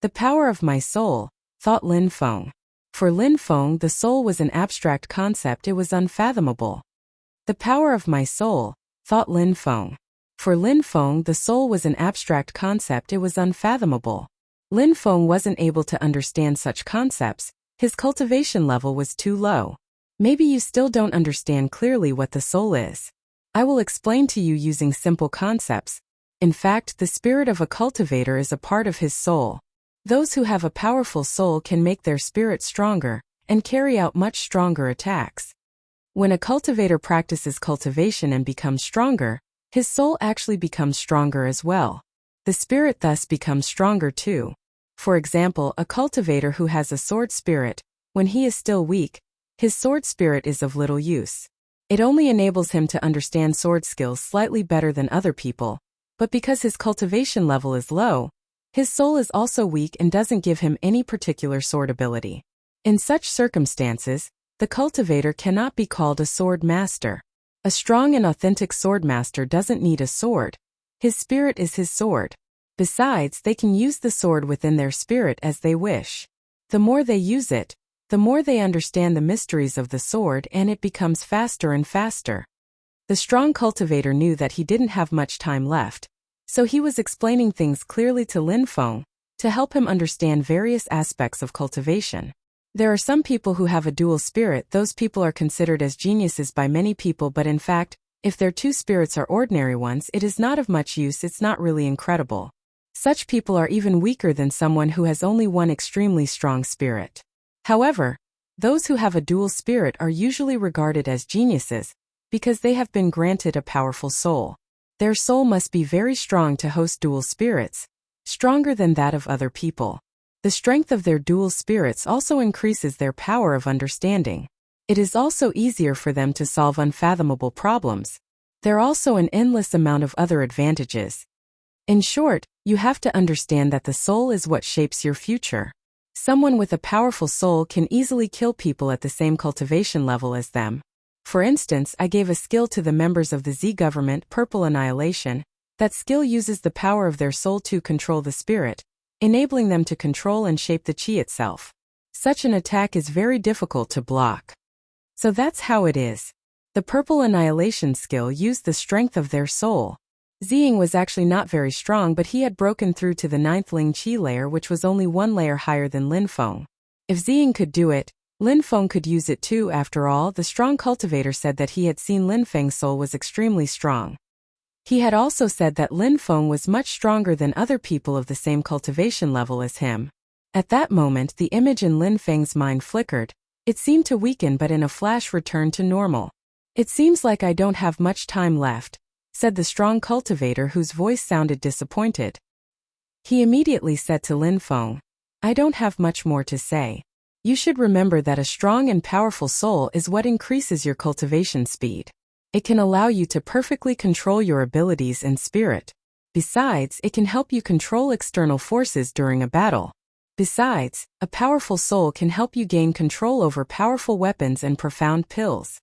The power of my soul, thought Lin Feng. For Lin Feng, the soul was an abstract concept, it was unfathomable. The power of my soul, thought Lin Feng. For Lin Feng, the soul was an abstract concept, it was unfathomable. Lin Feng wasn't able to understand such concepts, his cultivation level was too low. Maybe you still don't understand clearly what the soul is. I will explain to you using simple concepts. In fact, the spirit of a cultivator is a part of his soul. Those who have a powerful soul can make their spirit stronger and carry out much stronger attacks. When a cultivator practices cultivation and becomes stronger, his soul actually becomes stronger as well. The spirit thus becomes stronger too. For example, a cultivator who has a sword spirit, when he is still weak, his sword spirit is of little use. It only enables him to understand sword skills slightly better than other people, but because his cultivation level is low, his soul is also weak and doesn't give him any particular sword ability. In such circumstances, the cultivator cannot be called a sword master. A strong and authentic sword master doesn't need a sword. His spirit is his sword. Besides, they can use the sword within their spirit as they wish. The more they use it, the more they understand the mysteries of the sword, and it becomes faster and faster. The strong cultivator knew that he didn't have much time left, so he was explaining things clearly to Lin Feng to help him understand various aspects of cultivation. There are some people who have a dual spirit. Those people are considered as geniuses by many people, but in fact, if their two spirits are ordinary ones, it is not of much use, it's not really incredible. Such people are even weaker than someone who has only one extremely strong spirit. However, those who have a dual spirit are usually regarded as geniuses because they have been granted a powerful soul. Their soul must be very strong to host dual spirits, stronger than that of other people. The strength of their dual spirits also increases their power of understanding. It is also easier for them to solve unfathomable problems. There are also an endless amount of other advantages. In short, you have to understand that the soul is what shapes your future. Someone with a powerful soul can easily kill people at the same cultivation level as them. For instance, I gave a skill to the members of the Z government, Purple Annihilation. That skill uses the power of their soul to control the spirit, enabling them to control and shape the chi itself. Such an attack is very difficult to block. So that's how it is. The Purple Annihilation skill used the strength of their soul. Ziying was actually not very strong, but he had broken through to the 9th Ling Chi layer, which was only one layer higher than Lin Feng. If Ziying could do it, Lin Feng could use it too. After all, the strong cultivator said that he had seen Lin Feng's soul was extremely strong. He had also said that Lin Feng was much stronger than other people of the same cultivation level as him. At that moment, the image in Lin Feng's mind flickered. It seemed to weaken, but in a flash returned to normal. "It seems like I don't have much time left," said the strong cultivator, whose voice sounded disappointed. He immediately said to Lin Feng, "I don't have much more to say. You should remember that a strong and powerful soul is what increases your cultivation speed. It can allow you to perfectly control your abilities and spirit. Besides, it can help you control external forces during a battle. Besides, a powerful soul can help you gain control over powerful weapons and profound pills."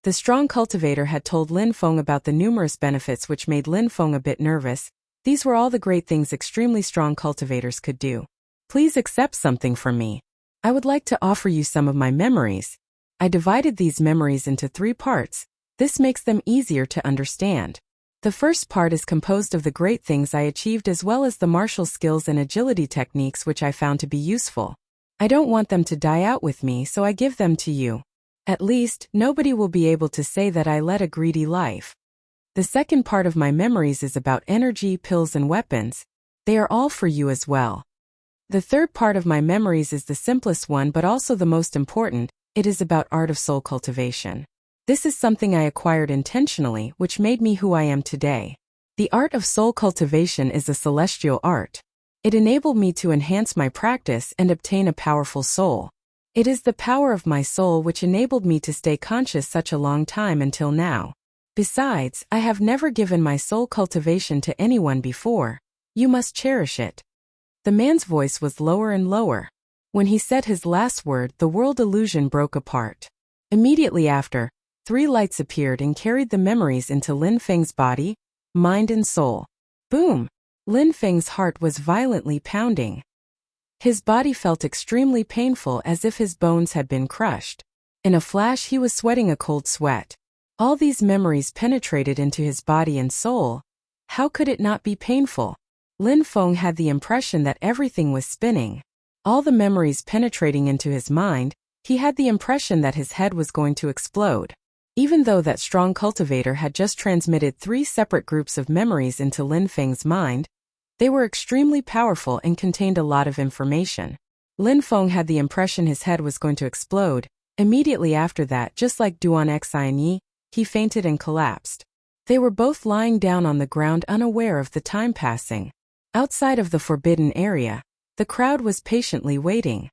The strong cultivator had told Lin Feng about the numerous benefits, which made Lin Feng a bit nervous. These were all the great things extremely strong cultivators could do. "Please accept something from me. I would like to offer you some of my memories. I divided these memories into 3 parts. This makes them easier to understand. The first part is composed of the great things I achieved as well as the martial skills and agility techniques which I found to be useful. I don't want them to die out with me, so I give them to you. At least, nobody will be able to say that I led a greedy life. The second part of my memories is about energy, pills and weapons. They are all for you as well. The third part of my memories is the simplest one but also the most important. It is about art of soul cultivation. This is something I acquired intentionally, which made me who I am today. The art of soul cultivation is a celestial art. It enabled me to enhance my practice and obtain a powerful soul. It is the power of my soul which enabled me to stay conscious such a long time until now. Besides, I have never given my soul cultivation to anyone before. You must cherish it." The man's voice was lower and lower. When he said his last word, the world illusion broke apart. Immediately after, 3 lights appeared and carried the memories into Lin Feng's body, mind and soul. Boom! Lin Feng's heart was violently pounding. His body felt extremely painful, as if his bones had been crushed. In a flash he was sweating a cold sweat. All these memories penetrated into his body and soul. How could it not be painful? Lin Feng had the impression that everything was spinning. All the memories penetrating into his mind, he had the impression that his head was going to explode. Even though that strong cultivator had just transmitted 3 separate groups of memories into Lin Feng's mind, they were extremely powerful and contained a lot of information. Lin Feng had the impression his head was going to explode. Immediately after that, just like Duan Xinyi, he fainted and collapsed. They were both lying down on the ground, unaware of the time passing. Outside of the forbidden area, the crowd was patiently waiting.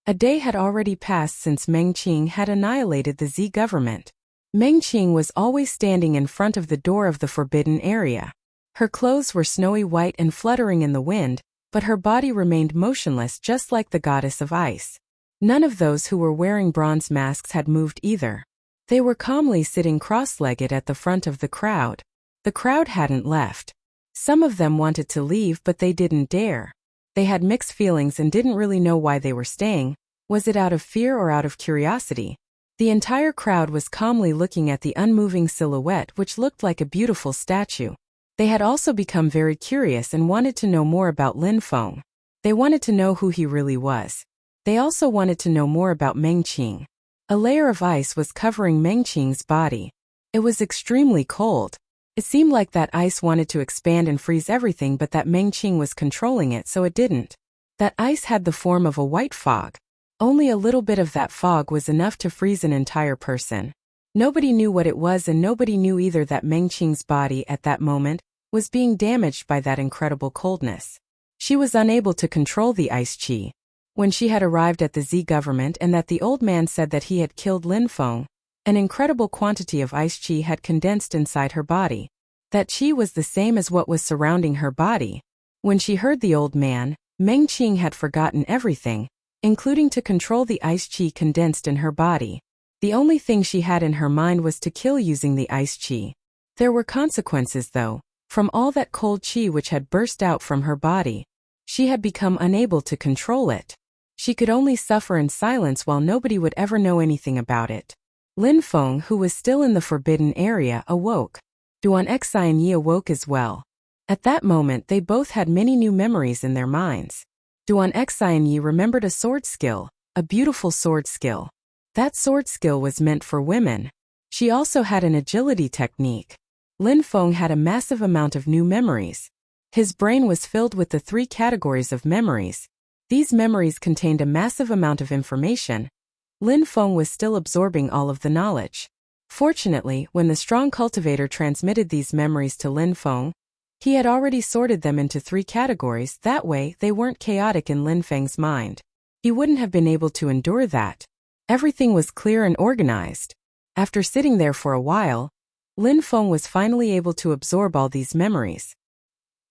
A day had already passed since Meng Qing had annihilated the Z government. Meng Qing was always standing in front of the door of the forbidden area. Her clothes were snowy white and fluttering in the wind, but her body remained motionless, just like the goddess of ice. None of those who were wearing bronze masks had moved either. They were calmly sitting cross-legged at the front of the crowd. The crowd hadn't left. Some of them wanted to leave, but they didn't dare. They had mixed feelings and didn't really know why they were staying. Was it out of fear or out of curiosity? The entire crowd was calmly looking at the unmoving silhouette, which looked like a beautiful statue. They had also become very curious and wanted to know more about Lin Feng. They wanted to know who he really was. They also wanted to know more about Meng Qing. A layer of ice was covering Meng Qing's body. It was extremely cold. It seemed like that ice wanted to expand and freeze everything, but that Meng Qing was controlling it, so it didn't. That ice had the form of a white fog. Only a little bit of that fog was enough to freeze an entire person. Nobody knew what it was, and nobody knew either that Meng Qing's body at that moment was being damaged by that incredible coldness. She was unable to control the ice qi. When she had arrived at the Z government and that the old man said that he had killed Lin Feng, an incredible quantity of ice qi had condensed inside her body. That qi was the same as what was surrounding her body. When she heard the old man, Meng Qing had forgotten everything, including to control the ice qi condensed in her body. The only thing she had in her mind was to kill using the ice qi. There were consequences, though. From all that cold qi which had burst out from her body, she had become unable to control it. She could only suffer in silence while nobody would ever know anything about it. Lin Feng, who was still in the forbidden area, awoke. Duan Xinyi awoke as well. At that moment they both had many new memories in their minds. Duan Xinyi remembered a sword skill, a beautiful sword skill. That sword skill was meant for women. She also had an agility technique. Lin Feng had a massive amount of new memories. His brain was filled with the 3 categories of memories. These memories contained a massive amount of information. Lin Feng was still absorbing all of the knowledge. Fortunately, when the strong cultivator transmitted these memories to Lin Feng, he had already sorted them into 3 categories. That way, they weren't chaotic in Lin Feng's mind. He wouldn't have been able to endure that. Everything was clear and organized. After sitting there for a while, Lin Feng was finally able to absorb all these memories.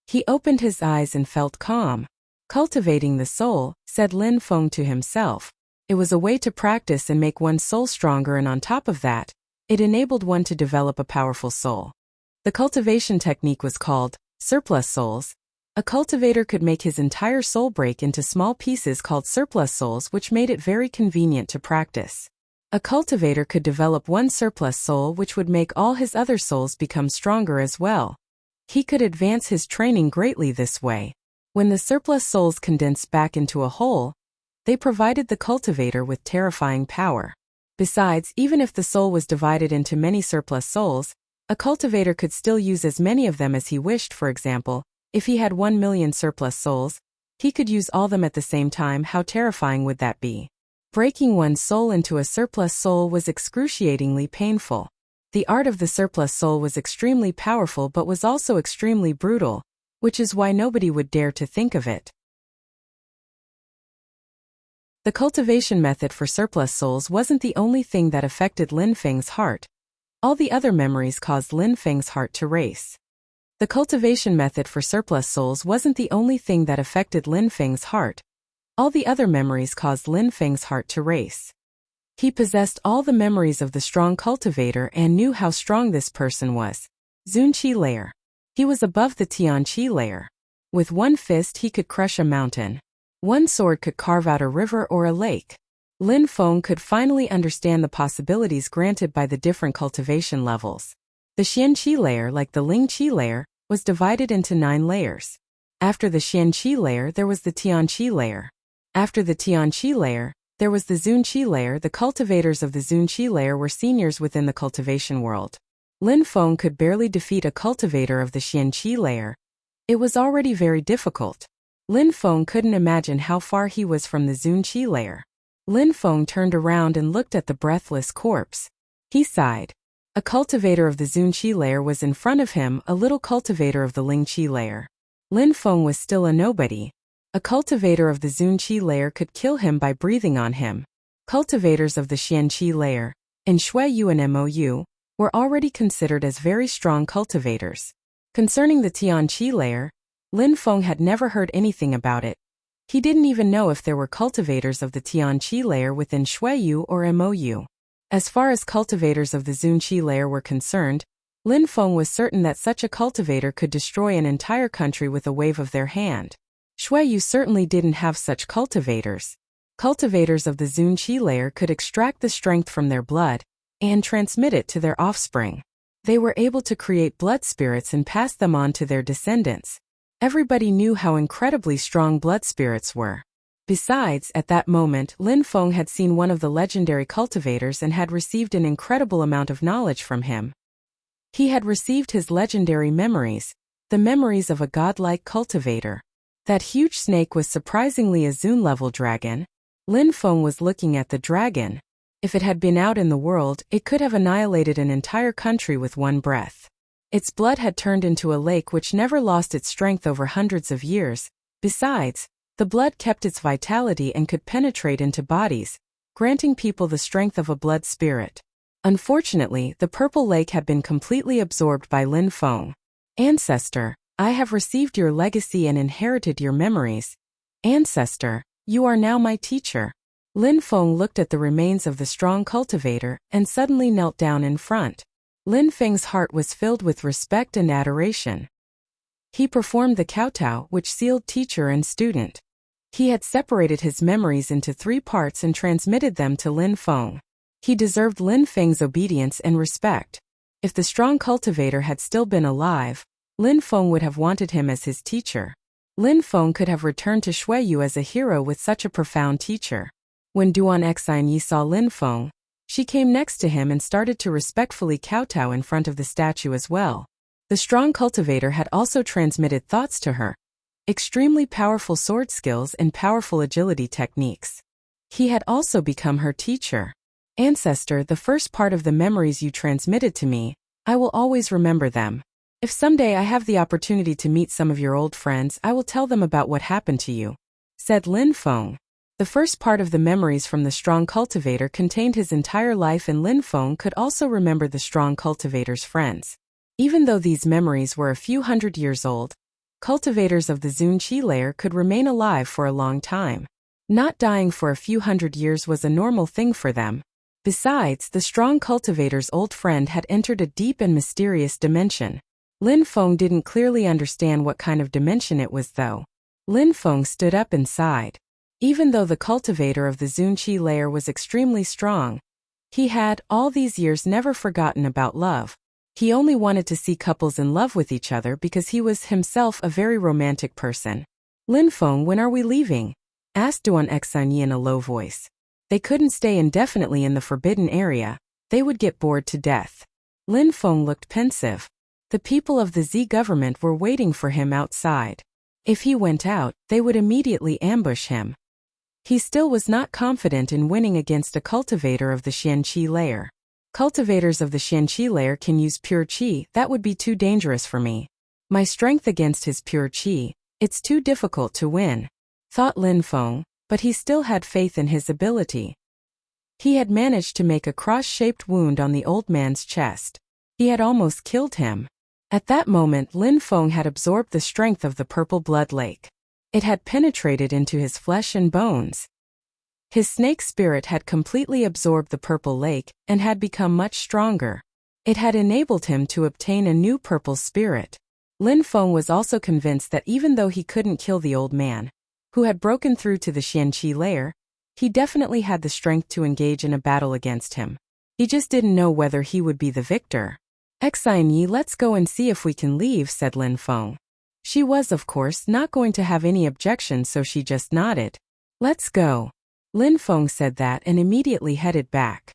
He opened his eyes and felt calm. Cultivating the soul, said Lin Feng to himself. It was a way to practice and make one's soul stronger, and on top of that, it enabled one to develop a powerful soul. The cultivation technique was called surplus souls. A cultivator could make his entire soul break into small pieces called surplus souls, which made it very convenient to practice. A cultivator could develop one surplus soul, which would make all his other souls become stronger as well. He could advance his training greatly this way. When the surplus souls condensed back into a whole, they provided the cultivator with terrifying power. Besides, even if the soul was divided into many surplus souls, a cultivator could still use as many of them as he wished. For example, if he had 1 million surplus souls, he could use all them at the same time. How terrifying would that be? Breaking one's soul into a surplus soul was excruciatingly painful. The art of the surplus soul was extremely powerful, but was also extremely brutal, which is why nobody would dare to think of it. The cultivation method for surplus souls wasn't the only thing that affected Lin Feng's heart. All the other memories caused Lin Feng's heart to race. The cultivation method for surplus souls wasn't the only thing that affected Lin Feng's heart. All the other memories caused Lin Feng's heart to race. He possessed all the memories of the strong cultivator and knew how strong this person was. Zun Qi layer. He was above the Tian Qi layer. With one fist he could crush a mountain. One sword could carve out a river or a lake. Lin Feng could finally understand the possibilities granted by the different cultivation levels. The Xian-Qi layer, like the Ling-Qi layer, was divided into 9 layers. After the Xian-Qi layer, there was the Tian-Qi layer. After the Tian-Qi layer, there was the Zun-Qi layer. The cultivators of the Zun-Qi layer were seniors within the cultivation world. Lin Feng could barely defeat a cultivator of the Xian-Qi layer. It was already very difficult. Lin Feng couldn't imagine how far he was from the Zun-Qi layer. Lin Feng turned around and looked at the breathless corpse. He sighed. A cultivator of the Zun-Qi layer was in front of him, a little cultivator of the Ling-Qi layer. Lin Feng was still a nobody. A cultivator of the Zun-Qi layer could kill him by breathing on him. Cultivators of the Xian-Qi layer, in Shuiyu and Mou, were already considered as very strong cultivators. Concerning the Tian-Qi layer, Lin Feng had never heard anything about it. He didn't even know if there were cultivators of the Tian-Qi layer within Shuiyu or Mou. As far as cultivators of the Zun-Qi layer were concerned, Lin Feng was certain that such a cultivator could destroy an entire country with a wave of their hand. Shuiyu certainly didn't have such cultivators. Cultivators of the Zun-Qi layer could extract the strength from their blood and transmit it to their offspring. They were able to create blood spirits and pass them on to their descendants. Everybody knew how incredibly strong blood spirits were. Besides, at that moment, Lin Feng had seen one of the legendary cultivators and had received an incredible amount of knowledge from him. He had received his legendary memories, the memories of a godlike cultivator. That huge snake was surprisingly a Zun-level dragon. Lin Feng was looking at the dragon. If it had been out in the world, it could have annihilated an entire country with one breath. Its blood had turned into a lake which never lost its strength over hundreds of years. Besides, the blood kept its vitality and could penetrate into bodies, granting people the strength of a blood spirit. Unfortunately, the purple lake had been completely absorbed by Lin Feng. Ancestor, I have received your legacy and inherited your memories. Ancestor, you are now my teacher. Lin Feng looked at the remains of the strong cultivator and suddenly knelt down in front. Lin Feng's heart was filled with respect and adoration. He performed the kowtow, which sealed teacher and student. He had separated his memories into 3 parts and transmitted them to Lin Feng. He deserved Lin Feng's obedience and respect. If the strong cultivator had still been alive, Lin Feng would have wanted him as his teacher. Lin Feng could have returned to Shuiyu as a hero with such a profound teacher. When Duan Xinyi saw Lin Feng, she came next to him and started to respectfully kowtow in front of the statue as well. The strong cultivator had also transmitted thoughts to her. Extremely powerful sword skills and powerful agility techniques. He had also become her teacher. Ancestor, the first part of the memories you transmitted to me, I will always remember them. If someday I have the opportunity to meet some of your old friends, I will tell them about what happened to you, said Lin Feng. The first part of the memories from the strong cultivator contained his entire life, and Lin Feng could also remember the strong cultivator's friends. Even though these memories were a few hundred years old, cultivators of the Zun-Qi layer could remain alive for a long time. Not dying for a few hundred years was a normal thing for them. Besides, the strong cultivator's old friend had entered a deep and mysterious dimension. Lin Feng didn't clearly understand what kind of dimension it was though. Lin Feng stood up and sighed. Even though the cultivator of the Zun-Qi layer was extremely strong, he had, all these years, never forgotten about love. He only wanted to see couples in love with each other because he was himself a very romantic person. Lin Feng, when are we leaving? Asked Duan Xinyi in a low voice. They couldn't stay indefinitely in the forbidden area. They would get bored to death. Lin Feng looked pensive. The people of the Z government were waiting for him outside. If he went out, they would immediately ambush him. He still was not confident in winning against a cultivator of the Xian-Qi layer. Cultivators of the Xian-Qi layer can use pure qi. That would be too dangerous for me. My strength against his pure qi, it's too difficult to win, thought Lin Feng, but he still had faith in his ability. He had managed to make a cross-shaped wound on the old man's chest. He had almost killed him. At that moment, Lin Feng had absorbed the strength of the purple blood lake. It had penetrated into his flesh and bones. His snake spirit had completely absorbed the purple lake and had become much stronger. It had enabled him to obtain a new purple spirit. Lin Feng was also convinced that even though he couldn't kill the old man, who had broken through to the Xianqi lair. He definitely had the strength to engage in a battle against him. He just didn't know whether he would be the victor. Xinyi, let's go and see if we can leave, said Lin Feng. She was, of course, not going to have any objections, so she just nodded. Let's go. Lin Feng said that and immediately headed back.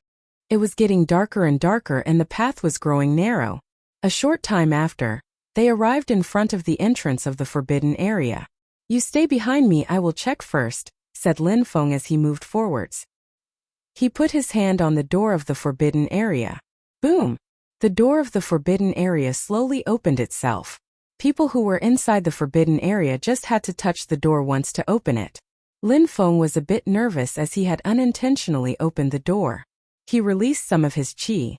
It was getting darker and darker and the path was growing narrow. A short time after, they arrived in front of the entrance of the forbidden area. You stay behind me, I will check first, said Lin Feng as he moved forwards. He put his hand on the door of the forbidden area. Boom! The door of the forbidden area slowly opened itself. People who were inside the forbidden area just had to touch the door once to open it. Lin Feng was a bit nervous as he had unintentionally opened the door. He released some of his qi.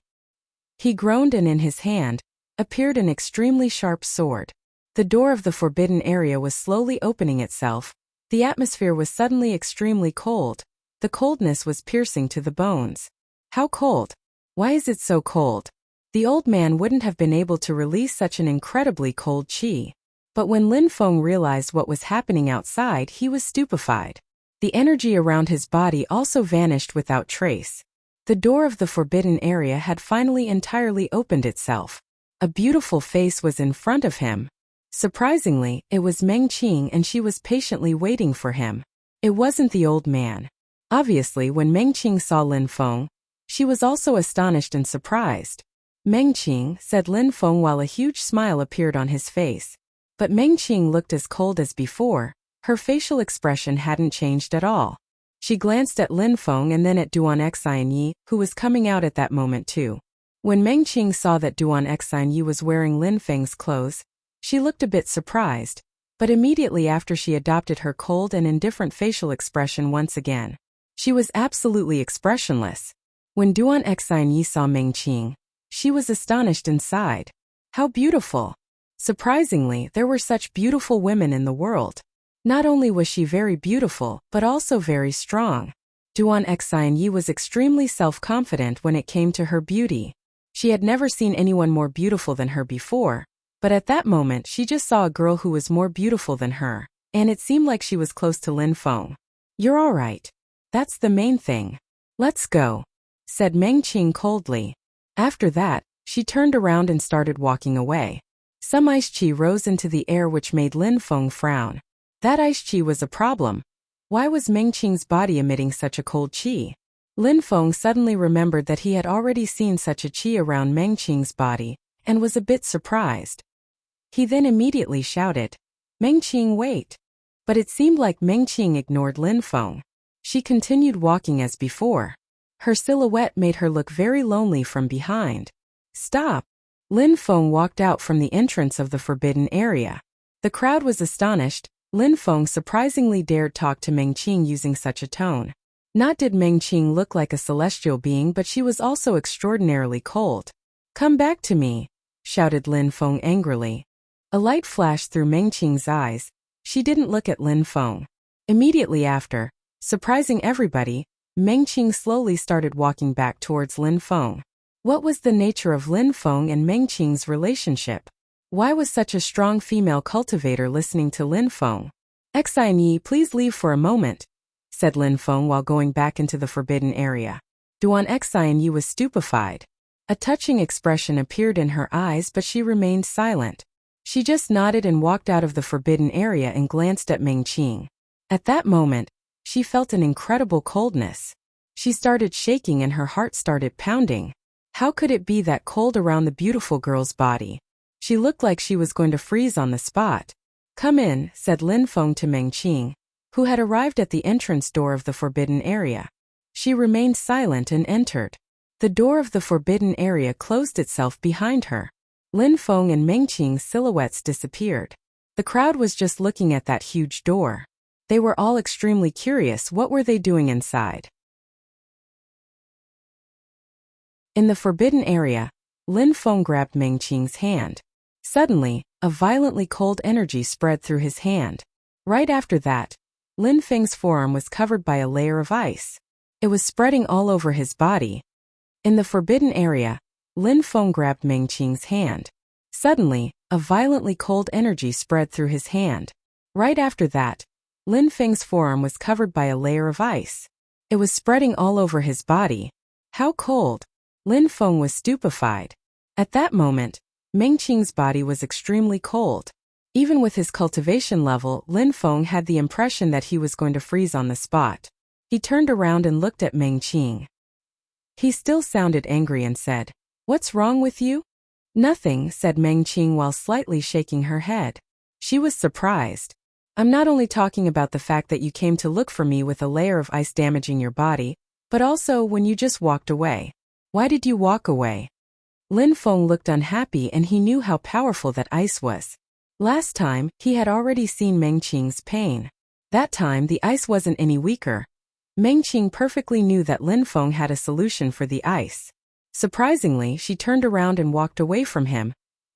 He groaned and in his hand appeared an extremely sharp sword. The door of the forbidden area was slowly opening itself. The atmosphere was suddenly extremely cold. The coldness was piercing to the bones. How cold? Why is it so cold? The old man wouldn't have been able to release such an incredibly cold qi. But when Lin Feng realized what was happening outside, he was stupefied. The energy around his body also vanished without trace. The door of the forbidden area had finally entirely opened itself. A beautiful face was in front of him. Surprisingly, it was Meng Qing and she was patiently waiting for him. It wasn't the old man. Obviously, when Meng Qing saw Lin Feng, she was also astonished and surprised. Meng Qing, said Lin Feng while a huge smile appeared on his face. But Meng Qing looked as cold as before. Her facial expression hadn't changed at all. She glanced at Lin Feng and then at Duan Xinyi, who was coming out at that moment too. When Meng Qing saw that Duan Xinyi was wearing Lin Feng's clothes, she looked a bit surprised, but immediately after she adopted her cold and indifferent facial expression once again. She was absolutely expressionless. When Duan Xinyi saw Meng Qing, she was astonished and sighed. How beautiful! Surprisingly, there were such beautiful women in the world. Not only was she very beautiful, but also very strong. Duan Xinyi was extremely self-confident when it came to her beauty. She had never seen anyone more beautiful than her before, but at that moment she just saw a girl who was more beautiful than her, and it seemed like she was close to Lin Feng. You're all right. That's the main thing. Let's go, said Meng Qing coldly. After that, she turned around and started walking away. Some ice qi rose into the air which made Lin Feng frown. That ice qi was a problem. Why was Meng Qing's body emitting such a cold qi? Lin Feng suddenly remembered that he had already seen such a qi around Meng Qing's body, and was a bit surprised. He then immediately shouted, Meng Qing, wait! But it seemed like Meng Qing ignored Lin Feng. She continued walking as before. Her silhouette made her look very lonely from behind. Stop! Lin Feng walked out from the entrance of the forbidden area. The crowd was astonished. Lin Feng surprisingly dared talk to Meng Qing using such a tone. Not did Meng Qing look like a celestial being, but she was also extraordinarily cold. Come back to me, shouted Lin Feng angrily. A light flashed through Meng Qing's eyes. She didn't look at Lin Feng. Immediately after, surprising everybody, Meng Qing slowly started walking back towards Lin Feng. What was the nature of Lin Feng and Meng Qing's relationship? Why was such a strong female cultivator listening to Lin Feng? Xinyi, please leave for a moment, said Lin Feng while going back into the forbidden area. Duan Xinyi was stupefied. A touching expression appeared in her eyes, but she remained silent. She just nodded and walked out of the forbidden area and glanced at Meng Qing. At that moment, she felt an incredible coldness. She started shaking and her heart started pounding. How could it be that cold around the beautiful girl's body? She looked like she was going to freeze on the spot. Come in, said Lin Feng to Meng Qing, who had arrived at the entrance door of the forbidden area. She remained silent and entered. The door of the forbidden area closed itself behind her. Lin Feng and Meng Qing's silhouettes disappeared. The crowd was just looking at that huge door. They were all extremely curious. What were they doing inside? In the forbidden area, Lin Feng grabbed Meng Qing's hand. Suddenly, a violently cold energy spread through his hand. Right after that, Lin Feng's forearm was covered by a layer of ice. It was spreading all over his body. In the forbidden area, Lin Feng grabbed Meng Qing's hand. Suddenly, a violently cold energy spread through his hand. Right after that, Lin Feng's forearm was covered by a layer of ice. It was spreading all over his body. How cold! Lin Feng was stupefied. At that moment, Meng Qing's body was extremely cold. Even with his cultivation level, Lin Feng had the impression that he was going to freeze on the spot. He turned around and looked at Meng Qing. He still sounded angry and said, "What's wrong with you?" "Nothing," said Meng Qing while slightly shaking her head. She was surprised. "I'm not only talking about the fact that you came to look for me with a layer of ice damaging your body, but also when you just walked away. Why did you walk away?" Lin Feng looked unhappy and he knew how powerful that ice was. Last time, he had already seen Meng Qing's pain. That time the ice wasn't any weaker. Meng Qing perfectly knew that Lin Feng had a solution for the ice. Surprisingly, she turned around and walked away from him.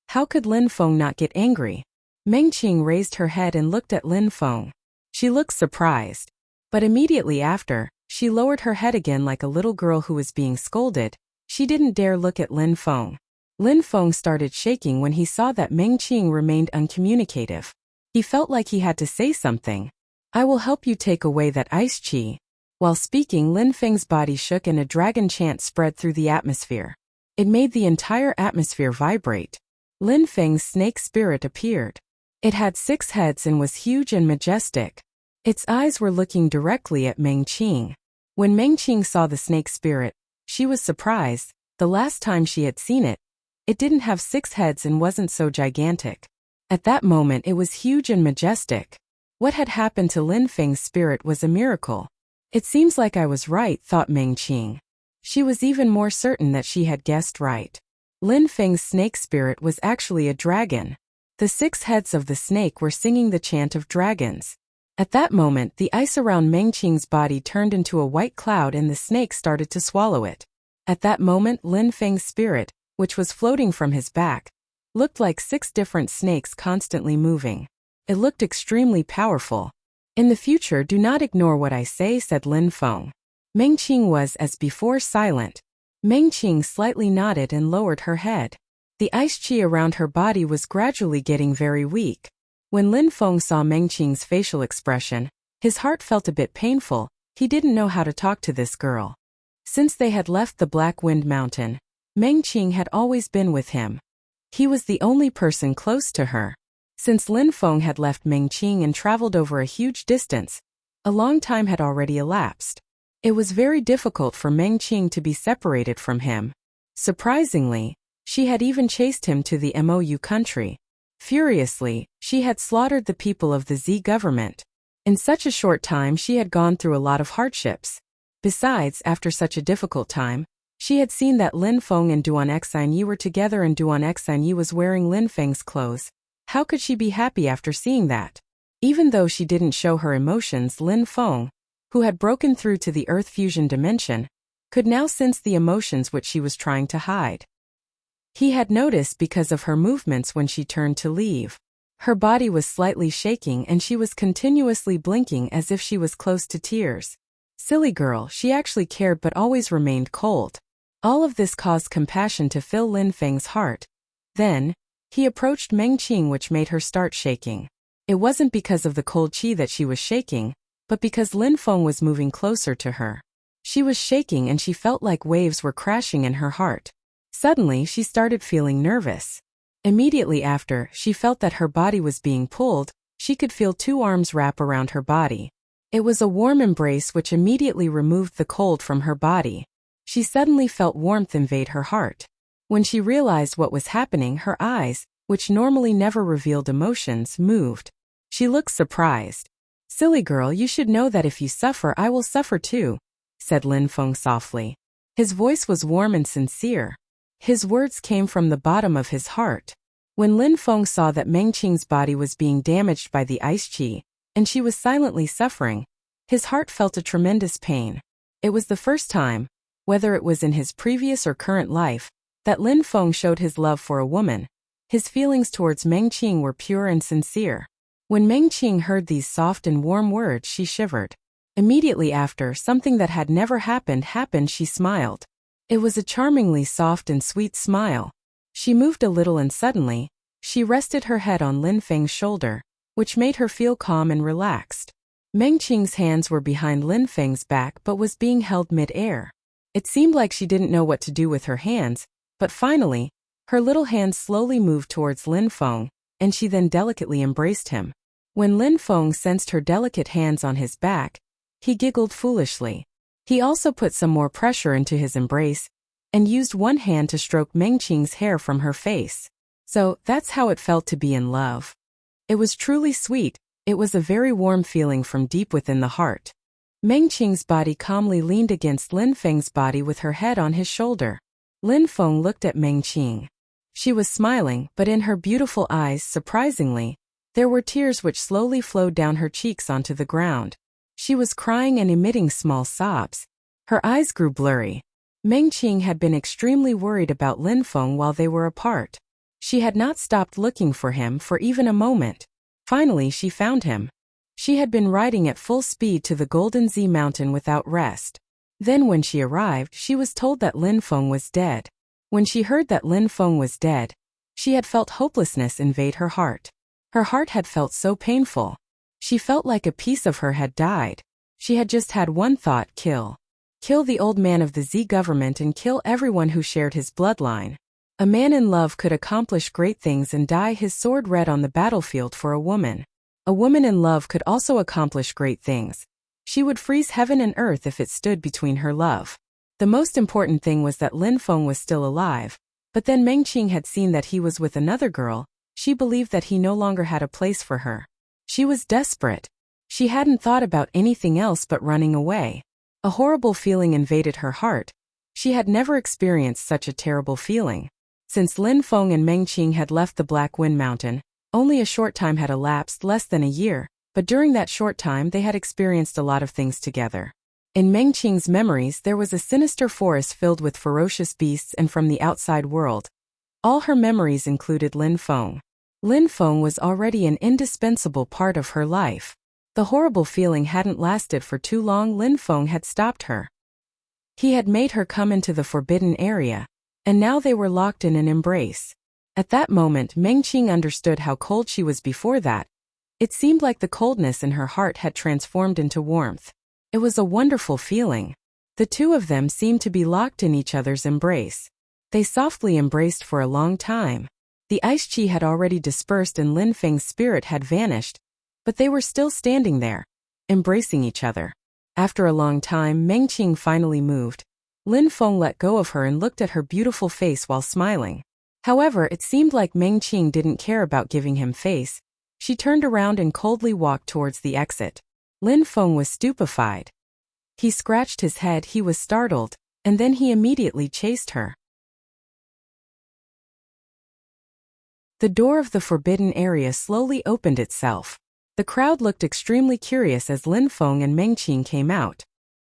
How could Lin Feng not get angry? Meng Qing raised her head and looked at Lin Feng. She looked surprised. But immediately after, she lowered her head again like a little girl who was being scolded. She didn't dare look at Lin Feng. Lin Feng started shaking when he saw that Meng Qing remained uncommunicative. He felt like he had to say something. "I will help you take away that ice chi." While speaking, Lin Feng's body shook and a dragon chant spread through the atmosphere. It made the entire atmosphere vibrate. Lin Feng's snake spirit appeared. It had 6 heads and was huge and majestic. Its eyes were looking directly at Meng Qing. When Meng Qing saw the snake spirit, she was surprised. The last time she had seen it, it didn't have 6 heads and wasn't so gigantic. At that moment it was huge and majestic. What had happened to Lin Feng's spirit was a miracle. "It seems like I was right," thought Meng Qing. She was even more certain that she had guessed right. Lin Feng's snake spirit was actually a dragon. The 6 heads of the snake were singing the chant of dragons. At that moment, the ice around Meng Qing's body turned into a white cloud and the snake started to swallow it. At that moment, Lin Feng's spirit, which was floating from his back, looked like 6 different snakes constantly moving. It looked extremely powerful. "In the future, do not ignore what I say," said Lin Feng. Meng Qing was, as before, silent. Meng Qing slightly nodded and lowered her head. The ice chi around her body was gradually getting very weak. When Lin Feng saw Meng Qing's facial expression, his heart felt a bit painful. He didn't know how to talk to this girl. Since they had left the Black Wind Mountain, Meng Qing had always been with him. He was the only person close to her. Since Lin Feng had left Meng Qing and traveled over a huge distance, a long time had already elapsed. It was very difficult for Meng Qing to be separated from him. Surprisingly, she had even chased him to the Mou country. Furiously, she had slaughtered the people of the Z government. In such a short time she had gone through a lot of hardships. Besides, after such a difficult time, she had seen that Lin Feng and Duan Xinyi were together and Duan Xinyi was wearing Lin Feng's clothes. How could she be happy after seeing that? Even though she didn't show her emotions, Lin Feng, who had broken through to the Earth fusion dimension, could now sense the emotions which she was trying to hide. He had noticed because of her movements when she turned to leave. Her body was slightly shaking and she was continuously blinking as if she was close to tears. Silly girl, she actually cared but always remained cold. All of this caused compassion to fill Lin Feng's heart. Then, he approached Meng Qing, which made her start shaking. It wasn't because of the cold chi that she was shaking, but because Lin Feng was moving closer to her. She was shaking and she felt like waves were crashing in her heart. Suddenly, she started feeling nervous. Immediately after, she felt that her body was being pulled. She could feel 2 arms wrap around her body. It was a warm embrace which immediately removed the cold from her body. She suddenly felt warmth invade her heart. When she realized what was happening, her eyes, which normally never revealed emotions, moved. She looked surprised. "Silly girl, you should know that if you suffer, I will suffer too," said Lin Feng softly. His voice was warm and sincere. His words came from the bottom of his heart. When Lin Feng saw that Meng Qing's body was being damaged by the ice chi, and she was silently suffering, his heart felt a tremendous pain. It was the first time, whether it was in his previous or current life, that Lin Feng showed his love for a woman. His feelings towards Meng Qing were pure and sincere. When Meng Qing heard these soft and warm words, she shivered. Immediately after, something that had never happened. She smiled. It was a charmingly soft and sweet smile. She moved a little and suddenly, she rested her head on Lin Feng's shoulder, which made her feel calm and relaxed. Meng Qing's hands were behind Lin Feng's back but was being held mid-air. It seemed like she didn't know what to do with her hands, but finally, her little hands slowly moved towards Lin Feng, and she then delicately embraced him. When Lin Feng sensed her delicate hands on his back, he giggled foolishly. He also put some more pressure into his embrace, and used one hand to stroke Meng Qing's hair from her face. So, that's how it felt to be in love. It was truly sweet. It was a very warm feeling from deep within the heart. Meng Qing's body calmly leaned against Lin Feng's body with her head on his shoulder. Lin Feng looked at Meng Qing. She was smiling, but in her beautiful eyes, surprisingly, there were tears which slowly flowed down her cheeks onto the ground. She was crying and emitting small sobs. Her eyes grew blurry. Meng Qing had been extremely worried about Lin Feng while they were apart. She had not stopped looking for him for even a moment. Finally, she found him. She had been riding at full speed to the Golden Z Mountain without rest. Then when she arrived, she was told that Lin Feng was dead. When she heard that Lin Feng was dead, she had felt hopelessness invade her heart. Her heart had felt so painful. She felt like a piece of her had died. She had just had one thought: kill. Kill the old man of the Z government and kill everyone who shared his bloodline. A man in love could accomplish great things and dye his sword red on the battlefield for a woman. A woman in love could also accomplish great things. She would freeze heaven and earth if it stood between her love. The most important thing was that Lin Feng was still alive, but then Meng Qing had seen that he was with another girl. She believed that he no longer had a place for her. She was desperate. She hadn't thought about anything else but running away. A horrible feeling invaded her heart. She had never experienced such a terrible feeling. Since Lin Feng and Meng Qing had left the Black Wind Mountain, only a short time had elapsed, less than a year, but during that short time they had experienced a lot of things together. In Meng Qing's memories there was a sinister forest filled with ferocious beasts and from the outside world. All her memories included Lin Feng. Lin Feng was already an indispensable part of her life. The horrible feeling hadn't lasted for too long. Lin Feng had stopped her. He had made her come into the forbidden area, and now they were locked in an embrace. At that moment Meng Qing understood how cold she was before that. It seemed like the coldness in her heart had transformed into warmth. It was a wonderful feeling. The two of them seemed to be locked in each other's embrace. They softly embraced for a long time. The ice chi had already dispersed and Lin Feng's spirit had vanished, but they were still standing there, embracing each other. After a long time, Meng Qing finally moved. Lin Feng let go of her and looked at her beautiful face while smiling. However, it seemed like Meng Qing didn't care about giving him face. She turned around and coldly walked towards the exit. Lin Feng was stupefied. He scratched his head. He was startled, and then he immediately chased her. The door of the forbidden area slowly opened itself. The crowd looked extremely curious as Lin Feng and Meng Qing came out.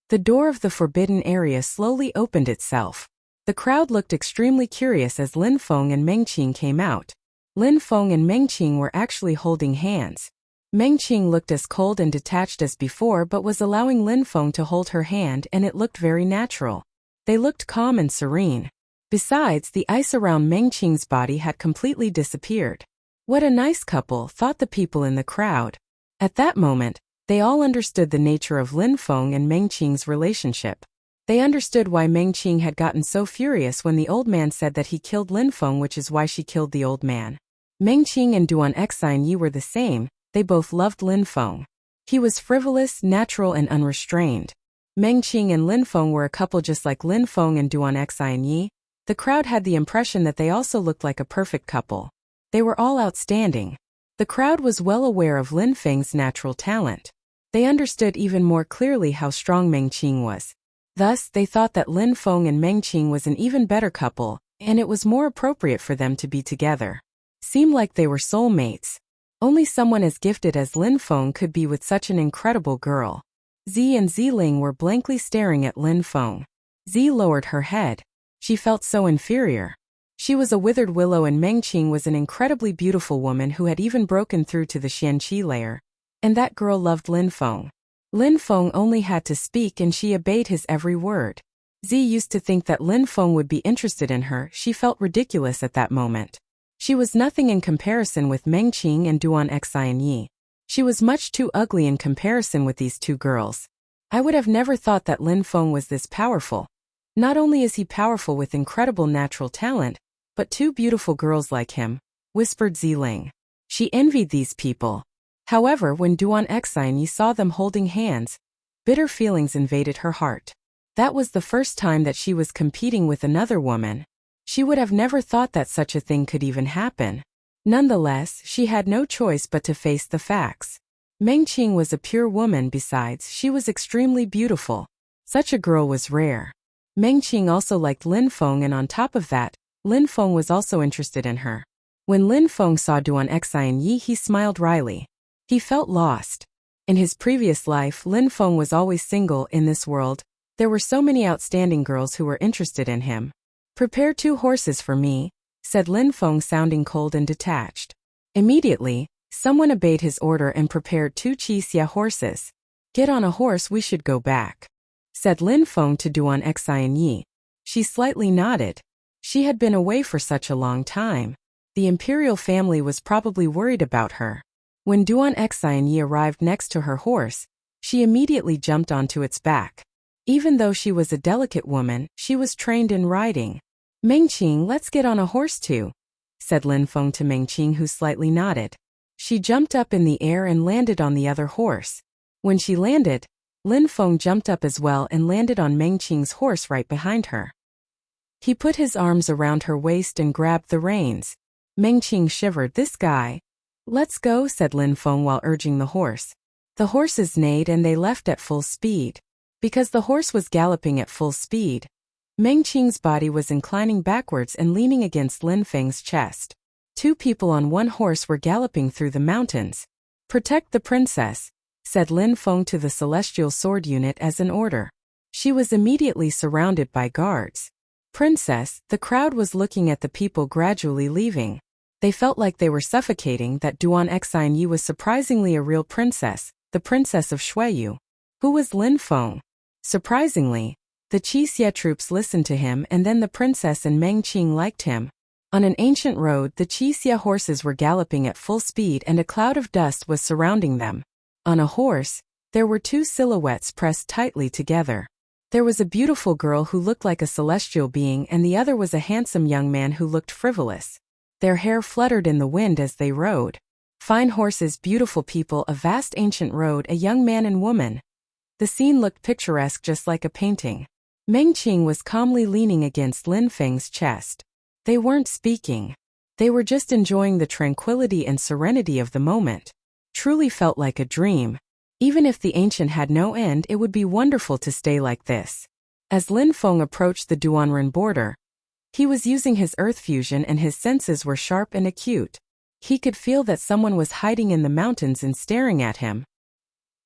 The door of the forbidden area slowly opened itself. The crowd looked extremely curious as Lin Feng and Meng Qing came out. Lin Feng and Meng Qing were actually holding hands. Meng Qing looked as cold and detached as before but was allowing Lin Feng to hold her hand, and it looked very natural. They looked calm and serene. Besides, the ice around Meng Qing's body had completely disappeared. What a nice couple, thought the people in the crowd. At that moment, they all understood the nature of Lin Feng and Meng Qing's relationship. They understood why Meng Qing had gotten so furious when the old man said that he killed Lin Feng, which is why she killed the old man. Meng Qing and Duan Xine Yi were the same. They both loved Lin Feng. He was frivolous, natural and unrestrained. Meng Qing and Lin Feng were a couple just like Lin Feng and Duan Xine Yi. The crowd had the impression that they also looked like a perfect couple. They were all outstanding. The crowd was well aware of Lin Feng's natural talent. They understood even more clearly how strong Meng Qing was. Thus, they thought that Lin Feng and Meng Qing was an even better couple, and it was more appropriate for them to be together. Seemed like they were soulmates. Only someone as gifted as Lin Feng could be with such an incredible girl. Z and Ziling were blankly staring at Lin Feng. Z lowered her head. She felt so inferior. She was a withered willow and Meng Qing was an incredibly beautiful woman who had even broken through to the Xianqi layer. And that girl loved Lin Feng. Lin Feng only had to speak and she obeyed his every word. Z used to think that Lin Feng would be interested in her. She felt ridiculous at that moment. She was nothing in comparison with Meng Qing and Duan Xine Yi. She was much too ugly in comparison with these two girls. I would have never thought that Lin Feng was this powerful. Not only is he powerful with incredible natural talent, but two beautiful girls like him, whispered Ziling. She envied these people. However, when Duan Xinyi saw them holding hands, bitter feelings invaded her heart. That was the first time that she was competing with another woman. She would have never thought that such a thing could even happen. Nonetheless, she had no choice but to face the facts. Meng Qing was a pure woman. Besides, she was extremely beautiful. Such a girl was rare. Meng Qing also liked Lin Feng, and on top of that, Lin Feng was also interested in her. When Lin Feng saw Duan Xinyi, he smiled wryly. He felt lost. In his previous life, Lin Feng was always single. In this world, there were so many outstanding girls who were interested in him. Prepare 2 horses for me, said Lin Feng, sounding cold and detached. Immediately, someone obeyed his order and prepared 2 Qixia horses. Get on a horse, we should go back, said Lin Feng to Duan Xinyi. She slightly nodded. She had been away for such a long time. The imperial family was probably worried about her. When Duan Xinyi arrived next to her horse, she immediately jumped onto its back. Even though she was a delicate woman, she was trained in riding. Meng Qing, let's get on a horse too, said Lin Feng to Meng Qing, who slightly nodded. She jumped up in the air and landed on the other horse. When she landed, Lin Feng jumped up as well and landed on Meng Qing's horse right behind her. He put his arms around her waist and grabbed the reins. Meng Qing shivered. This guy. Let's go, said Lin Feng while urging the horse. The horses neighed and they left at full speed. Because the horse was galloping at full speed, Meng Qing's body was inclining backwards and leaning against Lin Feng's chest. 2 people on one horse were galloping through the mountains. Protect the princess, said Lin Feng to the celestial sword unit as an order. She was immediately surrounded by guards. Princess, the crowd was looking at the people gradually leaving. They felt like they were suffocating. That Duan Xinyi was surprisingly a real princess, the princess of Shuiyu. Who was Lin Feng? Surprisingly, the Qixia troops listened to him, and then the princess and Meng Qing liked him. On an ancient road, the Qixia horses were galloping at full speed and a cloud of dust was surrounding them. On a horse, there were 2 silhouettes pressed tightly together. There was a beautiful girl who looked like a celestial being, and the other was a handsome young man who looked frivolous. Their hair fluttered in the wind as they rode. Fine horses, beautiful people, a vast ancient road, a young man and woman. The scene looked picturesque, just like a painting. Meng Qing was calmly leaning against Lin Feng's chest. They weren't speaking. They were just enjoying the tranquility and serenity of the moment. Truly felt like a dream. Even if the ancient had no end, it would be wonderful to stay like this. As Lin Feng approached the Duanren border, he was using his earth fusion and his senses were sharp and acute. He could feel that someone was hiding in the mountains and staring at him.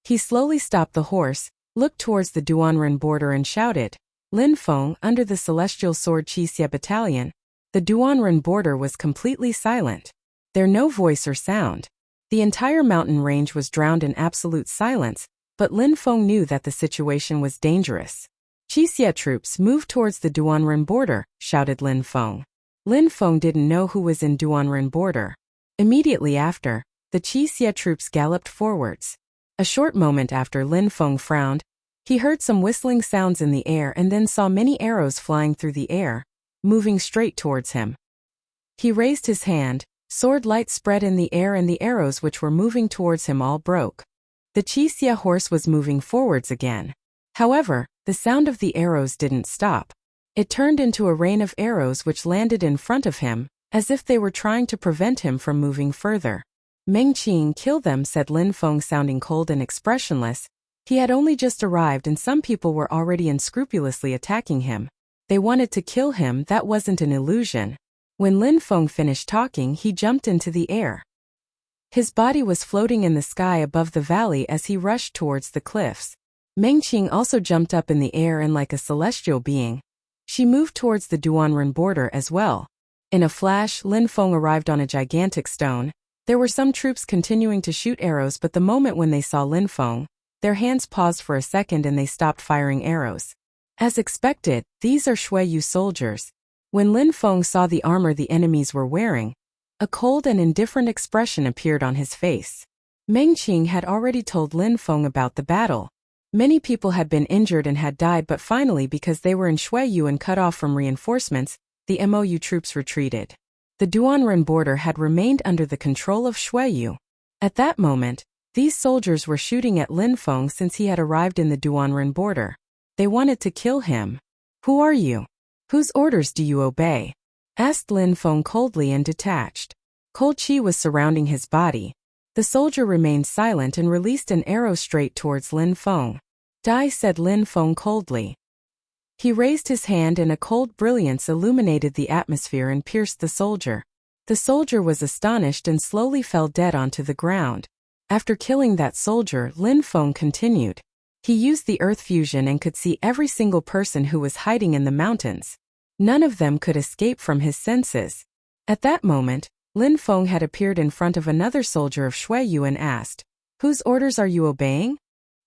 He slowly stopped the horse, looked towards the Duanren border and shouted, Lin Feng, under the Celestial Sword Qixia Battalion. The Duanren border was completely silent. There no voice or sound. The entire mountain range was drowned in absolute silence, but Lin Feng knew that the situation was dangerous. Qixia troops moved towards the Duanren border, shouted Lin Feng. Lin Feng didn't know who was in Duanren border. Immediately after, the Qixia troops galloped forwards. A short moment after, Lin Feng frowned. He heard some whistling sounds in the air and then saw many arrows flying through the air, moving straight towards him. He raised his hand, sword light spread in the air and the arrows which were moving towards him all broke. The Qixia horse was moving forwards again. However, the sound of the arrows didn't stop. It turned into a rain of arrows which landed in front of him, as if they were trying to prevent him from moving further. Meng Qing, kill them, said Lin Feng, sounding cold and expressionless. He had only just arrived and some people were already unscrupulously attacking him. They wanted to kill him. That wasn't an illusion. When Lin Feng finished talking, he jumped into the air. His body was floating in the sky above the valley as he rushed towards the cliffs. Meng Qing also jumped up in the air and like a celestial being, she moved towards the Duanren border as well. In a flash, Lin Feng arrived on a gigantic stone. There were some troops continuing to shoot arrows, but the moment when they saw Lin Feng, their hands paused for a second and they stopped firing arrows. As expected, these are Shuiyu soldiers. When Lin Feng saw the armor the enemies were wearing, a cold and indifferent expression appeared on his face. Meng Qing had already told Lin Feng about the battle. Many people had been injured and had died, but finally, because they were in Shuiyu and cut off from reinforcements, the MOU troops retreated. The Duanren border had remained under the control of Shuiyu. At that moment, these soldiers were shooting at Lin Feng since he had arrived in the Duanren border. They wanted to kill him. "Who are you? Whose orders do you obey?" asked Lin Feng coldly and detached. Cold chi was surrounding his body. The soldier remained silent and released an arrow straight towards Lin Feng. "Die," said Lin Feng coldly. He raised his hand and a cold brilliance illuminated the atmosphere and pierced the soldier. The soldier was astonished and slowly fell dead onto the ground. After killing that soldier, Lin Feng continued. He used the earth fusion and could see every single person who was hiding in the mountains. None of them could escape from his senses. At that moment, Lin Feng had appeared in front of another soldier of Shuiyu and asked, "Whose orders are you obeying?"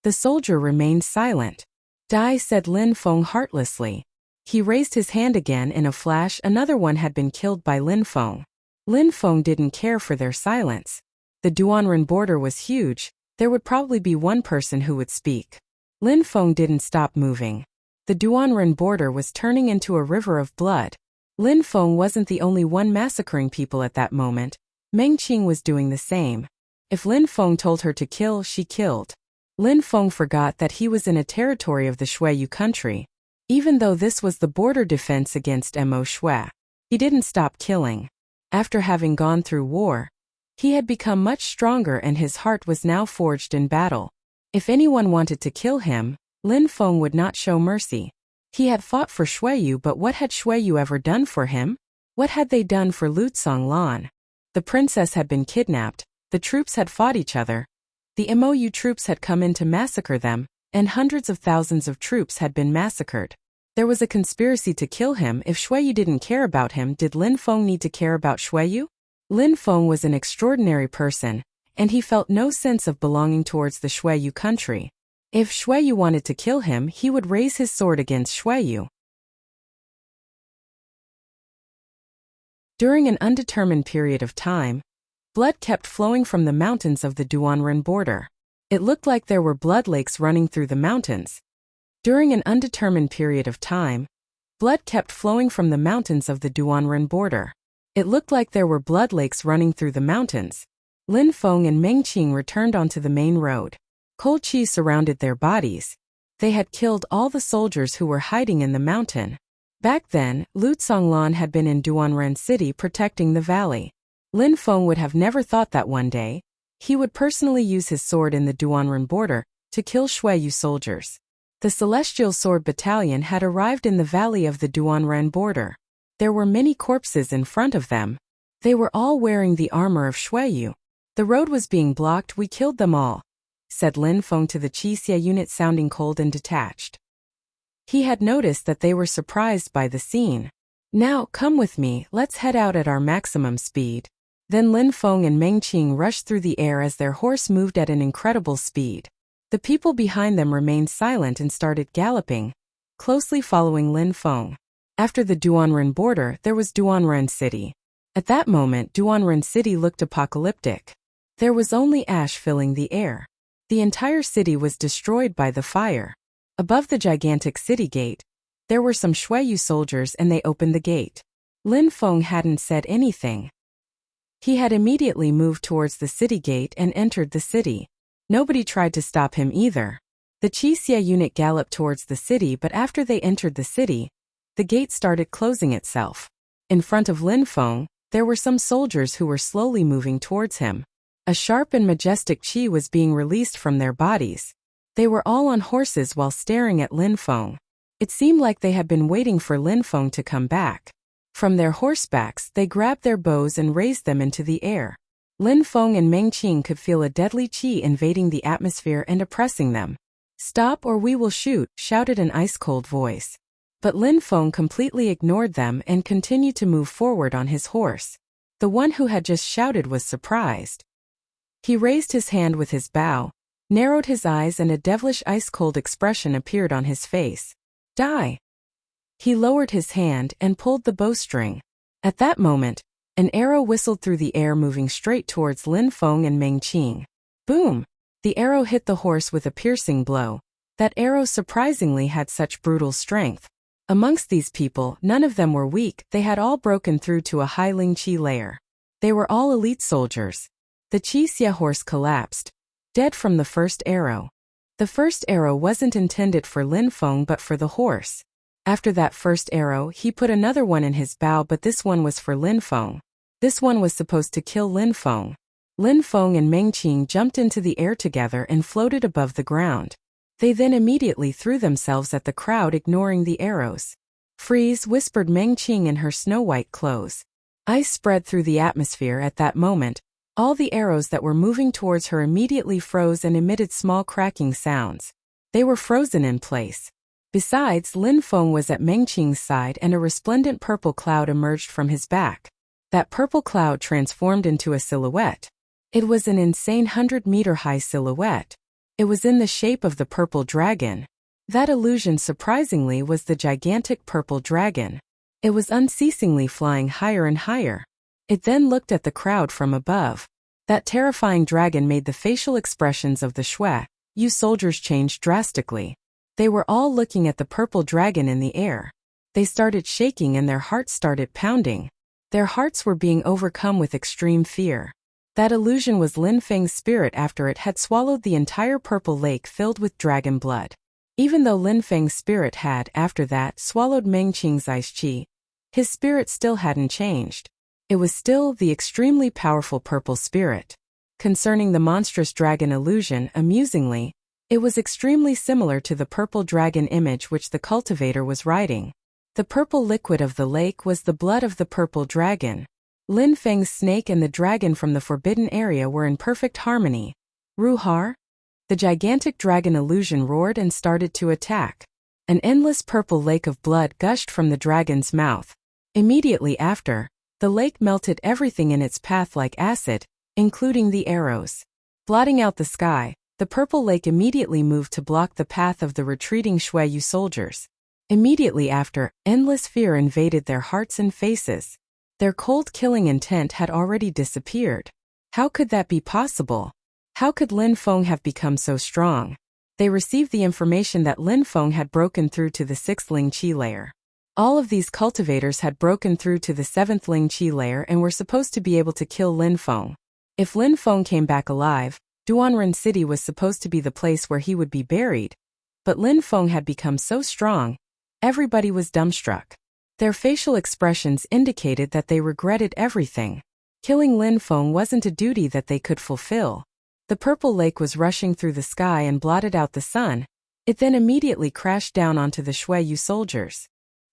The soldier remained silent. "Die," said Lin Feng heartlessly. He raised his hand again. In a flash, another one had been killed by Lin Feng. Lin Feng didn't care for their silence. The Duanren border was huge. There would probably be one person who would speak. Lin Feng didn't stop moving. The Duanren border was turning into a river of blood. Lin Feng wasn't the only one massacring people at that moment. Meng Qing was doing the same. If Lin Feng told her to kill, she killed. Lin Feng forgot that he was in a territory of the Shuiyu country. Even though this was the border defense against Mo Shui, he didn't stop killing. After having gone through war, he had become much stronger and his heart was now forged in battle. If anyone wanted to kill him, Lin Feng would not show mercy. He had fought for Shuiyu, but what had Shuiyu ever done for him? What had they done for Lutsong Lan? The princess had been kidnapped, the troops had fought each other. The MOU troops had come in to massacre them, and hundreds of thousands of troops had been massacred. There was a conspiracy to kill him. If Shuiyu didn't care about him, did Lin Feng need to care about Shuiyu? Lin Feng was an extraordinary person, and he felt no sense of belonging towards the Shuiyu country. If Shuiyu wanted to kill him, he would raise his sword against Shuiyu. During an undetermined period of time, blood kept flowing from the mountains of the Duanren border. It looked like there were blood lakes running through the mountains. During an undetermined period of time, blood kept flowing from the mountains of the Duanren border. It looked like there were blood lakes running through the mountains. Lin Feng and Meng Qing returned onto the main road. Cold chi surrounded their bodies. They had killed all the soldiers who were hiding in the mountain. Back then, Lutsong Lan had been in Duanren City protecting the valley. Lin Feng would have never thought that one day, he would personally use his sword in the Duanren border to kill Shuiyu soldiers. The Celestial Sword Battalion had arrived in the valley of the Duanren border. There were many corpses in front of them. They were all wearing the armor of Shuiyu. "The road was being blocked, we killed them all," said Lin Feng to the Qixia unit, sounding cold and detached. He had noticed that they were surprised by the scene. "Now, come with me, let's head out at our maximum speed." Then Lin Feng and Meng Qing rushed through the air as their horse moved at an incredible speed. The people behind them remained silent and started galloping, closely following Lin Feng. After the Duanren border, there was Duanren City. At that moment, Duanren City looked apocalyptic. There was only ash filling the air. The entire city was destroyed by the fire. Above the gigantic city gate, there were some Shuiyu soldiers and they opened the gate. Lin Feng hadn't said anything. He had immediately moved towards the city gate and entered the city. Nobody tried to stop him either. The Qixia unit galloped towards the city, but after they entered the city, the gate started closing itself. In front of Lin Feng, there were some soldiers who were slowly moving towards him. A sharp and majestic qi was being released from their bodies. They were all on horses while staring at Lin Feng. It seemed like they had been waiting for Lin Feng to come back. From their horsebacks, they grabbed their bows and raised them into the air. Lin Feng and Meng Qing could feel a deadly qi invading the atmosphere and oppressing them. "Stop or we will shoot," shouted an ice-cold voice. But Lin Feng completely ignored them and continued to move forward on his horse. The one who had just shouted was surprised. He raised his hand with his bow, narrowed his eyes, and a devilish ice-cold expression appeared on his face. "Die!" He lowered his hand and pulled the bowstring. At that moment, an arrow whistled through the air, moving straight towards Lin Feng and Meng Qing. Boom! The arrow hit the horse with a piercing blow. That arrow surprisingly had such brutal strength. Amongst these people, none of them were weak, they had all broken through to a high Ling Qi layer. They were all elite soldiers. The Qi Xia horse collapsed, dead from the first arrow. The first arrow wasn't intended for Lin Feng but for the horse. After that first arrow, he put another one in his bow, but this one was for Lin Feng. This one was supposed to kill Lin Feng. Lin Feng and Meng Qing jumped into the air together and floated above the ground. They then immediately threw themselves at the crowd, ignoring the arrows. Freeze, whispered Meng Qing in her snow-white clothes. Ice spread through the atmosphere at that moment. All the arrows that were moving towards her immediately froze and emitted small cracking sounds. They were frozen in place. Besides, Lin Feng was at Meng Qing's side and a resplendent purple cloud emerged from his back. That purple cloud transformed into a silhouette. It was an insane 100-meter-high silhouette. It was in the shape of the purple dragon. That illusion surprisingly was the gigantic purple dragon. It was unceasingly flying higher and higher. It then looked at the crowd from above. That terrifying dragon made the facial expressions of the Shui Yu soldiers change drastically. They were all looking at the purple dragon in the air. They started shaking and their hearts started pounding. Their hearts were being overcome with extreme fear. That illusion was Lin Feng's spirit after it had swallowed the entire purple lake filled with dragon blood. Even though Lin Feng's spirit had, after that, swallowed Meng Qing's ice qi, his spirit still hadn't changed. It was still the extremely powerful purple spirit. Concerning the monstrous dragon illusion, amusingly, it was extremely similar to the purple dragon image which the cultivator was riding. The purple liquid of the lake was the blood of the purple dragon. Lin Feng's snake and the dragon from the forbidden area were in perfect harmony. Ruhar? The gigantic dragon illusion roared and started to attack. An endless purple lake of blood gushed from the dragon's mouth. Immediately after, the lake melted everything in its path like acid, including the arrows. Blotting out the sky, the purple lake immediately moved to block the path of the retreating Shui Yu soldiers. Immediately after, endless fear invaded their hearts and faces. Their cold killing intent had already disappeared. How could that be possible? How could Lin Feng have become so strong? They received the information that Lin Feng had broken through to the 6th Ling Qi layer. All of these cultivators had broken through to the 7th Ling Qi layer and were supposed to be able to kill Lin Feng. If Lin Feng came back alive, Duanren City was supposed to be the place where he would be buried. But Lin Feng had become so strong, everybody was dumbstruck. Their facial expressions indicated that they regretted everything. Killing Lin Feng wasn't a duty that they could fulfill. The purple lake was rushing through the sky and blotted out the sun. It then immediately crashed down onto the Shui Yu soldiers.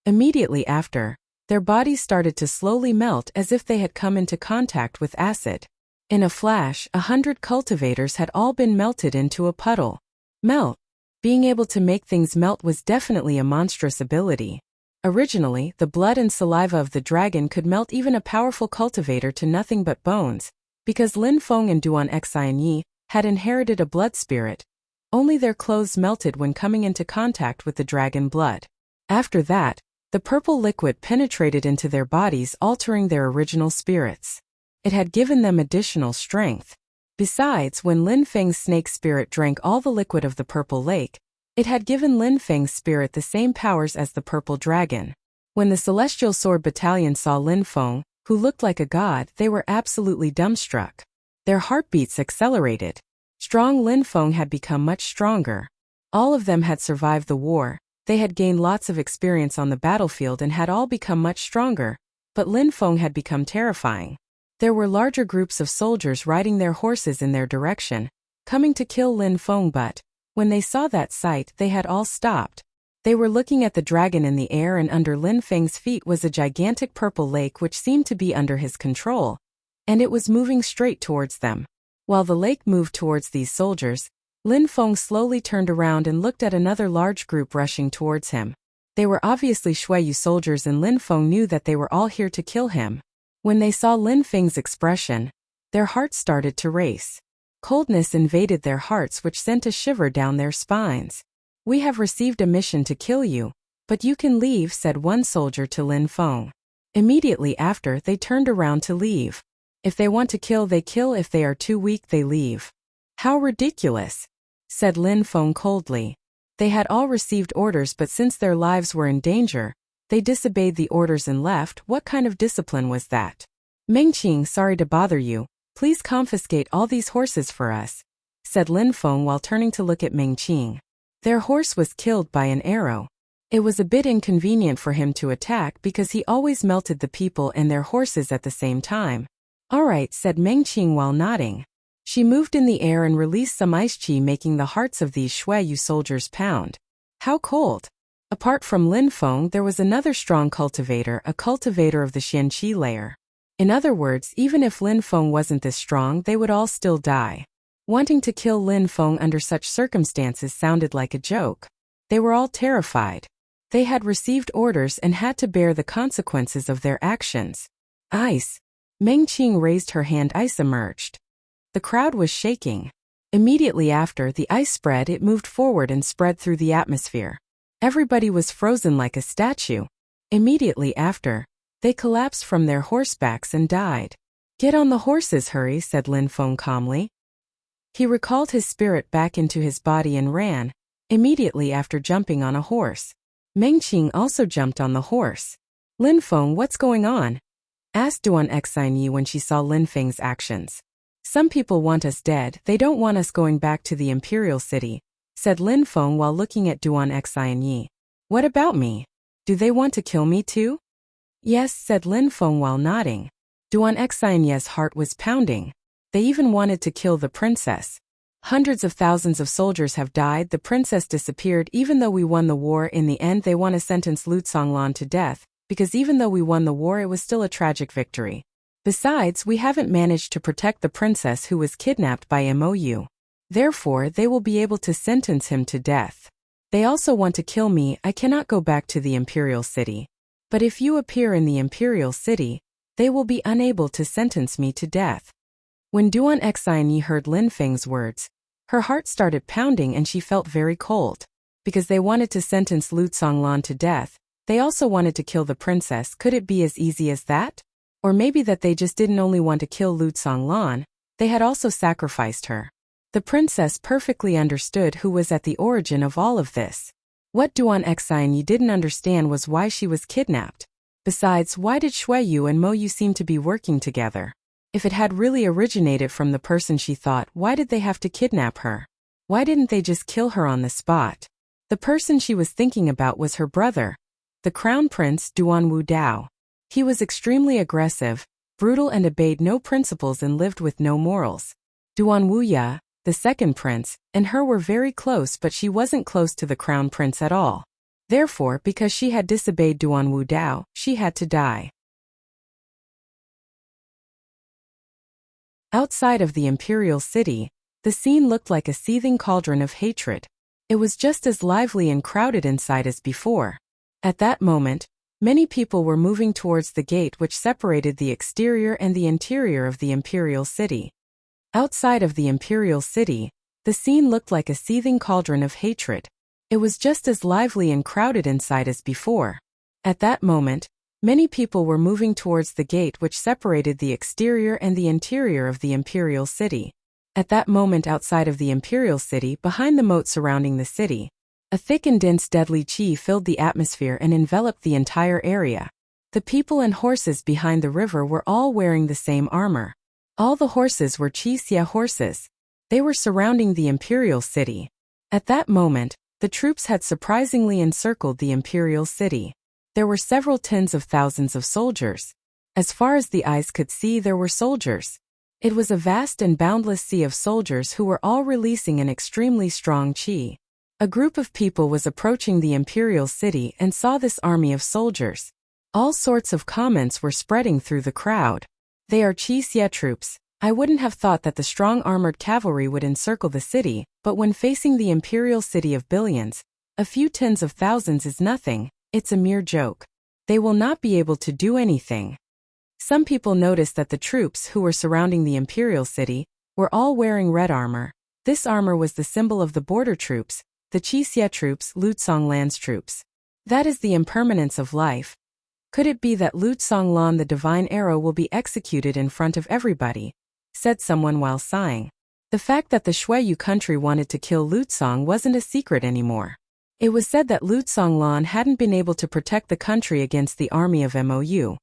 Immediately after, their bodies started to slowly melt as if they had come into contact with acid. In a flash, 100 cultivators had all been melted into a puddle. Melt. Being able to make things melt was definitely a monstrous ability. Originally, the blood and saliva of the dragon could melt even a powerful cultivator to nothing but bones, because Lin Feng and Duan Xianyi had inherited a blood spirit. Only their clothes melted when coming into contact with the dragon blood. After that, the purple liquid penetrated into their bodies, altering their original spirits. It had given them additional strength. Besides, when Lin Feng's snake spirit drank all the liquid of the purple lake, it had given Lin Feng's spirit the same powers as the purple dragon. When the Celestial Sword Battalion saw Lin Feng, who looked like a god, they were absolutely dumbstruck. Their heartbeats accelerated. Strong Lin Feng had become much stronger. All of them had survived the war, they had gained lots of experience on the battlefield and had all become much stronger, but Lin Feng had become terrifying. There were larger groups of soldiers riding their horses in their direction, coming to kill Lin Feng, but when they saw that sight, they had all stopped. They were looking at the dragon in the air, and under Lin Feng's feet was a gigantic purple lake which seemed to be under his control, and it was moving straight towards them. While the lake moved towards these soldiers, Lin Feng slowly turned around and looked at another large group rushing towards him. They were obviously Shui Yu soldiers, and Lin Feng knew that they were all here to kill him. When they saw Lin Feng's expression, their hearts started to race. Coldness invaded their hearts, which sent a shiver down their spines. "We have received a mission to kill you, but you can leave," said one soldier to Lin Feng. Immediately after, they turned around to leave. If they want to kill, they kill. If they are too weak, they leave. How ridiculous, said Lin Feng coldly. They had all received orders, but since their lives were in danger, they disobeyed the orders and left. What kind of discipline was that? Mengqing, sorry to bother you. Please confiscate all these horses for us, said Lin Feng while turning to look at Mengqing. Their horse was killed by an arrow. It was a bit inconvenient for him to attack because he always melted the people and their horses at the same time. All right, said Mengqing while nodding. She moved in the air and released some ice chi, making the hearts of these Shuai soldiers pound. How cold! Apart from Lin Feng, there was another strong cultivator, a cultivator of the Xianqi layer. In other words, even if Lin Feng wasn't this strong, they would all still die. Wanting to kill Lin Feng under such circumstances sounded like a joke. They were all terrified. They had received orders and had to bear the consequences of their actions. Ice. Mengqing raised her hand. Ice emerged. The crowd was shaking. Immediately after the ice spread, it moved forward and spread through the atmosphere. Everybody was frozen like a statue. Immediately after, they collapsed from their horsebacks and died. Get on the horses, hurry, said Lin Feng calmly. He recalled his spirit back into his body and ran, immediately after jumping on a horse. Mengqing also jumped on the horse. Lin Feng, what's going on? Asked Duan Xinyi when she saw Lin Feng's actions. Some people want us dead, they don't want us going back to the imperial city, said Lin Feng while looking at Duan Xinyi. What about me? Do they want to kill me too? Yes, said Lin Feng while nodding. Duan Xinyi's heart was pounding. They even wanted to kill the princess. Hundreds of thousands of soldiers have died, the princess disappeared. Even though we won the war, in the end they want to sentence Lu Zonglan to death, because even though we won the war, it was still a tragic victory. Besides, we haven't managed to protect the princess who was kidnapped by Mou. Therefore, they will be able to sentence him to death. They also want to kill me. I cannot go back to the imperial city. But if you appear in the imperial city, they will be unable to sentence me to death. When Duan Xinyi heard Lin Feng's words, her heart started pounding and she felt very cold. Because they wanted to sentence Lu Zonglan to death, they also wanted to kill the princess. Could it be as easy as that? Or maybe that they just didn't only want to kill Lu Zonglan, they had also sacrificed her. The princess perfectly understood who was at the origin of all of this. What Duan Xinyi didn't understand was why she was kidnapped. Besides, why did Shuai and Mou seem to be working together? If it had really originated from the person she thought, why did they have to kidnap her? Why didn't they just kill her on the spot? The person she was thinking about was her brother, the crown prince Duan Wu Dao. He was extremely aggressive, brutal and obeyed no principles and lived with no morals. Duan Wuya, the second prince, and her were very close, but she wasn't close to the crown prince at all. Therefore, because she had disobeyed Duan Wu Dao, she had to die. Outside of the imperial city, the scene looked like a seething cauldron of hatred. It was just as lively and crowded inside as before. At that moment, many people were moving towards the gate which separated the exterior and the interior of the imperial city. Outside of the imperial city, the scene looked like a seething cauldron of hatred. It was just as lively and crowded inside as before. At that moment, many people were moving towards the gate which separated the exterior and the interior of the imperial city. At that moment, outside of the imperial city, behind the moat surrounding the city, a thick and dense deadly qi filled the atmosphere and enveloped the entire area. The people and horses behind the river were all wearing the same armor. All the horses were Qixia horses. They were surrounding the imperial city. At that moment, the troops had surprisingly encircled the imperial city. There were several tens of thousands of soldiers. As far as the eyes could see, there were soldiers. It was a vast and boundless sea of soldiers who were all releasing an extremely strong qi. A group of people was approaching the imperial city and saw this army of soldiers. All sorts of comments were spreading through the crowd. They are Qixia troops. I wouldn't have thought that the strong armored cavalry would encircle the city, but when facing the imperial city of billions, a few tens of thousands is nothing. It's a mere joke. They will not be able to do anything. Some people noticed that the troops who were surrounding the imperial city were all wearing red armor. This armor was the symbol of the border troops, the Qixia troops, Lu Zonglan's troops. That is the impermanence of life. Could it be that Lu Zonglan, the divine arrow, will be executed in front of everybody? Said someone while sighing. The fact that the Shuiyu country wanted to kill Lützong wasn't a secret anymore. It was said that Lützong Lan hadn't been able to protect the country against the army of Mou,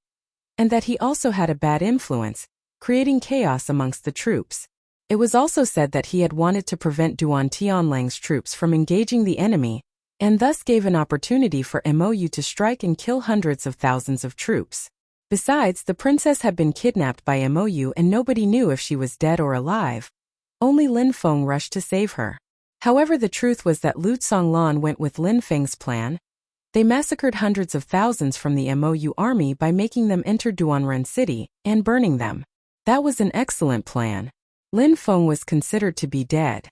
and that he also had a bad influence, creating chaos amongst the troops. It was also said that he had wanted to prevent Duan Tianlang's troops from engaging the enemy, and thus gave an opportunity for Mou to strike and kill hundreds of thousands of troops. Besides, the princess had been kidnapped by Mou and nobody knew if she was dead or alive. Only Lin Feng rushed to save her. However, the truth was that Lützong Lan went with Lin Feng's plan. They massacred hundreds of thousands from the Mou army by making them enter Duanren City and burning them. That was an excellent plan. Lin Feng was considered to be dead.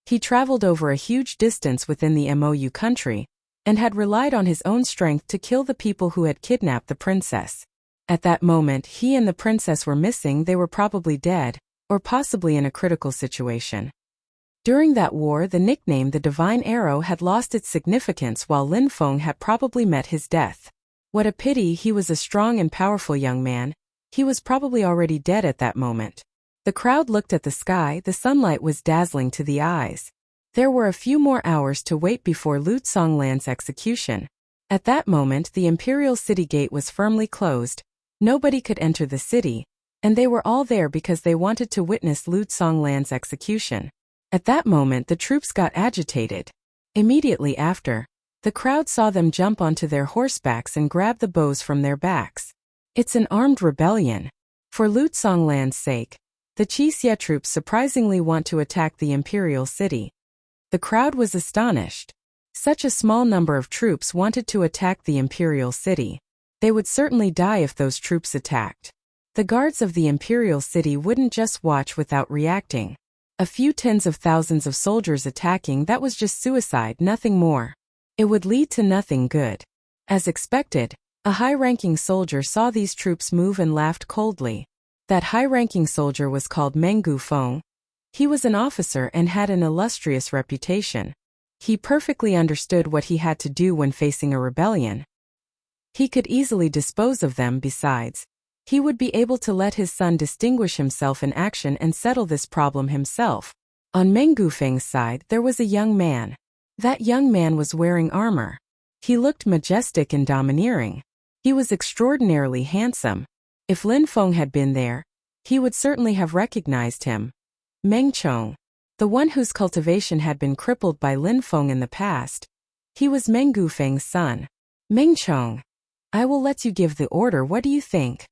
He traveled over a huge distance within the Mou country and had relied on his own strength to kill the people who had kidnapped the princess. At that moment, he and the princess were missing. They were probably dead, or possibly in a critical situation. During that war, the nickname the Divine Arrow had lost its significance while Lin Feng had probably met his death. What a pity, he was a strong and powerful young man. He was probably already dead at that moment. The crowd looked at the sky. The sunlight was dazzling to the eyes. There were a few more hours to wait before Lützong Lan's execution. At that moment, the imperial city gate was firmly closed. Nobody could enter the city, and they were all there because they wanted to witness Lützong Lan's execution. At that moment, the troops got agitated. Immediately after, the crowd saw them jump onto their horsebacks and grab the bows from their backs. It's an armed rebellion. For Lützong Lan's sake, the Qixia troops surprisingly want to attack the imperial city. The crowd was astonished. Such a small number of troops wanted to attack the imperial city. They would certainly die if those troops attacked. The guards of the imperial city wouldn't just watch without reacting. A few tens of thousands of soldiers attacking, that was just suicide, nothing more. It would lead to nothing good. As expected, a high-ranking soldier saw these troops move and laughed coldly. That high-ranking soldier was called Meng Gufeng. He was an officer and had an illustrious reputation. He perfectly understood what he had to do when facing a rebellion. He could easily dispose of them. Besides, he would be able to let his son distinguish himself in action and settle this problem himself. On Meng Gufeng's side, there was a young man. That young man was wearing armor. He looked majestic and domineering. He was extraordinarily handsome. If Lin Feng had been there, he would certainly have recognized him. Meng Chong, the one whose cultivation had been crippled by Lin Feng in the past. He was Meng Gufeng's son. Meng Chong, I will let you give the order. What do you think?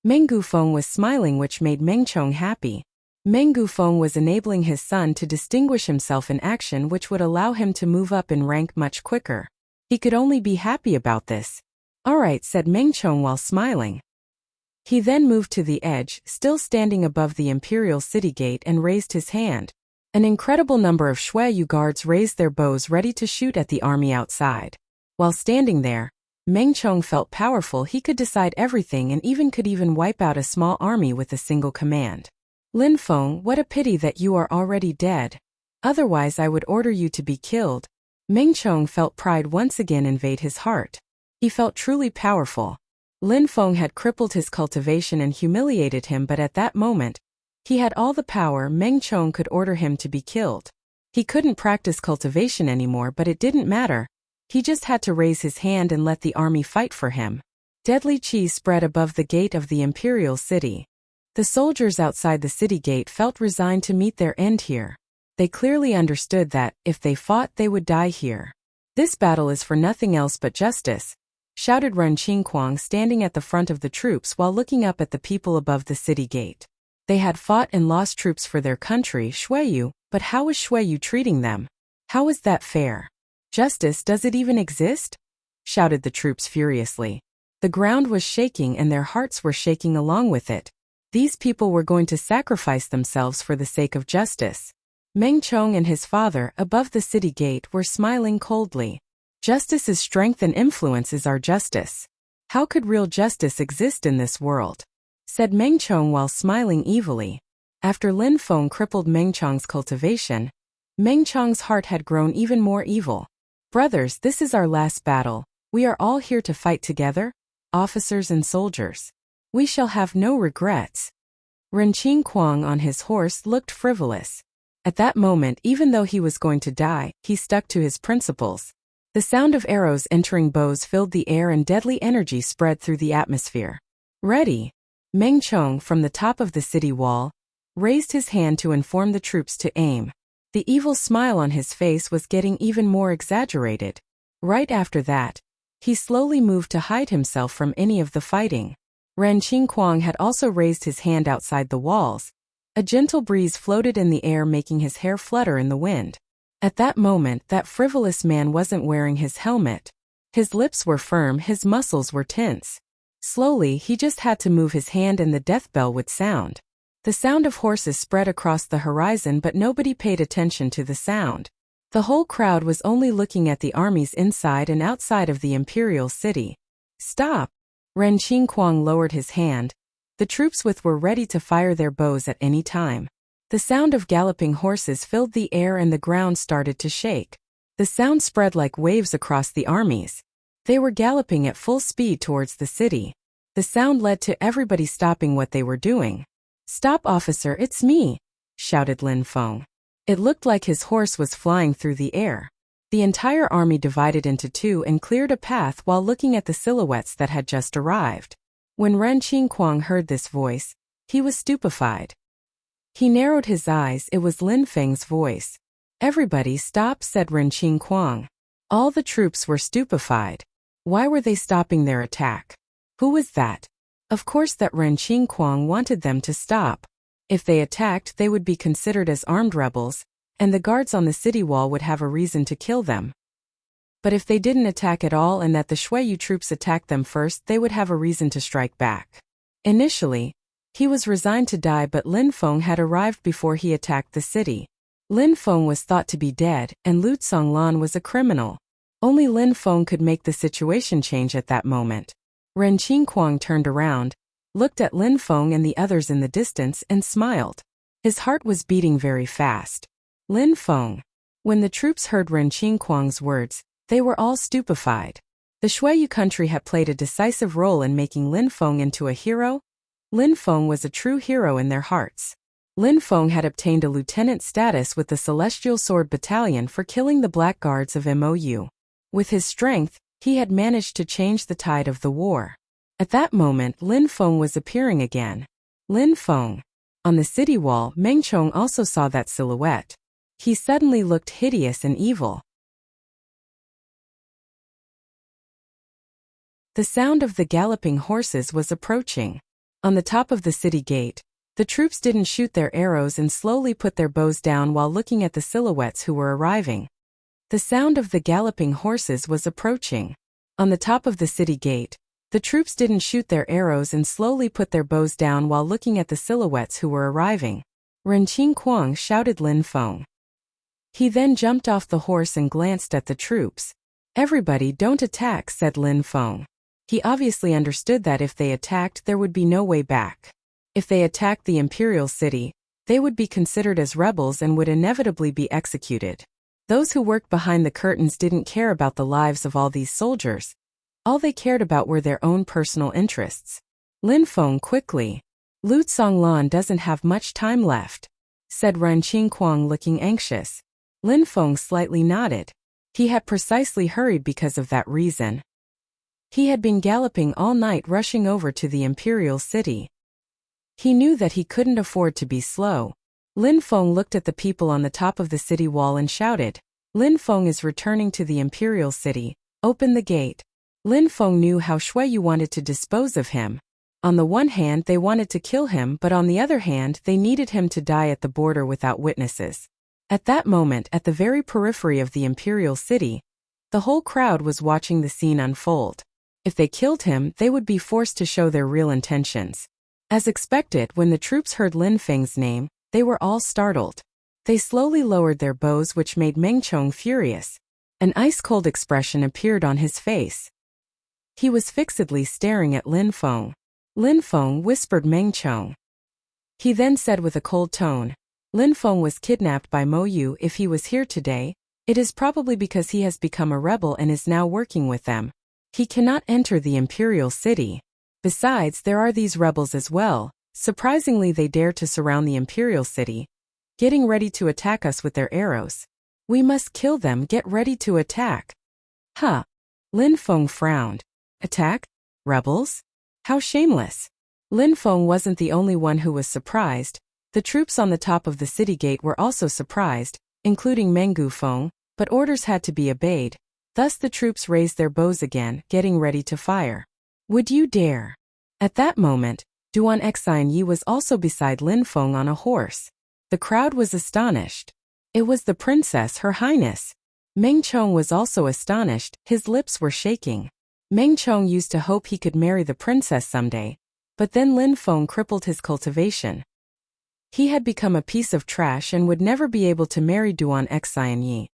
Meng Gufeng was smiling, which made Meng Chong happy. Meng Gufeng was enabling his son to distinguish himself in action, which would allow him to move up in rank much quicker. He could only be happy about this. All right, said Meng Chong while smiling. He then moved to the edge, still standing above the imperial city gate, and raised his hand. An incredible number of Shuiyu guards raised their bows ready to shoot at the army outside. While standing there, Meng Chong felt powerful. He could decide everything and could even wipe out a small army with a single command. Lin Feng, what a pity that you are already dead. Otherwise I would order you to be killed. Meng Chong felt pride once again invade his heart. He felt truly powerful. Lin Feng had crippled his cultivation and humiliated him, but at that moment, he had all the power. Meng Chong could order him to be killed. He couldn't practice cultivation anymore, but it didn't matter. He just had to raise his hand and let the army fight for him. Deadly chi spread above the gate of the imperial city. The soldiers outside the city gate felt resigned to meet their end here. They clearly understood that, if they fought, they would die here. This battle is for nothing else but justice, shouted Ren Qingquang, standing at the front of the troops while looking up at the people above the city gate. They had fought and lost troops for their country, Shuiyu, but how was Shuiyu treating them? How is that fair? Justice, does it even exist? Shouted the troops furiously. The ground was shaking and their hearts were shaking along with it. These people were going to sacrifice themselves for the sake of justice. Meng Chong and his father, above the city gate, were smiling coldly. Justice is strength and influence is our justice. How could real justice exist in this world? Said Meng Chong while smiling evilly. After Lin Feng crippled Meng Chong's cultivation, Meng Chong's heart had grown even more evil. Brothers, this is our last battle. We are all here to fight together, officers and soldiers. We shall have no regrets. Ren Qingquang on his horse looked frivolous. At that moment, even though he was going to die, he stuck to his principles. The sound of arrows entering bows filled the air and deadly energy spread through the atmosphere. Ready! Meng Chong, from the top of the city wall, raised his hand to inform the troops to aim. The evil smile on his face was getting even more exaggerated. Right after that, he slowly moved to hide himself from any of the fighting. Ren Qingquang had also raised his hand outside the walls. A gentle breeze floated in the air, making his hair flutter in the wind. At that moment, that frivolous man wasn't wearing his helmet. His lips were firm, his muscles were tense. Slowly, he just had to move his hand and the death bell would sound. The sound of horses spread across the horizon, but nobody paid attention to the sound. The whole crowd was only looking at the armies inside and outside of the imperial city. Stop! Ren Qingquang lowered his hand. The troops were ready to fire their bows at any time. The sound of galloping horses filled the air and the ground started to shake. The sound spread like waves across the armies. They were galloping at full speed towards the city. The sound led to everybody stopping what they were doing. "Stop, officer, it's me!" shouted Lin Feng. It looked like his horse was flying through the air. The entire army divided into two and cleared a path while looking at the silhouettes that had just arrived. When Ren Qingquang heard this voice, he was stupefied. He narrowed his eyes. It was Lin Feng's voice. "Everybody stop," said Ren Qingquang. All the troops were stupefied. Why were they stopping their attack? Who was that? Of course that Ren Qingquang wanted them to stop. If they attacked, they would be considered as armed rebels, and the guards on the city wall would have a reason to kill them. But if they didn't attack at all and that the Shuiyu troops attacked them first, they would have a reason to strike back. Initially, he was resigned to die, but Lin Feng had arrived before he attacked the city. Lin Feng was thought to be dead, and Lu Tsonglan was a criminal. Only Lin Feng could make the situation change at that moment. Ren Qingquang turned around, looked at Lin Feng and the others in the distance, and smiled. His heart was beating very fast. Lin Feng. When the troops heard Ren Qingquang's words, they were all stupefied. The Shuiyu country had played a decisive role in making Lin Feng into a hero. Lin Feng was a true hero in their hearts. Lin Feng had obtained a lieutenant status with the Celestial Sword Battalion for killing the blackguards of Mou. With his strength, he had managed to change the tide of the war. At that moment, Lin Feng was appearing again. Lin Feng. On the city wall, Meng Chong also saw that silhouette. He suddenly looked hideous and evil. The sound of the galloping horses was approaching. On the top of the city gate, the troops didn't shoot their arrows and slowly put their bows down while looking at the silhouettes who were arriving. The sound of the galloping horses was approaching. On the top of the city gate, the troops didn't shoot their arrows and slowly put their bows down while looking at the silhouettes who were arriving. Ren Qingquang shouted Lin Feng. He then jumped off the horse and glanced at the troops. "Everybody don't attack," said Lin Feng. He obviously understood that if they attacked, there would be no way back. If they attacked the imperial city, they would be considered as rebels and would inevitably be executed. Those who worked behind the curtains didn't care about the lives of all these soldiers. All they cared about were their own personal interests. Lin Feng quickly. "Lu Tsonglan doesn't have much time left," said Ren Qingquang, looking anxious. Lin Feng slightly nodded. He had precisely hurried because of that reason. He had been galloping all night, rushing over to the imperial city. He knew that he couldn't afford to be slow. Lin Feng looked at the people on the top of the city wall and shouted, "Lin Feng is returning to the imperial city. Open the gate." Lin Feng knew how Shuiyu wanted to dispose of him. On the one hand, they wanted to kill him, but on the other hand, they needed him to die at the border without witnesses. At that moment, at the very periphery of the imperial city, the whole crowd was watching the scene unfold. If they killed him, they would be forced to show their real intentions. As expected, when the troops heard Lin Feng's name, they were all startled. They slowly lowered their bows, which made Meng Chong furious. An ice-cold expression appeared on his face. He was fixedly staring at Lin Feng. "Lin Feng," whispered Meng Chong. He then said with a cold tone, "Lin Feng was kidnapped by Mou. If he was here today, it is probably because he has become a rebel and is now working with them. He cannot enter the imperial city. Besides, there are these rebels as well. Surprisingly, they dare to surround the imperial city. getting ready to attack us with their arrows. We must kill them, get ready to attack. Huh. Lin Feng frowned. Attack? Rebels? How shameless. Lin Feng wasn't the only one who was surprised. The troops on the top of the city gate were also surprised, including Mengu Feng, but orders had to be obeyed. Thus the troops raised their bows again, getting ready to fire. Would you dare? At that moment, Duan Xinyi was also beside Lin Feng on a horse. The crowd was astonished. It was the princess, Her Highness. Meng Chong was also astonished, his lips were shaking. Meng Chong used to hope he could marry the princess someday, but then Lin Feng crippled his cultivation. He had become a piece of trash and would never be able to marry Duan Xinyi.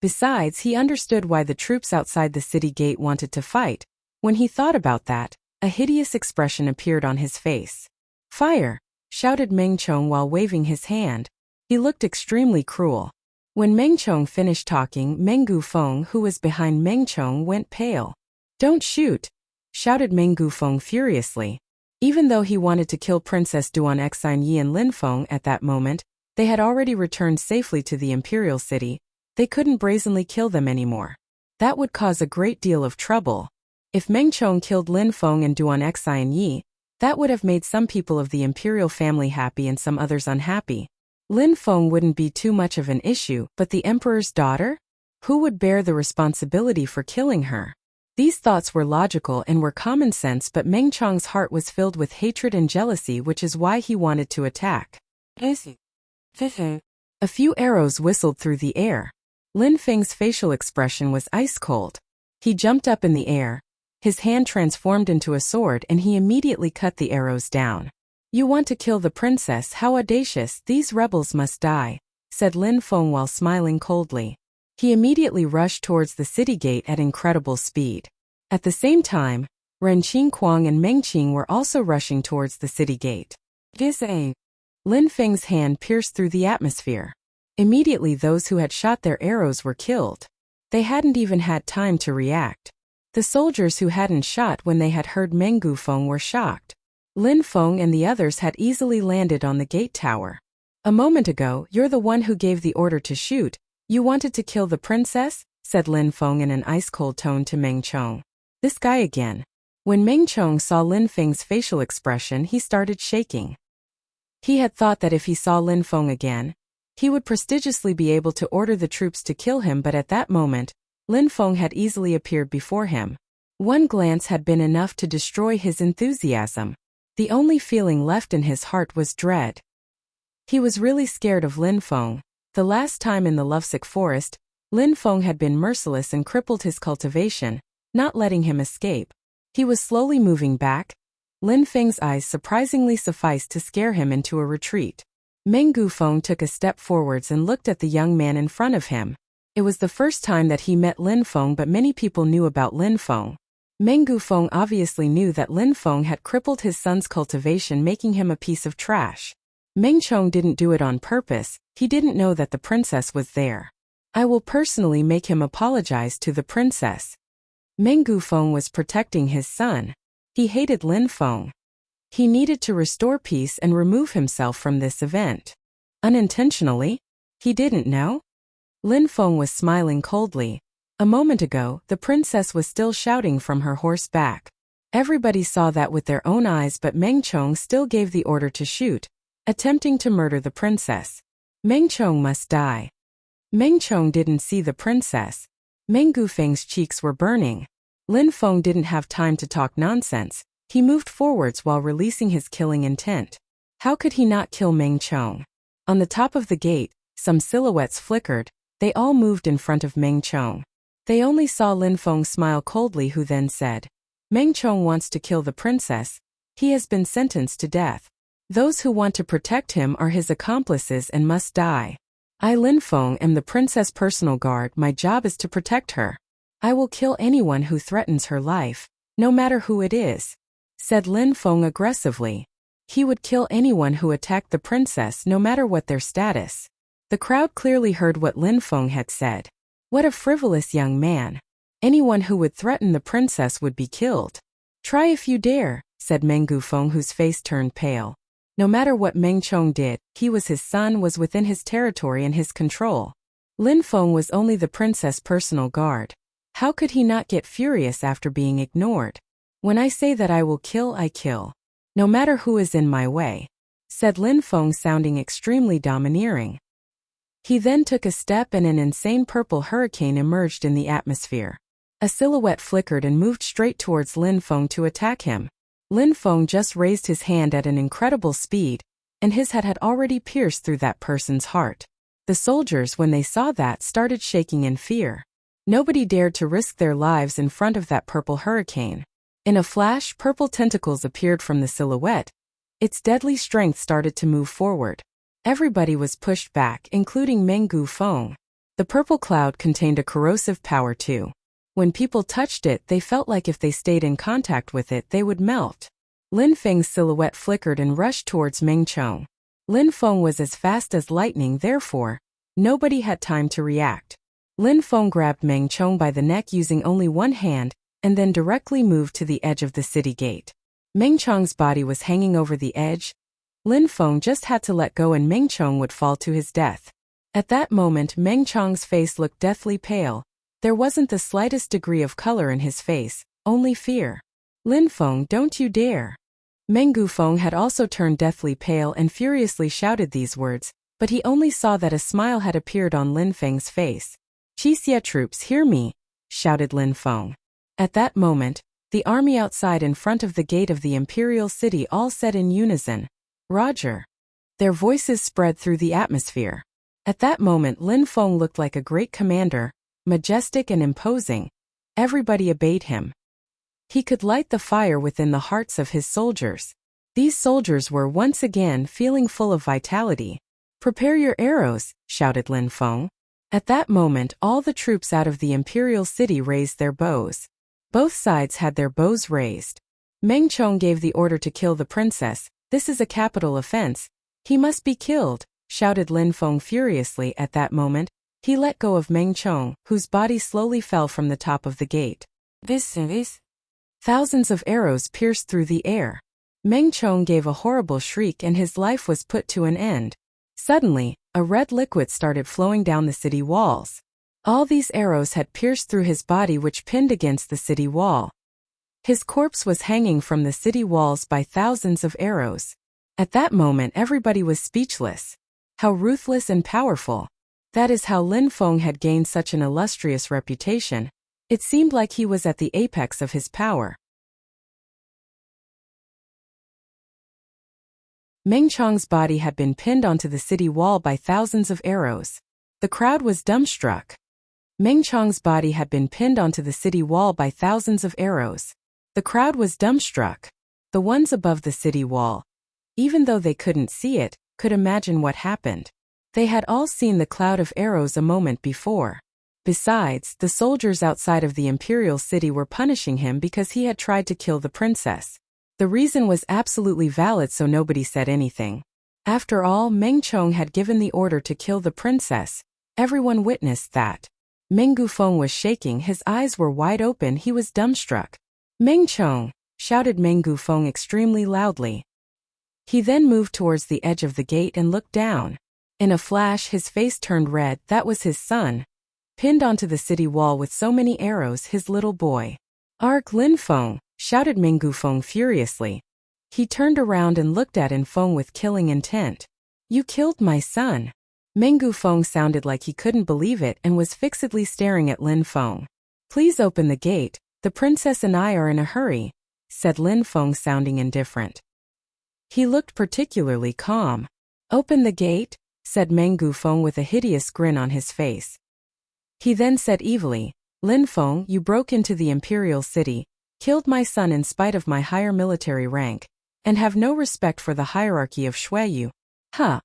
Besides, he understood why the troops outside the city gate wanted to fight. When he thought about that, a hideous expression appeared on his face. Fire! Shouted Meng Chong while waving his hand. He looked extremely cruel. When Meng Chong finished talking, Mengu Feng, who was behind Meng Chong, went pale. Don't shoot! Shouted Mengu Feng furiously. Even though he wanted to kill Princess Duan Xinyi and Lin Feng at that moment, they had already returned safely to the imperial city. They couldn't brazenly kill them anymore. That would cause a great deal of trouble. If Meng Chong killed Lin Feng and Duan Xinyi, that would have made some people of the imperial family happy and some others unhappy. Lin Feng wouldn't be too much of an issue, but the emperor's daughter? Who would bear the responsibility for killing her? These thoughts were logical and were common sense, but Meng Chong's heart was filled with hatred and jealousy, which is why he wanted to attack. A few arrows whistled through the air. Lin Feng's facial expression was ice cold. He jumped up in the air. His hand transformed into a sword and he immediately cut the arrows down. You want to kill the princess? How audacious! These rebels must die, said Lin Feng while smiling coldly. He immediately rushed towards the city gate at incredible speed. At the same time, Ren Qingquang and Meng Qing were also rushing towards the city gate. Lin Feng's hand pierced through the atmosphere. Immediately those who had shot their arrows were killed. They hadn't even had time to react. The soldiers who hadn't shot when they had heard Mengu Feng were shocked. Lin Feng and the others had easily landed on the gate tower. A moment ago, you're the one who gave the order to shoot. You wanted to kill the princess? Said Lin Feng in an ice-cold tone to Meng Chong. This guy again. When Meng Chong saw Lin Feng's facial expression, he started shaking. He had thought that if he saw Lin Feng again, he would prestigiously be able to order the troops to kill him, but at that moment, Lin Feng had easily appeared before him. One glance had been enough to destroy his enthusiasm. The only feeling left in his heart was dread. He was really scared of Lin Feng. The last time in the lovesick forest, Lin Feng had been merciless and crippled his cultivation, not letting him escape. He was slowly moving back. Lin Feng's eyes surprisingly sufficed to scare him into a retreat. Mengu Feng took a step forwards and looked at the young man in front of him. It was the first time that he met Lin Feng, but many people knew about Lin Feng. Mengu Feng obviously knew that Lin Feng had crippled his son's cultivation, making him a piece of trash. Meng Chong didn't do it on purpose. He didn't know that the princess was there. I will personally make him apologize to the princess. Mengu Feng was protecting his son. He hated Lin Feng. He needed to restore peace and remove himself from this event. Unintentionally? He didn't know? Lin Feng was smiling coldly. A moment ago, the princess was still shouting from her horse back. Everybody saw that with their own eyes, but Meng Chong still gave the order to shoot, attempting to murder the princess. Meng Chong must die. Meng Chong didn't see the princess. Mengu Feng's cheeks were burning. Lin Feng didn't have time to talk nonsense. He moved forwards while releasing his killing intent. How could he not kill Meng Chong? On the top of the gate, some silhouettes flickered. They all moved in front of Meng Chong. They only saw Lin Feng smile coldly, who then said, Meng Chong wants to kill the princess. He has been sentenced to death. Those who want to protect him are his accomplices and must die. I, Lin Feng, am the princess' personal guard. My job is to protect her. I will kill anyone who threatens her life, no matter who it is, said Lin Feng aggressively. He would kill anyone who attacked the princess, no matter what their status. The crowd clearly heard what Lin Feng had said. What a frivolous young man. Anyone who would threaten the princess would be killed. Try if you dare, said Mengu Feng, whose face turned pale. No matter what Meng Chong did, he was his son, was within his territory and his control. Lin Feng was only the princess' personal guard. How could he not get furious after being ignored? When I say that I will kill, I kill. No matter who is in my way, said Lin Feng, sounding extremely domineering. He then took a step and an insane purple hurricane emerged in the atmosphere. A silhouette flickered and moved straight towards Lin Feng to attack him. Lin Feng just raised his hand at an incredible speed, and his head had already pierced through that person's heart. The soldiers, when they saw that, started shaking in fear. Nobody dared to risk their lives in front of that purple hurricane. In a flash, purple tentacles appeared from the silhouette. Its deadly strength started to move forward. Everybody was pushed back, including Meng Feng. The purple cloud contained a corrosive power too. When people touched it, they felt like if they stayed in contact with it, they would melt. Lin Feng's silhouette flickered and rushed towards Meng Chong. Lin Feng was as fast as lightning, therefore, nobody had time to react. Lin Feng grabbed Meng Chong by the neck using only one hand, and then directly moved to the edge of the city gate. Meng Chong's body was hanging over the edge. Lin Feng just had to let go and Meng Chong would fall to his death. At that moment, Meng Chong's face looked deathly pale. There wasn't the slightest degree of color in his face, only fear. Lin Feng, don't you dare. Meng Feng had also turned deathly pale and furiously shouted these words, but he only saw that a smile had appeared on Lin Feng's face. Qixia troops, hear me, shouted Lin Feng. At that moment, the army outside in front of the gate of the imperial city all said in unison, Roger. Their voices spread through the atmosphere. At that moment, Lin Feng looked like a great commander, majestic and imposing. Everybody obeyed him. He could light the fire within the hearts of his soldiers. These soldiers were once again feeling full of vitality. Prepare your arrows, shouted Lin Feng. At that moment, all the troops out of the imperial city raised their bows. Both sides had their bows raised. Meng Chong gave the order to kill the princess. This is a capital offense. He must be killed, shouted Lin Feng furiously. At that moment, he let go of Meng Chong, whose body slowly fell from the top of the gate. This. Thousands of arrows pierced through the air. Meng Chong gave a horrible shriek and his life was put to an end. Suddenly, a red liquid started flowing down the city walls. All these arrows had pierced through his body, which pinned against the city wall. His corpse was hanging from the city walls by thousands of arrows. At that moment, everybody was speechless. How ruthless and powerful. That is how Lin Feng had gained such an illustrious reputation. It seemed like he was at the apex of his power. Meng Chong's body had been pinned onto the city wall by thousands of arrows. The crowd was dumbstruck. Meng Chong's body had been pinned onto the city wall by thousands of arrows. The crowd was dumbstruck. The ones above the city wall, even though they couldn't see it, could imagine what happened. They had all seen the cloud of arrows a moment before. Besides, the soldiers outside of the imperial city were punishing him because he had tried to kill the princess. The reason was absolutely valid, so nobody said anything. After all, Meng Chong had given the order to kill the princess. Everyone witnessed that. Meng Feng was shaking, his eyes were wide open, he was dumbstruck. Meng Chong, shouted Meng Feng extremely loudly. He then moved towards the edge of the gate and looked down. In a flash, his face turned red. That was his son. Pinned onto the city wall with so many arrows, his little boy. Arg Lin Feng, shouted Meng Feng furiously. He turned around and looked at Lin Feng with killing intent. You killed my son. Meng Feng sounded like he couldn't believe it and was fixedly staring at Lin Feng. Please open the gate, the princess and I are in a hurry, said Lin Feng, sounding indifferent. He looked particularly calm. Open the gate, said Meng Feng with a hideous grin on his face. He then said evilly, Lin Feng, you broke into the imperial city, killed my son in spite of my higher military rank, and have no respect for the hierarchy of Shuiyu. Huh.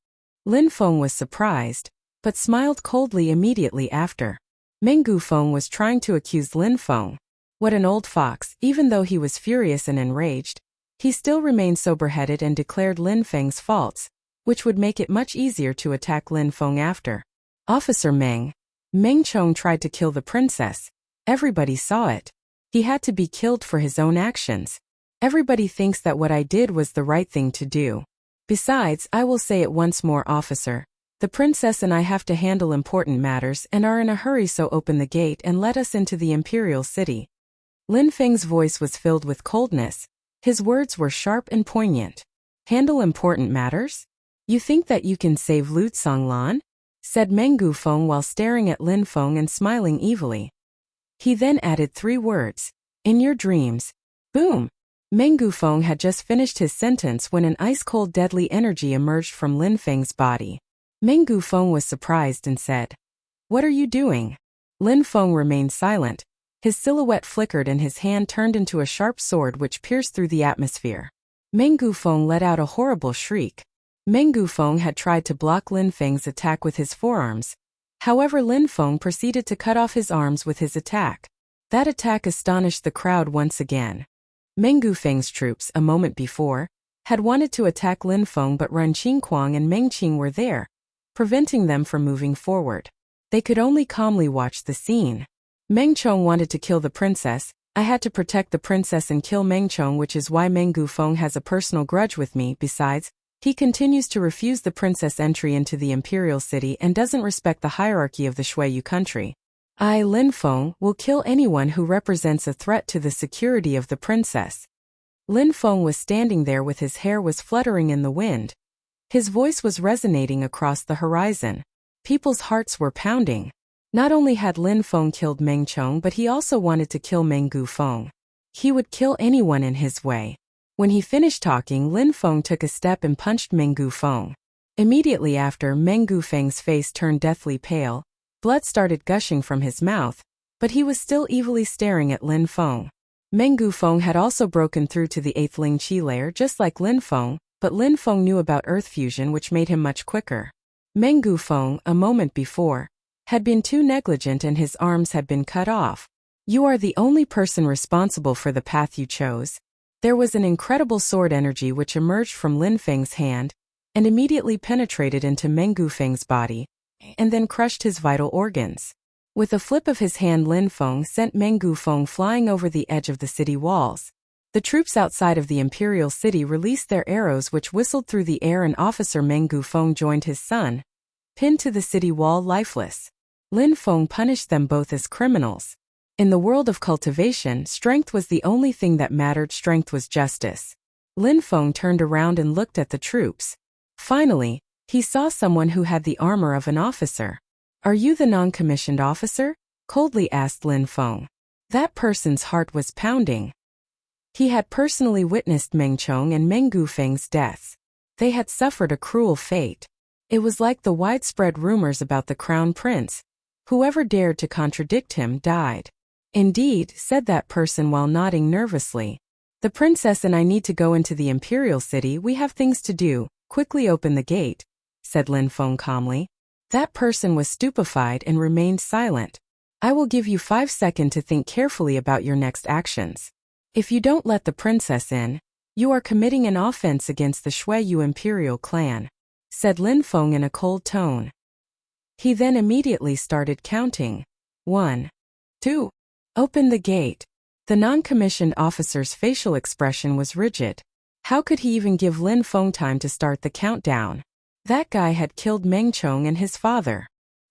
Lin Feng was surprised, but smiled coldly immediately after. Meng Feng was trying to accuse Lin Feng. What an old fox! Even though he was furious and enraged, he still remained sober-headed and declared Lin Feng's faults, which would make it much easier to attack Lin Feng after. Officer Meng. Meng Chong tried to kill the princess. Everybody saw it. He had to be killed for his own actions. Everybody thinks that what I did was the right thing to do. Besides, I will say it once more, officer. The princess and I have to handle important matters and are in a hurry, so open the gate and let us into the imperial city. Lin Feng's voice was filled with coldness. His words were sharp and poignant. Handle important matters? You think that you can save Lu Tsanglan? Said Meng Gufeng while staring at Lin Feng and smiling evilly. He then added 3 words. In your dreams. Boom! Meng Gufeng had just finished his sentence when an ice-cold deadly energy emerged from Lin Feng's body. Meng Gufeng was surprised and said, "What are you doing?" Lin Feng remained silent. His silhouette flickered and his hand turned into a sharp sword which pierced through the atmosphere. Meng Gufeng let out a horrible shriek. Meng Gufeng had tried to block Lin Feng's attack with his forearms. However, Lin Feng proceeded to cut off his arms with his attack. That attack astonished the crowd once again. Meng Gufeng's troops, a moment before, had wanted to attack Lin Feng, but Ren Qingquang and Meng Qing were there, preventing them from moving forward. They could only calmly watch the scene. Meng Chong wanted to kill the princess. I had to protect the princess and kill Meng Chong, which is why Meng Gufeng has a personal grudge with me. Besides, he continues to refuse the princess entry into the imperial city and doesn't respect the hierarchy of the Shuiyu country. I, Lin Feng, will kill anyone who represents a threat to the security of the princess. Lin Feng was standing there with his hair was fluttering in the wind. His voice was resonating across the horizon. People's hearts were pounding. Not only had Lin Feng killed Meng Chong, but he also wanted to kill Meng Gufeng. He would kill anyone in his way. When he finished talking, Lin Feng took a step and punched Meng Gufeng. Immediately after, Meng Gufeng's face turned deathly pale. Blood started gushing from his mouth, but he was still evilly staring at Lin Feng. Meng Gufeng had also broken through to the 8th Ling Qi layer just like Lin Feng, but Lin Feng knew about earth fusion, which made him much quicker. Meng Gufeng, a moment before, had been too negligent and his arms had been cut off. You are the only person responsible for the path you chose. There was an incredible sword energy which emerged from Lin Feng's hand and immediately penetrated into Meng Gufeng's body, and then crushed his vital organs. With a flip of his hand, Lin Feng sent Meng Gufeng flying over the edge of the city walls. The troops outside of the imperial city released their arrows which whistled through the air, and officer Meng Gufeng joined his son, pinned to the city wall lifeless. Lin Feng punished them both as criminals. In the world of cultivation, strength was the only thing that mattered. Strength was justice. Lin Feng turned around and looked at the troops. Finally, he saw someone who had the armor of an officer. Are you the non-commissioned officer? Coldly asked Lin Feng. That person's heart was pounding. He had personally witnessed Meng Chong and Meng Gufeng's deaths. They had suffered a cruel fate. It was like the widespread rumors about the crown prince. Whoever dared to contradict him died. Indeed, said that person while nodding nervously. The princess and I need to go into the imperial city. We have things to do. Quickly open the gate, said Lin Feng calmly. That person was stupefied and remained silent. I will give you 5 seconds to think carefully about your next actions. If you don't let the princess in, you are committing an offense against the Shuiyu imperial clan, said Lin Feng in a cold tone. He then immediately started counting. 1, 2. Open the gate. The non-commissioned officer's facial expression was rigid. How could he even give Lin Feng time to start the countdown? That guy had killed Meng Chong and his father.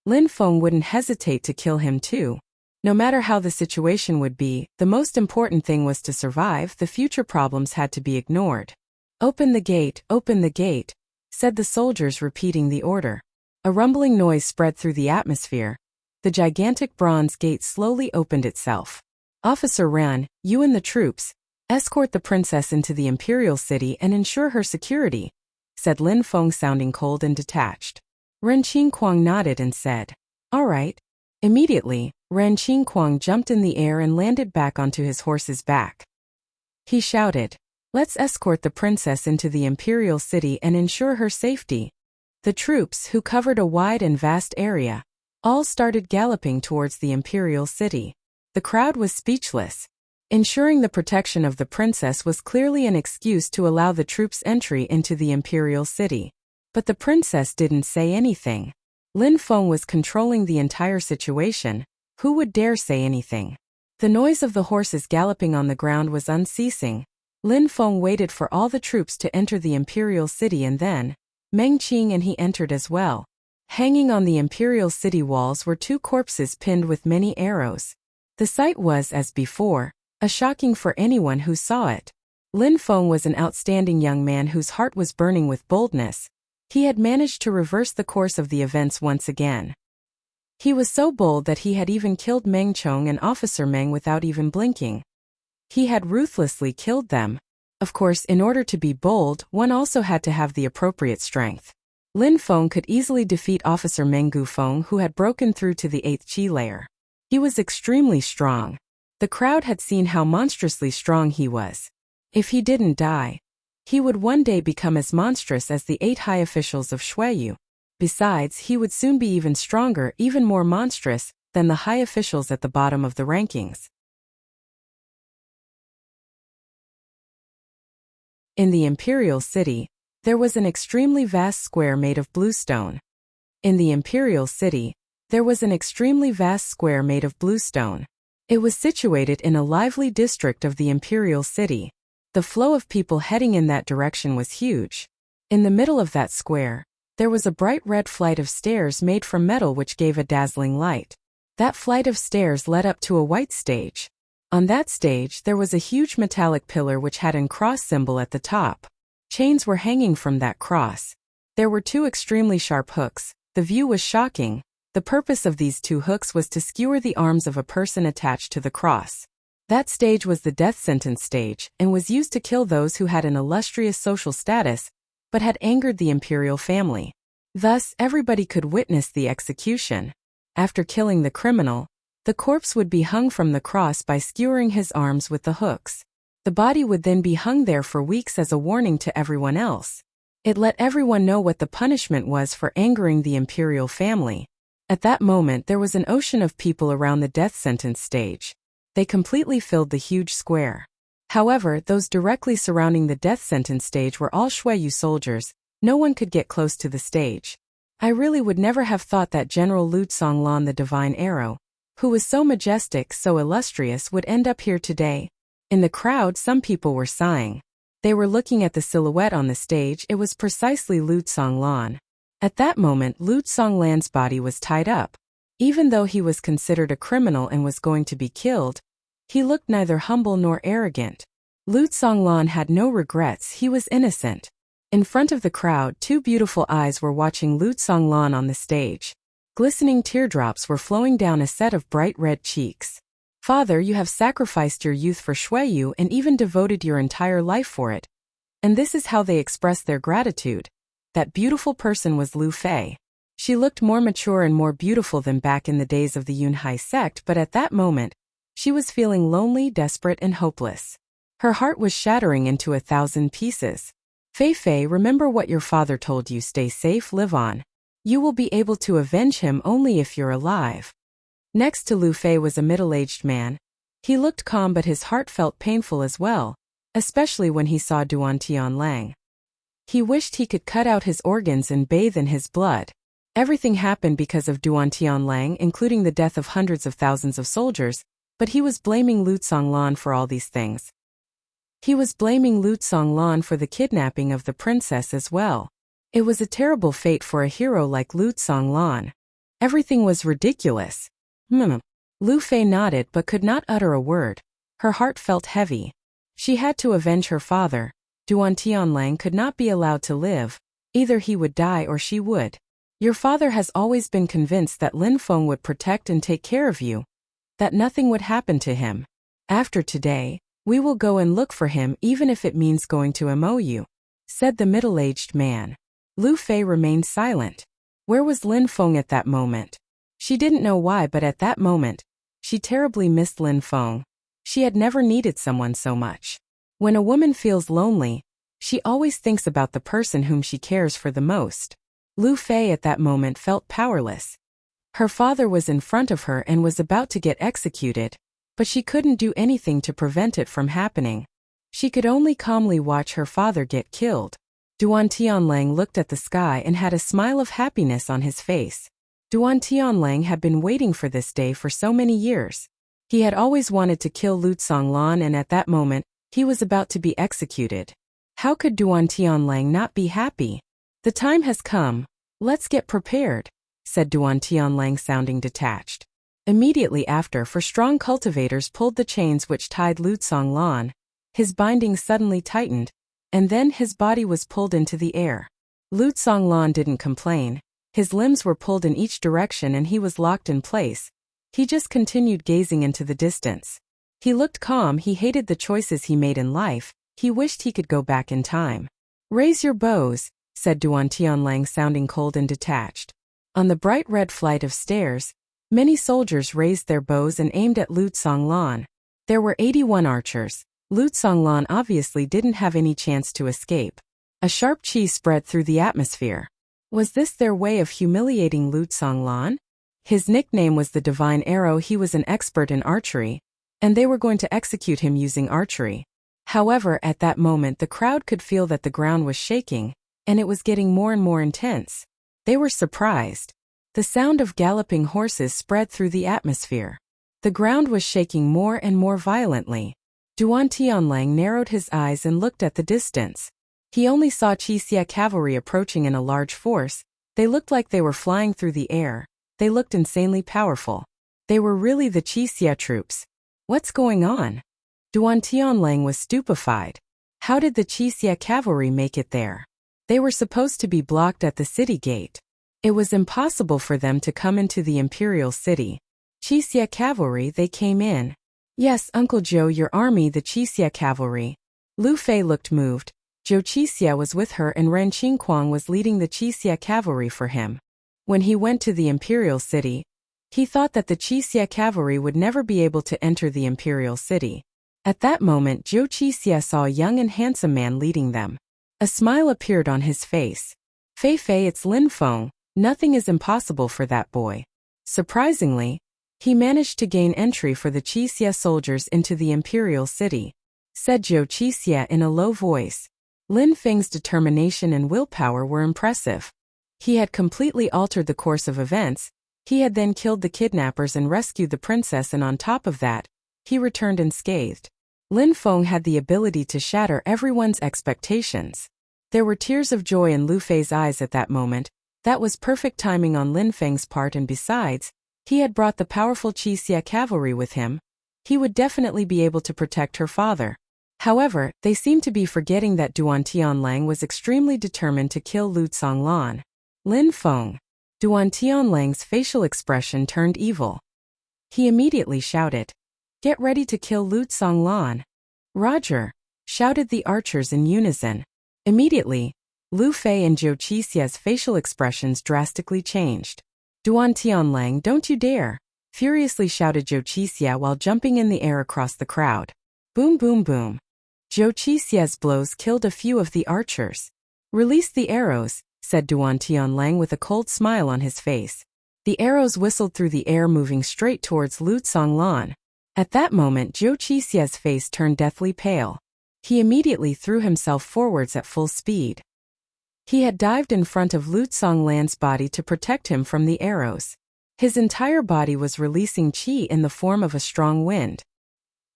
Lin Feng wouldn't hesitate to kill him too. No matter how the situation would be, the most important thing was to survive. The future problems had to be ignored. Open the gate, said the soldiers, repeating the order. A rumbling noise spread through the atmosphere. The gigantic bronze gate slowly opened itself. Officer Ran, you and the troops, escort the princess into the imperial city and ensure her security, said Lin Feng, sounding cold and detached. Ren Qingquang nodded and said, all right. Immediately, Ren Qingquang jumped in the air and landed back onto his horse's back. He shouted, let's escort the princess into the imperial city and ensure her safety. The troops, who covered a wide and vast area, all started galloping towards the imperial city. The crowd was speechless. Ensuring the protection of the princess was clearly an excuse to allow the troops entry into the imperial city. But the princess didn't say anything. Lin Feng was controlling the entire situation. Who would dare say anything? The noise of the horses galloping on the ground was unceasing. Lin Feng waited for all the troops to enter the imperial city, and then Meng Qing and he entered as well. Hanging on the imperial city walls were 2 corpses pinned with many arrows. The sight was, as before, shocking for anyone who saw it. Lin Feng was an outstanding young man whose heart was burning with boldness. He had managed to reverse the course of the events once again. He was so bold that he had even killed Meng Chong and Officer Meng without even blinking. He had ruthlessly killed them. Of course, in order to be bold, one also had to have the appropriate strength. Lin Feng could easily defeat Officer Meng Gufeng, who had broken through to the 8th Qi layer. He was extremely strong. The crowd had seen how monstrously strong he was. If he didn't die, he would one day become as monstrous as the 8 high officials of Shuiyu. Besides, he would soon be even stronger, even more monstrous, than the high officials at the bottom of the rankings. In the imperial city, there was an extremely vast square made of bluestone. In the imperial city, there was an extremely vast square made of bluestone. It was situated in a lively district of the imperial city. The flow of people heading in that direction was huge. In the middle of that square, there was a bright red flight of stairs made from metal which gave a dazzling light. That flight of stairs led up to a white stage. On that stage there was a huge metallic pillar which had an cross symbol at the top. Chains were hanging from that cross. There were 2 extremely sharp hooks. The view was shocking. The purpose of these 2 hooks was to skewer the arms of a person attached to the cross. That stage was the death sentence stage, and was used to kill those who had an illustrious social status, but had angered the imperial family. Thus, everybody could witness the execution. After killing the criminal, the corpse would be hung from the cross by skewering his arms with the hooks. The body would then be hung there for weeks as a warning to everyone else. It let everyone know what the punishment was for angering the imperial family. At that moment there was an ocean of people around the death sentence stage. They completely filled the huge square. However, those directly surrounding the death sentence stage were all Shuiyu soldiers. No one could get close to the stage. I really would never have thought that General Lu Tsonglan, the Divine Arrow, who was so majestic, so illustrious, would end up here today. In the crowd, some people were sighing. They were looking at the silhouette on the stage. It was precisely Lu Tsonglan. At that moment, Lu Tsonglan's body was tied up. Even though he was considered a criminal and was going to be killed, he looked neither humble nor arrogant. Lu Tsonglan had no regrets. He was innocent. In front of the crowd, 2 beautiful eyes were watching Lu Tsonglan on the stage. Glistening teardrops were flowing down a set of bright red cheeks. Father, you have sacrificed your youth for Shuiyu and even devoted your entire life for it. And this is how they expressed their gratitude. That beautiful person was Lu Fei. She looked more mature and more beautiful than back in the days of the Yunhai sect, but at that moment, she was feeling lonely, desperate, and hopeless. Her heart was shattering into 1,000 pieces. Fei Fei, remember what your father told you. Stay safe, live on. You will be able to avenge him only if you're alive. Next to Lu Fei was a middle-aged man. He looked calm, but his heart felt painful as well, especially when he saw Duan Tianlang. He wished he could cut out his organs and bathe in his blood. Everything happened because of Duan Tianlang, including the death of hundreds of thousands of soldiers, but he was blaming Lu Tsonglan for all these things. He was blaming Lu Tsonglan for the kidnapping of the princess as well. It was a terrible fate for a hero like Lu Tsonglan. Everything was ridiculous. Lu Fei nodded but could not utter a word. Her heart felt heavy. She had to avenge her father. Duan Tianlang could not be allowed to live. Either he would die or she would. Your father has always been convinced that Lin Feng would protect and take care of you. That nothing would happen to him. After today, we will go and look for him, even if it means going to MOU, said the middle-aged man. Lu Fei remained silent. Where was Lin Feng at that moment? She didn't know why, but at that moment, she terribly missed Lin Feng. She had never needed someone so much. When a woman feels lonely, she always thinks about the person whom she cares for the most. Lu Fei at that moment felt powerless. Her father was in front of her and was about to get executed, but she couldn't do anything to prevent it from happening. She could only calmly watch her father get killed. Duan Tianlang looked at the sky and had a smile of happiness on his face. Duan Tianlang had been waiting for this day for so many years. He had always wanted to kill Lu Tsonglan, and at that moment, He was about to be executed. How could Duan Tianlang not be happy? The time has come. Let's get prepared, said Duan Tianlang, sounding detached. Immediately after, four strong cultivators pulled the chains which tied Lu Tsonglan. His bindings suddenly tightened, and then his body was pulled into the air. Lu Tsonglan didn't complain. His limbs were pulled in each direction and he was locked in place. He just continued gazing into the distance. He looked calm. He hated the choices he made in life. He wished he could go back in time. Raise your bows, said Duan Tianlang, sounding cold and detached. On the bright red flight of stairs, many soldiers raised their bows and aimed at Lu Tsonglan. There were 81 archers. Lu Tsonglan obviously didn't have any chance to escape. A sharp chi spread through the atmosphere. Was this their way of humiliating Lu Tsonglan? His nickname was the Divine Arrow. He was an expert in archery, and they were going to execute him using archery. However, at that moment the crowd could feel that the ground was shaking, and it was getting more and more intense. They were surprised. The sound of galloping horses spread through the atmosphere. The ground was shaking more and more violently. Duan Tianlang narrowed his eyes and looked at the distance. He only saw Qixia cavalry approaching in a large force. They looked like they were flying through the air. They looked insanely powerful. They were really the Qixia troops. What's going on? Duan Tianlang was stupefied. How did the Qixia cavalry make it there? They were supposed to be blocked at the city gate. It was impossible for them to come into the imperial city. Qixia cavalry, they came in. Yes, Uncle Joe, your army, the Qixia cavalry. Lu Fei looked moved. Zhou Qixia was with her and Ren Qingquang was leading the Qixia cavalry for him. When he went to the imperial city, he thought that the Qixia cavalry would never be able to enter the imperial city. At that moment, Zhou Qixia saw a young and handsome man leading them. A smile appeared on his face. Fei Fei, it's Lin Feng. Nothing is impossible for that boy. Surprisingly, he managed to gain entry for the Qixia soldiers into the imperial city, said Zhou Qixia in a low voice. Lin Feng's determination and willpower were impressive. He had completely altered the course of events. He had then killed the kidnappers and rescued the princess, and on top of that, he returned unscathed. Lin Feng had the ability to shatter everyone's expectations. There were tears of joy in Lu Fei's eyes at that moment. That was perfect timing on Lin Feng's part, and besides, he had brought the powerful Qixia cavalry with him. He would definitely be able to protect her father. However, they seemed to be forgetting that Duan Tianlang was extremely determined to kill Lu Tsonglan. Lin Feng. Duan Tianlang's facial expression turned evil. He immediately shouted, "Get ready to kill Lu Tsonglan." "Roger," shouted the archers in unison. Immediately, Lu Fei and Zhou Qixia's facial expressions drastically changed. "Duan Tianlang, don't you dare!" furiously shouted Zhou Qixia while jumping in the air across the crowd. Boom, boom, boom. Zhou Qixia's blows killed a few of the archers. "Release the arrows," said Duan Tianlang with a cold smile on his face. The arrows whistled through the air, moving straight towards Lu Tsonglan. At that moment, Zhou Qixia's face turned deathly pale. He immediately threw himself forwards at full speed. He had dived in front of Lu Tsonglan's body to protect him from the arrows. His entire body was releasing qi in the form of a strong wind.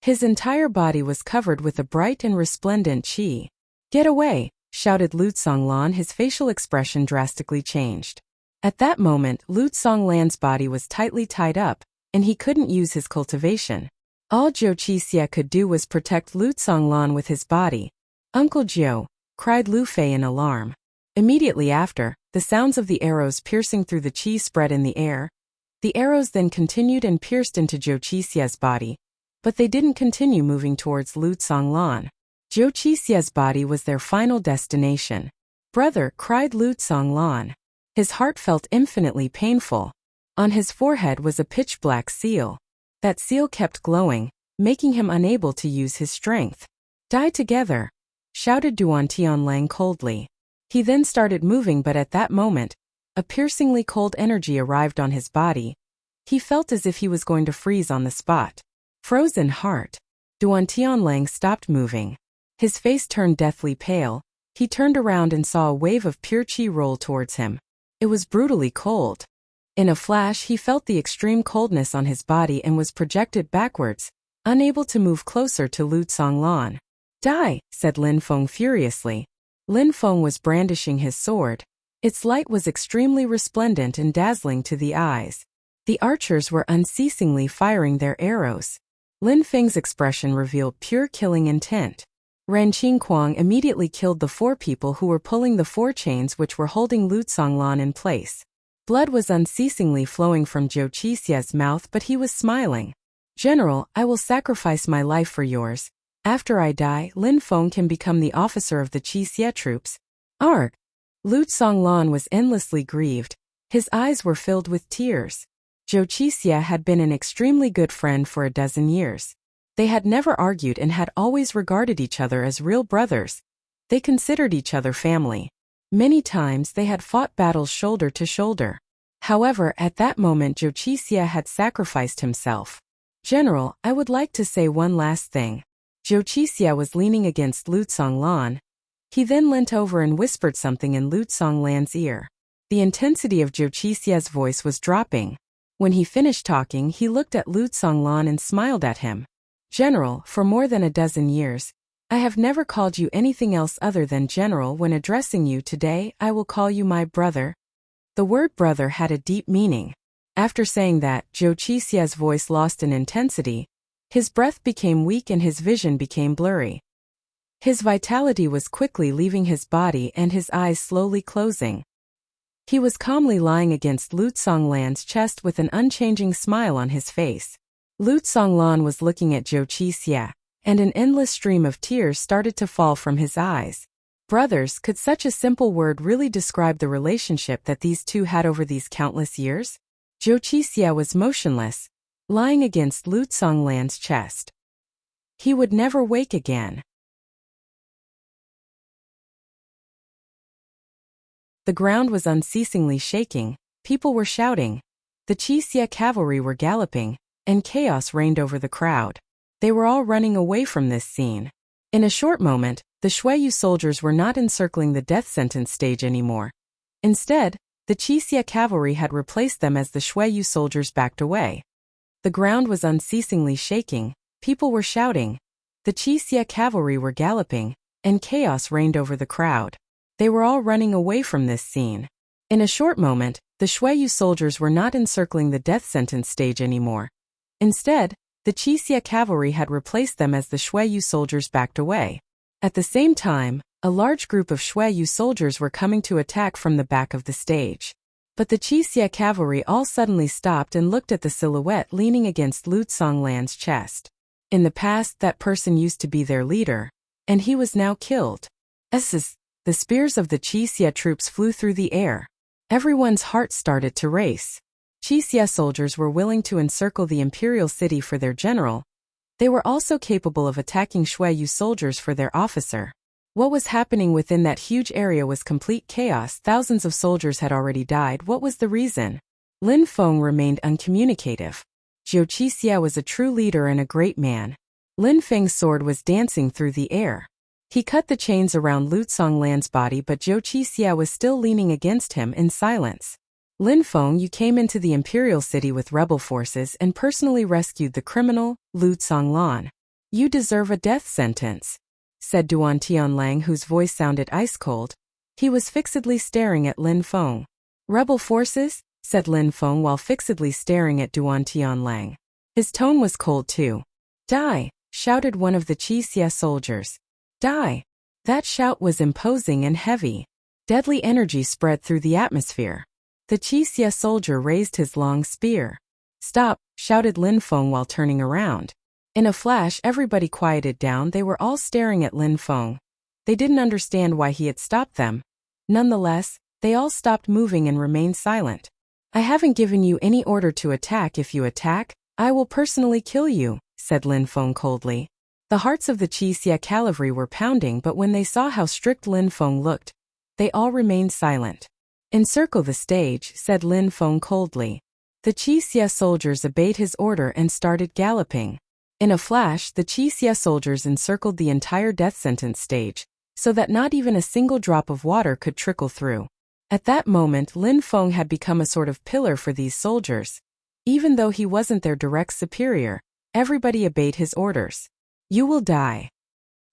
His entire body was covered with a bright and resplendent qi. "Get away!" shouted Lu Tsonglan. His facial expression drastically changed. At that moment, Lu Tsonglan's body was tightly tied up, and he couldn't use his cultivation. All Zhou Qixia could do was protect Lu Tsonglan with his body. "Uncle Zhou!" cried Lu Fei in alarm. Immediately after, the sounds of the arrows piercing through the qi spread in the air. The arrows then continued and pierced into Zhou Qixia's body, but they didn't continue moving towards Lu Tsonglan. Zhou Qixia's body was their final destination. "Brother!" cried Lu Tsonglan. His heart felt infinitely painful. On his forehead was a pitch-black seal. That seal kept glowing, making him unable to use his strength. "Die together!" shouted Duan Tianlang coldly. He then started moving, but at that moment, a piercingly cold energy arrived on his body. He felt as if he was going to freeze on the spot. Frozen heart. Duan Tianlang stopped moving. His face turned deathly pale. He turned around and saw a wave of pure qi roll towards him. It was brutally cold. In a flash, he felt the extreme coldness on his body and was projected backwards, unable to move closer to Lu Tsonglan. Die, said Lin Feng furiously. Lin Feng was brandishing his sword. Its light was extremely resplendent and dazzling to the eyes. The archers were unceasingly firing their arrows. Lin Feng's expression revealed pure killing intent. Ren Qingquang immediately killed the 4 people who were pulling the 4 chains which were holding Lu Songlan in place. Blood was unceasingly flowing from Zhou Qixia's mouth, but he was smiling. General, I will sacrifice my life for yours. After I die, Lin Feng can become the officer of the Qixia troops. Arg! Lu Songlan was endlessly grieved. His eyes were filled with tears. Zhou Qixia had been an extremely good friend for a dozen years. They had never argued and had always regarded each other as real brothers. They considered each other family. Many times they had fought battles shoulder to shoulder. However, at that moment Zhou Qixia had sacrificed himself. General, I would like to say one last thing. Zhou Qixia was leaning against Lu Songlan. He then leant over and whispered something in Lu Songlan's ear. The intensity of Zhou Qixia's voice was dropping. When he finished talking, he looked at Lu Songlan and smiled at him. General, for more than a dozen years, I have never called you anything else other than General. When addressing you today, I will call you my brother. The word brother had a deep meaning. After saying that, Zhou Qixia's voice lost in intensity. His breath became weak and his vision became blurry. His vitality was quickly leaving his body and his eyes slowly closing. He was calmly lying against Lu Songlan's chest with an unchanging smile on his face. Lu Songlan was looking at Zhou Qixia, and an endless stream of tears started to fall from his eyes. Brothers, could such a simple word really describe the relationship that these two had over these countless years? Zhou Qixia was motionless, lying against Lu Songlan's chest. He would never wake again. The ground was unceasingly shaking, people were shouting. The Qixia cavalry were galloping, and chaos reigned over the crowd. They were all running away from this scene. In a short moment, the Shuiyu soldiers were not encircling the death sentence stage anymore. Instead, the Qixia cavalry had replaced them as the Shuiyu soldiers backed away. The ground was unceasingly shaking, people were shouting. The Qixia cavalry were galloping, and chaos reigned over the crowd. They were all running away from this scene. In a short moment, the Shuiyu soldiers were not encircling the death sentence stage anymore. Instead, the Qixia cavalry had replaced them as the Shuiyu soldiers backed away. At the same time, a large group of Shuiyu soldiers were coming to attack from the back of the stage. But the Qixia cavalry all suddenly stopped and looked at the silhouette leaning against Lu Songlan's chest. In the past, that person used to be their leader, and he was now killed. The spears of the Qixia troops flew through the air. Everyone's heart started to race. Qixia soldiers were willing to encircle the imperial city for their general. They were also capable of attacking Shuiyu soldiers for their officer. What was happening within that huge area was complete chaos. Thousands of soldiers had already died. What was the reason? Lin Feng remained uncommunicative. Zhou Qixia was a true leader and a great man. Lin Feng's sword was dancing through the air. He cut the chains around Lu Songlan's body, but Zhou Qixia was still leaning against him in silence. Lin Feng, you came into the imperial city with rebel forces and personally rescued the criminal, Lu Songlan. You deserve a death sentence, said Duan Tianlang, whose voice sounded ice-cold. He was fixedly staring at Lin Feng. Rebel forces? Said Lin Feng while fixedly staring at Duan Tianlang. His tone was cold too. Die! Shouted one of the Qixia soldiers. Die! That shout was imposing and heavy. Deadly energy spread through the atmosphere. The Qixia soldier raised his long spear. Stop! Shouted Lin Feng while turning around. In a flash, everybody quieted down. They were all staring at Lin Feng. They didn't understand why he had stopped them. Nonetheless, they all stopped moving and remained silent. I haven't given you any order to attack. If you attack, I will personally kill you, said Lin Feng coldly. The hearts of the Qixia cavalry were pounding, but when they saw how strict Lin Feng looked, they all remained silent. Encircle the stage, said Lin Feng coldly. The Qixia soldiers obeyed his order and started galloping. In a flash, the Qixia soldiers encircled the entire death sentence stage, so that not even a single drop of water could trickle through. At that moment, Lin Feng had become a sort of pillar for these soldiers. Even though he wasn't their direct superior, everybody obeyed his orders. You will die.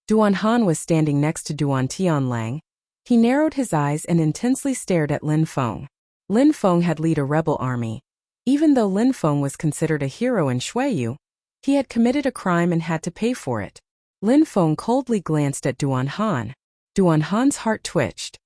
Duan Han was standing next to Duan Tianlang. He narrowed his eyes and intensely stared at Lin Feng. Lin Feng had led a rebel army. Even though Lin Feng was considered a hero in Shuiyu, he had committed a crime and had to pay for it. Lin Feng coldly glanced at Duan Han. Duan Han's heart twitched.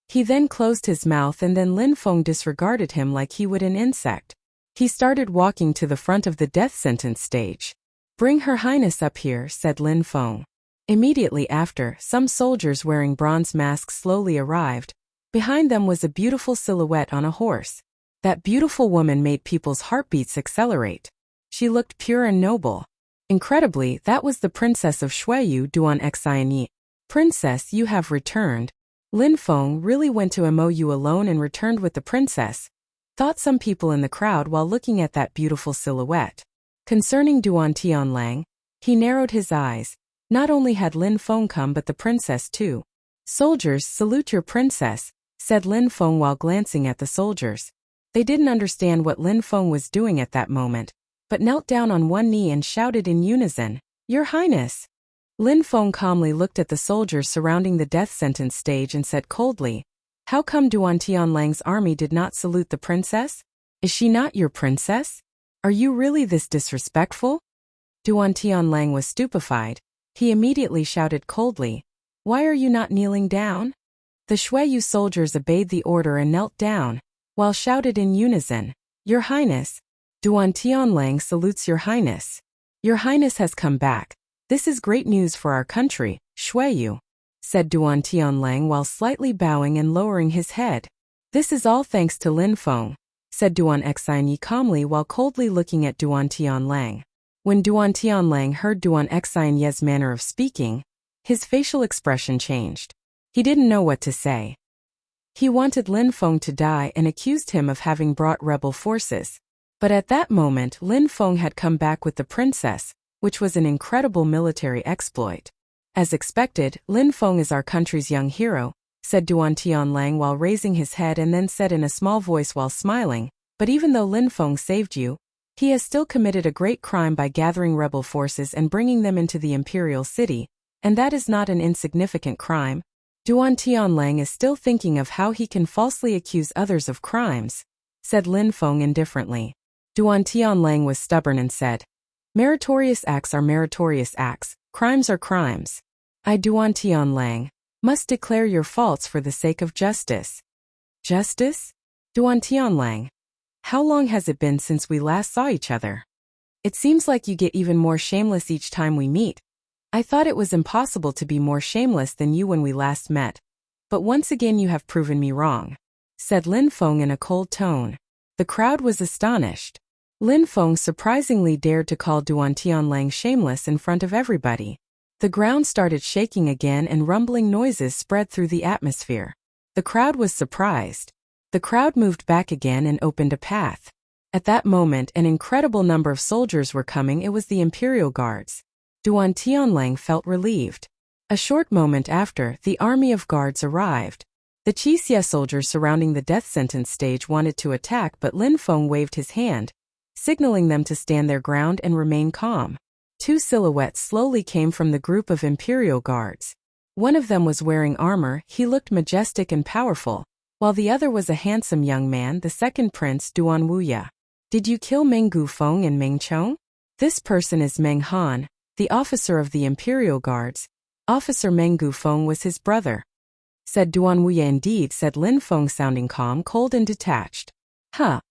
He then closed his mouth and then Lin Feng disregarded him like he would an insect. He started walking to the front of the death sentence stage. "Bring Her Highness up here," said Lin Feng. Immediately after, some soldiers wearing bronze masks slowly arrived. Behind them was a beautiful silhouette on a horse. That beautiful woman made people's heartbeats accelerate. She looked pure and noble. Incredibly, that was the princess of Shuiyu, Duan Xianyi. "Princess, you have returned." Lin Feng really went to MOU alone and returned with the princess, thought some people in the crowd while looking at that beautiful silhouette. Concerning Duan Tianlang, he narrowed his eyes. Not only had Lin Feng come but the princess too. "Soldiers, salute your princess," said Lin Feng while glancing at the soldiers. They didn't understand what Lin Feng was doing at that moment, but knelt down on one knee and shouted in unison, "Your Highness." Lin Feng calmly looked at the soldiers surrounding the death sentence stage and said coldly, "How come Duan Tianlang's army did not salute the princess? Is she not your princess? Are you really this disrespectful?" Duan Tianlang was stupefied. He immediately shouted coldly, "Why are you not kneeling down?" The Shuiyu soldiers obeyed the order and knelt down, while shouted in unison, "Your Highness." "Duan Tianlang salutes Your Highness. Your Highness has come back. This is great news for our country, Shuiyu," said Duan Tianlang while slightly bowing and lowering his head. "This is all thanks to Lin Feng," said Duan Xianyi calmly while coldly looking at Duan Tianlang. When Duan Tianlang heard Duan Xianyi's manner of speaking, his facial expression changed. He didn't know what to say. He wanted Lin Feng to die and accused him of having brought rebel forces. But at that moment Lin Feng had come back with the princess, which was an incredible military exploit. "As expected, Lin Feng is our country's young hero," said Duan Tianlang while raising his head and then said in a small voice while smiling, "But even though Lin Feng saved you, he has still committed a great crime by gathering rebel forces and bringing them into the imperial city, and that is not an insignificant crime." Duan Tianlang is still thinking of how he can falsely accuse others of crimes, said Lin Feng indifferently. Duan Tianlang was stubborn and said, "Meritorious acts are meritorious acts, crimes are crimes. I, Duan Tianlang, must declare your faults for the sake of justice." "Justice? Duan Tianlang, how long has it been since we last saw each other? It seems like you get even more shameless each time we meet. I thought it was impossible to be more shameless than you when we last met, but once again you have proven me wrong," said Lin Feng in a cold tone. The crowd was astonished. Lin Feng surprisingly dared to call Duan Tianlang shameless in front of everybody. The ground started shaking again and rumbling noises spread through the atmosphere. The crowd was surprised. The crowd moved back again and opened a path. At that moment an incredible number of soldiers were coming. It was the Imperial Guards. Duan Tianlang felt relieved. A short moment after, the army of guards arrived. The Qixia soldiers surrounding the death sentence stage wanted to attack, but Lin Feng waved his hand, signaling them to stand their ground and remain calm. Two silhouettes slowly came from the group of Imperial Guards. One of them was wearing armor. He looked majestic and powerful, while the other was a handsome young man, the second prince, Duan Wuya. "Did you kill Meng Gufeng and Meng Chong?" "This person is Meng Han, the officer of the Imperial Guards. Officer Meng Gufeng was his brother," said Duan Wuya. "Indeed," said Lin Feng, sounding calm, cold and detached. "Huh."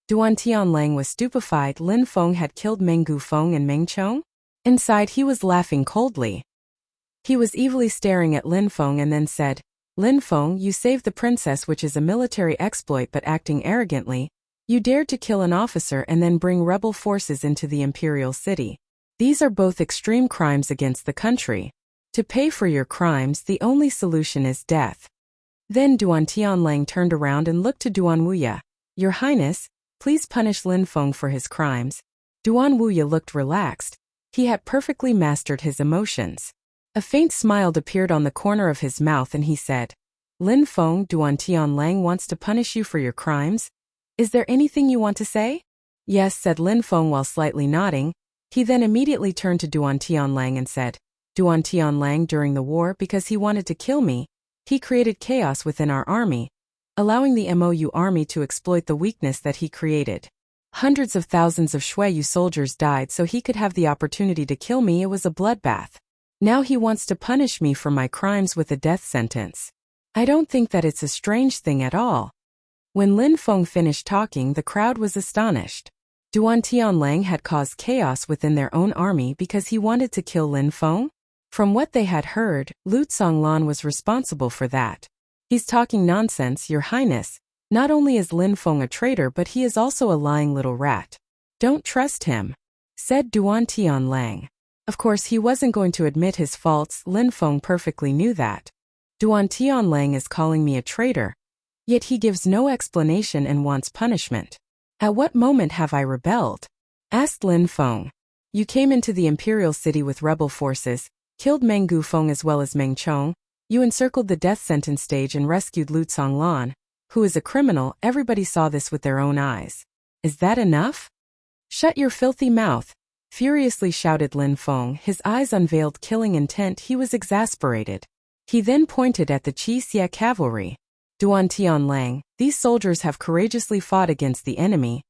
Duan Tianlang was stupefied. Lin Feng had killed Meng Gufeng and Meng Chong? Inside he was laughing coldly. He was evilly staring at Lin Feng and then said, "Lin Feng, you saved the princess, which is a military exploit, but acting arrogantly, you dared to kill an officer and then bring rebel forces into the imperial city. These are both extreme crimes against the country. To pay for your crimes, the only solution is death." Then Duan Tianlang turned around and looked to Duan Wuya. "Your Highness, please punish Lin Feng for his crimes." Duan Wuya looked relaxed. He had perfectly mastered his emotions. A faint smile appeared on the corner of his mouth and he said, "Lin Feng, Duan Tianlang wants to punish you for your crimes. Is there anything you want to say?" "Yes," said Lin Feng while slightly nodding. He then immediately turned to Duan Tianlang and said, Duan Tianlang during the war because he wanted to kill me. He created chaos within our army, allowing the Mou army to exploit the weakness that he created. Hundreds of thousands of Shuiyu soldiers died so he could have the opportunity to kill me. It was a bloodbath. Now he wants to punish me for my crimes with a death sentence. I don't think that it's a strange thing at all. When Lin Feng finished talking, the crowd was astonished. Duan Tianlang had caused chaos within their own army because he wanted to kill Lin Feng? From what they had heard, Lu Tsonglan was responsible for that. He's talking nonsense, Your Highness. Not only is Lin Feng a traitor, but he is also a lying little rat. Don't trust him, said Duan Tianlang. Of course, he wasn't going to admit his faults. Lin Feng perfectly knew that. Duan Tianlang is calling me a traitor, yet he gives no explanation and wants punishment. At what moment have I rebelled? Asked Lin Feng. You came into the imperial city with rebel forces, killed Meng Gufeng as well as Meng Chong. You encircled the death sentence stage and rescued Lu Tsonglan, who is a criminal. Everybody saw this with their own eyes. Is that enough? Shut your filthy mouth, furiously shouted Lin Feng, his eyes unveiled killing intent. He was exasperated. He then pointed at the Qixia cavalry. Duan Tianlang, these soldiers have courageously fought against the enemy.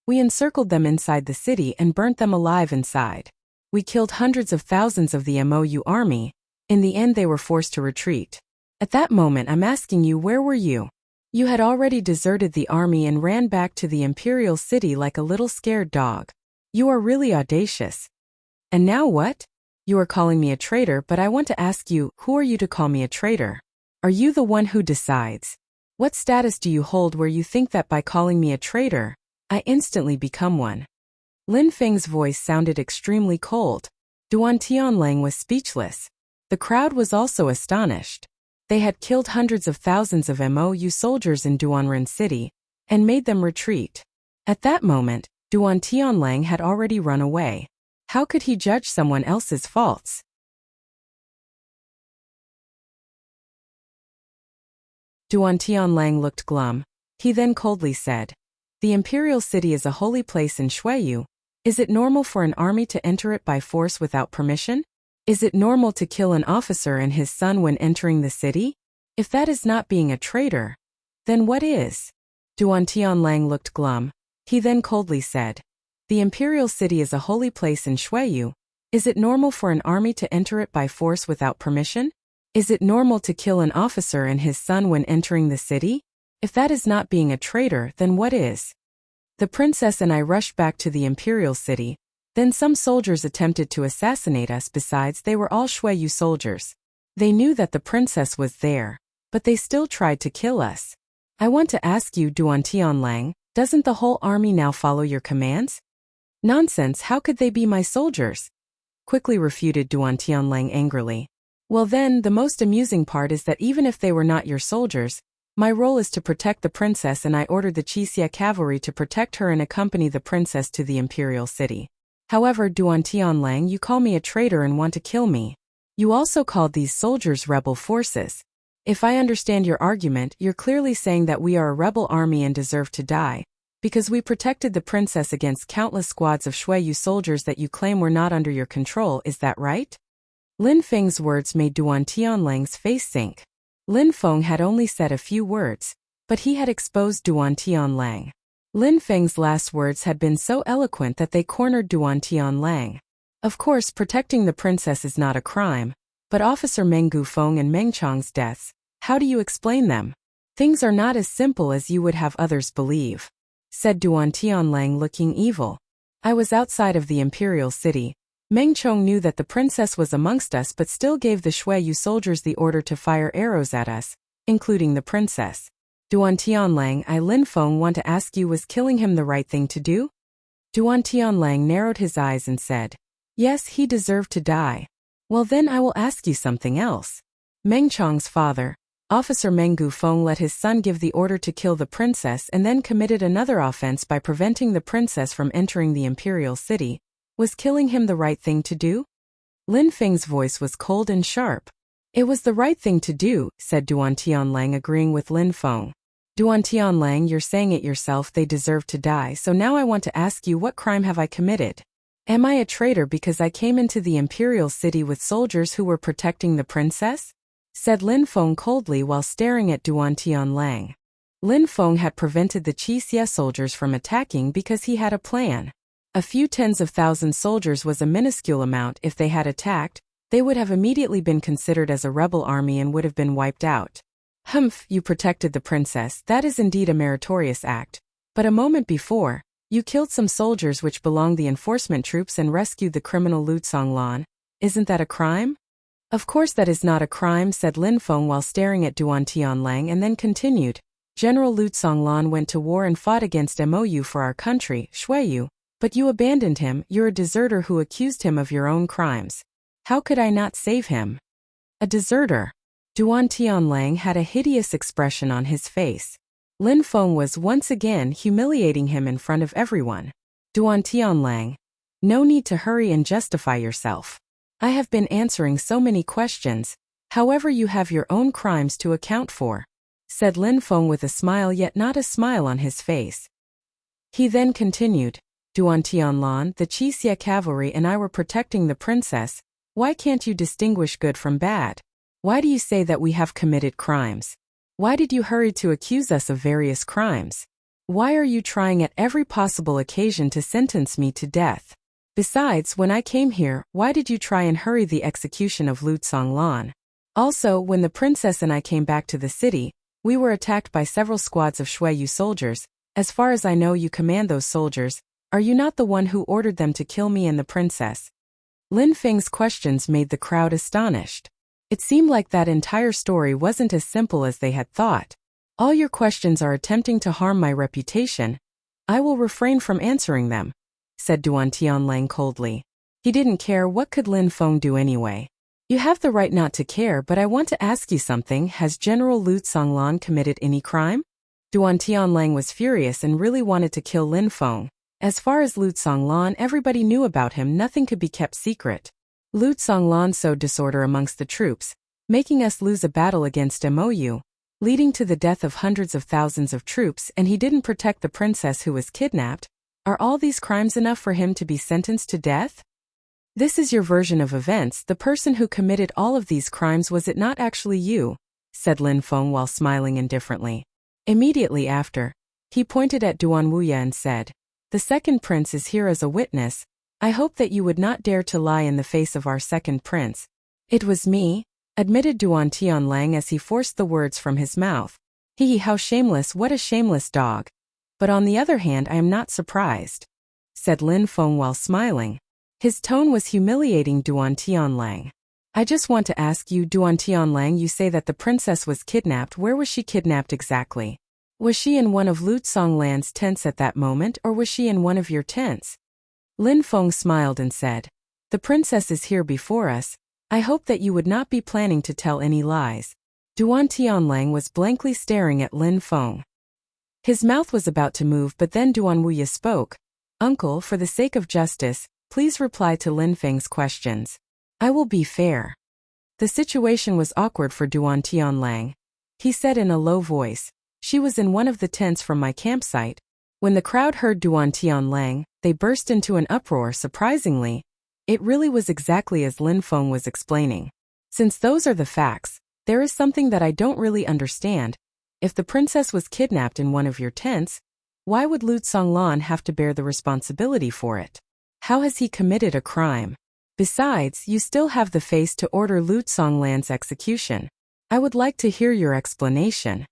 We encircled them inside the city and burnt them alive inside. We killed hundreds of thousands of the Mou army. In the end they were forced to retreat. At that moment I'm asking you, where were you? You had already deserted the army and ran back to the imperial city like a little scared dog. You are really audacious. And now what? You are calling me a traitor, but I want to ask you, who are you to call me a traitor? Are you the one who decides? What status do you hold where you think that by calling me a traitor, I instantly become one? Lin Feng's voice sounded extremely cold. Duan Tianlang was speechless. The crowd was also astonished. They had killed hundreds of thousands of Mou soldiers in Duanren City and made them retreat. At that moment, Duan Tianlang had already run away. How could he judge someone else's faults? Duan Tianlang looked glum. He then coldly said, The imperial city is a holy place in Shuiyu. Is it normal for an army to enter it by force without permission? Is it normal to kill an officer and his son when entering the city? If that is not being a traitor, then what is? Duan Tianlang looked glum. He then coldly said, The imperial city is a holy place in Shuiyu. Is it normal for an army to enter it by force without permission? Is it normal to kill an officer and his son when entering the city? If that is not being a traitor, then what is? The princess and I rushed back to the imperial city. Then some soldiers attempted to assassinate us. Besides, they were all Shuiyu soldiers. They knew that the princess was there, but they still tried to kill us. I want to ask you, Duan Tianlang, doesn't the whole army now follow your commands? Nonsense, how could they be my soldiers? Quickly refuted Duan Tianlang angrily. Well then, the most amusing part is that even if they were not your soldiers, my role is to protect the princess, and I ordered the Qixia cavalry to protect her and accompany the princess to the imperial city. However, Duan Tianlang, you call me a traitor and want to kill me. You also called these soldiers rebel forces. If I understand your argument, you're clearly saying that we are a rebel army and deserve to die, because we protected the princess against countless squads of Shuiyu soldiers that you claim were not under your control. Is that right? Lin Feng's words made Duan Tianlang's face sink. Lin Feng had only said a few words, but he had exposed Duan Tianlang. Lin Feng's last words had been so eloquent that they cornered Duan Tianlang. Of course, protecting the princess is not a crime, but Officer Meng Gufeng and Meng Chong's deaths, how do you explain them? Things are not as simple as you would have others believe, said Duan Tianlang, looking evil. I was outside of the imperial city. Meng Chong knew that the princess was amongst us but still gave the Shuiyu soldiers the order to fire arrows at us, including the princess. Duan Tianlang, I Lin Feng want to ask you, was killing him the right thing to do? Duan Tianlang narrowed his eyes and said, Yes, he deserved to die. Well then I will ask you something else. Meng Chong's father, Officer Meng Gufeng, let his son give the order to kill the princess and then committed another offense by preventing the princess from entering the imperial city. Was killing him the right thing to do? Lin Feng's voice was cold and sharp. It was the right thing to do, said Duan Tianlang, agreeing with Lin Feng. Duan Tianlang, you're saying it yourself, they deserve to die, so now I want to ask you, what crime have I committed? Am I a traitor because I came into the imperial city with soldiers who were protecting the princess? Said Lin Feng coldly while staring at Duan Tianlang. Lin Feng had prevented the Qixia soldiers from attacking because he had a plan. A few tens of thousands soldiers was a minuscule amount. If they had attacked, they would have immediately been considered as a rebel army and would have been wiped out. Humph, you protected the princess, that is indeed a meritorious act. But a moment before, you killed some soldiers which belonged the enforcement troops and rescued the criminal Lu Zonglan. Isn't that a crime? Of course that is not a crime, said Lin Feng while staring at Duan Tianlang, and then continued. General Lu Zonglan went to war and fought against Mou for our country, Shuiyu, but you abandoned him. You're a deserter who accused him of your own crimes. How could I not save him? A deserter? Duan Tianlang had a hideous expression on his face. Lin Feng was once again humiliating him in front of everyone. Duan Tianlang, no need to hurry and justify yourself. I have been answering so many questions, however you have your own crimes to account for, said Lin Feng with a smile yet not a smile on his face. He then continued, Duan Tianlan, the Qixia cavalry and I were protecting the princess. Why can't you distinguish good from bad? Why do you say that we have committed crimes? Why did you hurry to accuse us of various crimes? Why are you trying at every possible occasion to sentence me to death? Besides, when I came here, why did you try and hurry the execution of Lu Zonglan? Also, when the princess and I came back to the city, we were attacked by several squads of Shuiyu soldiers. As far as I know, you command those soldiers. Are you not the one who ordered them to kill me and the princess? Lin Feng's questions made the crowd astonished. It seemed like that entire story wasn't as simple as they had thought. All your questions are attempting to harm my reputation. I will refrain from answering them, said Duan Tianlang coldly. He didn't care. What could Lin Feng do anyway? You have the right not to care, but I want to ask you something. Has General Lu Zonglan committed any crime? Duan Tianlang was furious and really wanted to kill Lin Feng. As far as Lu Zonglan, everybody knew about him. Nothing could be kept secret. Lu Zonglan sowed disorder amongst the troops, making us lose a battle against Mou, leading to the death of hundreds of thousands of troops, and he didn't protect the princess who was kidnapped. Are all these crimes enough for him to be sentenced to death? This is your version of events. The person who committed all of these crimes, was it not actually you? Said Lin Feng while smiling indifferently. Immediately after, he pointed at Duan Wuya and said, the second prince is here as a witness. I hope that you would not dare to lie in the face of our second prince. It was me, admitted Duan Tianlang as he forced the words from his mouth. Hee, how shameless, what a shameless dog. But on the other hand, I am not surprised, said Lin Feng while smiling. His tone was humiliating Duan Tianlang. I just want to ask you, Duan Tianlang, you say that the princess was kidnapped. Where was she kidnapped exactly? Was she in one of Lu Zonglan's tents at that moment, or was she in one of your tents? Lin Feng smiled and said, the princess is here before us. I hope that you would not be planning to tell any lies. Duan Tianlang was blankly staring at Lin Feng. His mouth was about to move, but then Duan Wuya spoke. Uncle, for the sake of justice, please reply to Lin Feng's questions. I will be fair. The situation was awkward for Duan Tianlang. He said in a low voice, she was in one of the tents from my campsite. When the crowd heard Duan Tianlang, they burst into an uproar. Surprisingly, it really was exactly as Lin Feng was explaining. Since those are the facts, there is something that I don't really understand. If the princess was kidnapped in one of your tents, why would Lu Zonglan have to bear the responsibility for it? How has he committed a crime? Besides, you still have the face to order Lu Zonglan's execution. I would like to hear your explanation.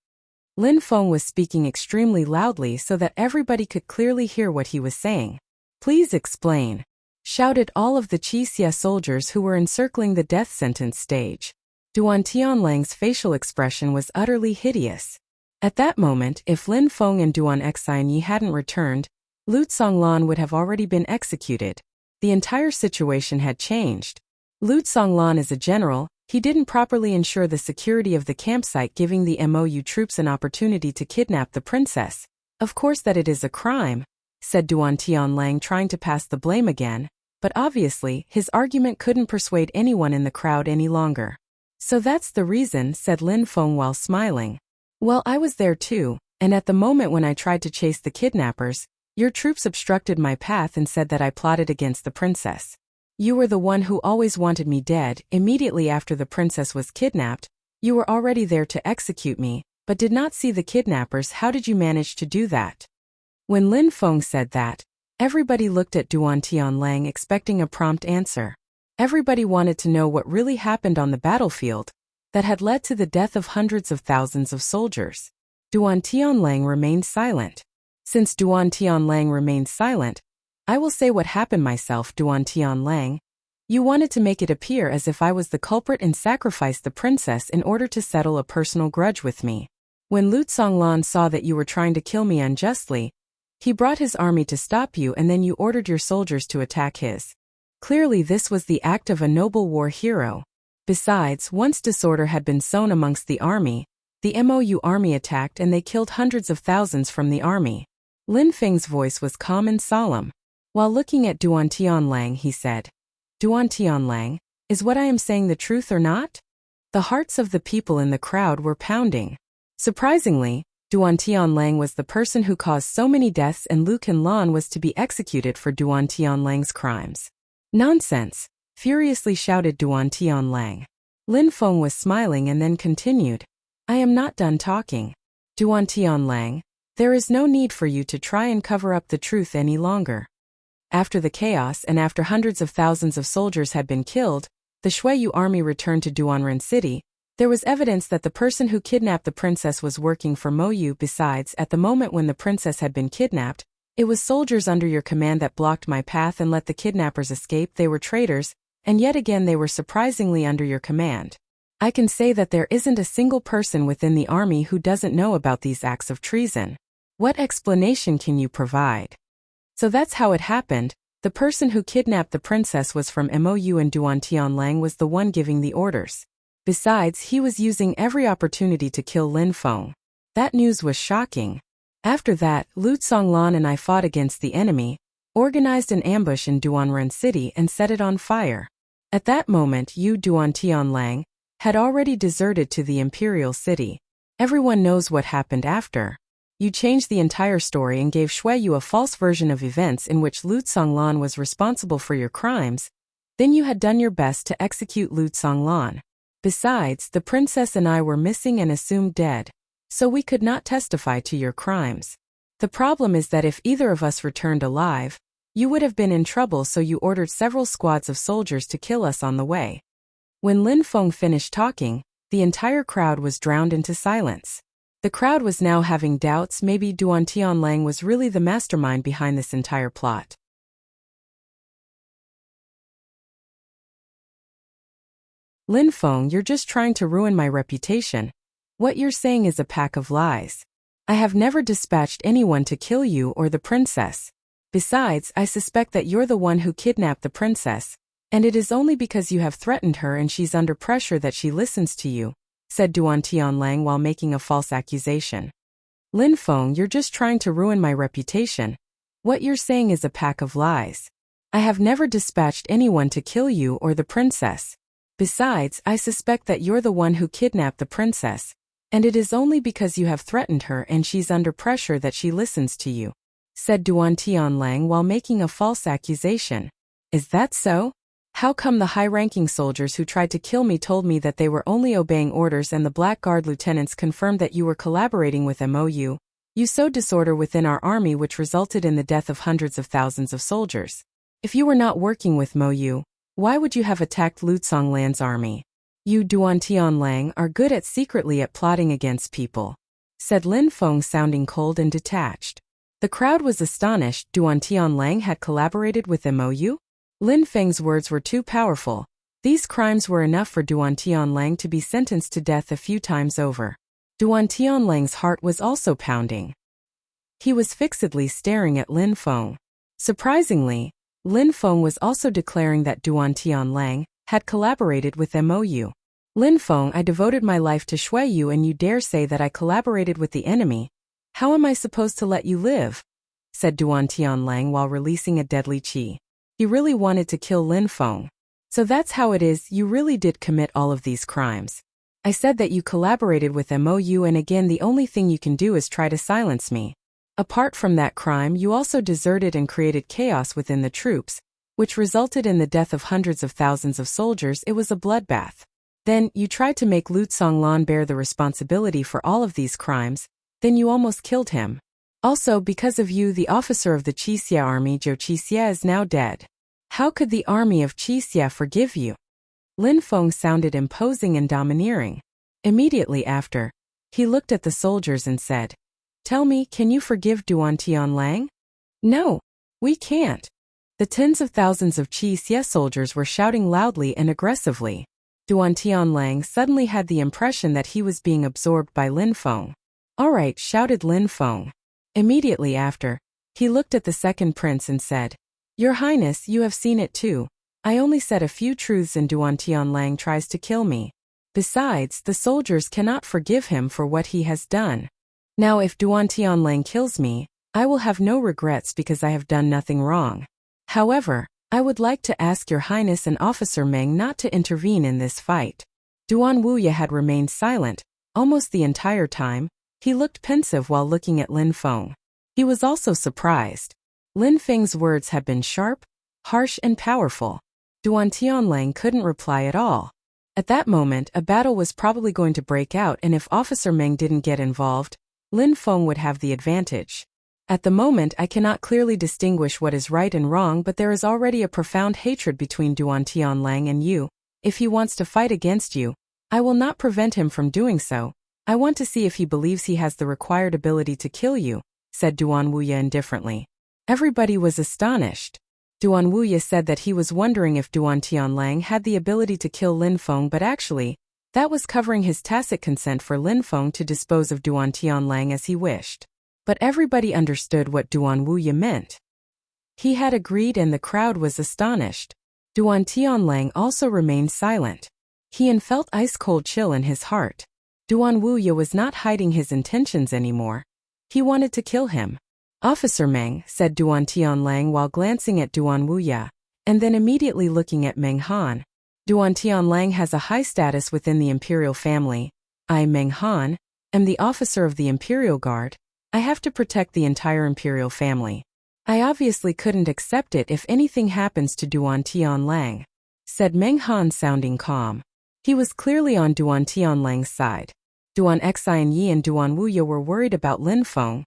Lin Feng was speaking extremely loudly so that everybody could clearly hear what he was saying. Please explain, shouted all of the Qixia soldiers who were encircling the death sentence stage. Duan Tianlang's facial expression was utterly hideous. At that moment, if Lin Feng and Duan Xinyi hadn't returned, Lu Zonglan would have already been executed. The entire situation had changed. Lu Zonglan is a general. He didn't properly ensure the security of the campsite, giving the Mou troops an opportunity to kidnap the princess. Of course that it is a crime, said Duan Tianlang, trying to pass the blame again, but obviously his argument couldn't persuade anyone in the crowd any longer. So that's the reason, said Lin Feng while smiling. Well, I was there too, and at the moment when I tried to chase the kidnappers, Your troops obstructed my path and said that I plotted against the princess. You were the one who always wanted me dead. Immediately after the princess was kidnapped, you were already there to execute me, but did not see the kidnappers. How did you manage to do that? When Lin Feng said that, everybody looked at Duan Tianlang expecting a prompt answer. Everybody wanted to know what really happened on the battlefield that had led to the death of hundreds of thousands of soldiers. Duan Tianlang remained silent. Since Duan Tianlang remained silent, I will say what happened myself. Duan Tianlang, you wanted to make it appear as if I was the culprit and sacrificed the princess in order to settle a personal grudge with me. When Lu Tsonglan saw that you were trying to kill me unjustly, he brought his army to stop you, and then you ordered your soldiers to attack his. Clearly this was the act of a noble war hero. Besides, once disorder had been sown amongst the army, the Mou army attacked and they killed hundreds of thousands from the army. Lin Feng's voice was calm and solemn. While looking at Duan Tianlang, he said, Duan Tianlang, is what I am saying the truth or not? The hearts of the people in the crowd were pounding. Surprisingly, Duan Tianlang was the person who caused so many deaths, and Lu Qinlan was to be executed for Duan Tianlang's crimes. Nonsense! Furiously shouted Duan Tianlang. Lin Feng was smiling and then continued, I am not done talking. Duan Tianlang, there is no need for you to try and cover up the truth any longer. After the chaos and after hundreds of thousands of soldiers had been killed, the Shuiyu army returned to Duanren City. There was evidence that the person who kidnapped the princess was working for Mou. Besides, at the moment when the princess had been kidnapped, it was soldiers under your command that blocked my path and let the kidnappers escape. They were traitors, and yet again they were surprisingly under your command. I can say that there isn't a single person within the army who doesn't know about these acts of treason. What explanation can you provide? So that's how it happened. The person who kidnapped the princess was from Mou, and Duan Tianlang was the one giving the orders. Besides, he was using every opportunity to kill Lin Feng. That news was shocking. After that, Lu Tsonglan and I fought against the enemy, organized an ambush in Duanren City and set it on fire. At that moment you, Duan Tianlang, had already deserted to the imperial city. Everyone knows what happened after. You changed the entire story and gave Shuiyu a false version of events in which Lu Tsonglan was responsible for your crimes. Then you had done your best to execute Lu Tsonglan. Besides, the princess and I were missing and assumed dead, so we could not testify to your crimes. The problem is that if either of us returned alive, you would have been in trouble, so you ordered several squads of soldiers to kill us on the way. When Lin Feng finished talking, the entire crowd was drowned into silence. The crowd was now having doubts. Maybe Duan Tianlang was really the mastermind behind this entire plot. Lin Feng, you're just trying to ruin my reputation. What you're saying is a pack of lies. I have never dispatched anyone to kill you or the princess. Besides, I suspect that you're the one who kidnapped the princess, and it is only because you have threatened her and she's under pressure that she listens to you, said Duan Tianlang while making a false accusation. Lin Feng, you're just trying to ruin my reputation. What you're saying is a pack of lies. I have never dispatched anyone to kill you or the princess. Besides, I suspect that you're the one who kidnapped the princess, and it is only because you have threatened her and she's under pressure that she listens to you, said Duan Tianlang while making a false accusation. Is that so? How come the high-ranking soldiers who tried to kill me told me that they were only obeying orders, and the Black Guard lieutenants confirmed that you were collaborating with Mou? You sowed disorder within our army which resulted in the death of hundreds of thousands of soldiers. If you were not working with Mou, why would you have attacked Lu Tsonglan's army? You, Duan Tianlang, are good at secretly at plotting against people, said Lin Feng, sounding cold and detached. The crowd was astonished. Duan Tianlang had collaborated with Mou? Lin Feng's words were too powerful. These crimes were enough for Duan Tianlang to be sentenced to death a few times over. Duan Tianlang's heart was also pounding. He was fixedly staring at Lin Feng. Surprisingly, Lin Feng was also declaring that Duan Tianlang had collaborated with Mou. Lin Feng, I devoted my life to Shuiyu and you dare say that I collaborated with the enemy. How am I supposed to let you live? Said Duan Tianlang while releasing a deadly qi. He really wanted to kill Lin Feng. So that's how it is, you really did commit all of these crimes. I said that you collaborated with Mou, and again the only thing you can do is try to silence me. Apart from that crime, you also deserted and created chaos within the troops, which resulted in the death of hundreds of thousands of soldiers. It was a bloodbath. Then, you tried to make Lu Zonglan bear the responsibility for all of these crimes, then you almost killed him. Also, because of you, the officer of the Qixia army, Zhou Qixia, is now dead. How could the army of Qixia forgive you? Lin Feng sounded imposing and domineering. Immediately after, he looked at the soldiers and said, "Tell me, can you forgive Duan Tianlang?" "No, we can't." The tens of thousands of Qixia soldiers were shouting loudly and aggressively. Duan Tianlang suddenly had the impression that he was being absorbed by Lin Feng. "All right," shouted Lin Feng. Immediately after, he looked at the second prince and said, "Your Highness, you have seen it too. I only said a few truths and Duan Tianlang tries to kill me. Besides, the soldiers cannot forgive him for what he has done. Now if Duan Tianlang kills me, I will have no regrets because I have done nothing wrong. However, I would like to ask Your Highness and Officer Meng not to intervene in this fight." Duan Wuya had remained silent, almost the entire time. He looked pensive while looking at Lin Feng. He was also surprised. Lin Feng's words had been sharp, harsh and powerful. Duan Tianlang couldn't reply at all. At that moment, a battle was probably going to break out, and if Officer Meng didn't get involved, Lin Feng would have the advantage. At the moment, I cannot clearly distinguish what is right and wrong, but there is already a profound hatred between Duan Tianlang and you. If he wants to fight against you, I will not prevent him from doing so. I want to see if he believes he has the required ability to kill you, said Duan Wuya indifferently. Everybody was astonished. Duan Wuya said that he was wondering if Duan Tianlang had the ability to kill Lin Feng, but actually, that was covering his tacit consent for Lin Feng to dispose of Duan Tianlang as he wished. But everybody understood what Duan Wuya meant. He had agreed and the crowd was astonished. Duan Tianlang also remained silent. He felt ice-cold chill in his heart. Duan Wuya was not hiding his intentions anymore. He wanted to kill him. Officer Meng, said Duan Tianlang while glancing at Duan Wuya, and then immediately looking at Meng Han. Duan Tianlang has a high status within the imperial family. I, Meng Han, am the officer of the Imperial Guard. I have to protect the entire imperial family. I obviously couldn't accept it if anything happens to Duan Tianlang, said Meng Han sounding calm. He was clearly on Duan Tianlang's side. Duan Xianyi and Duan Wuya were worried about Lin Feng.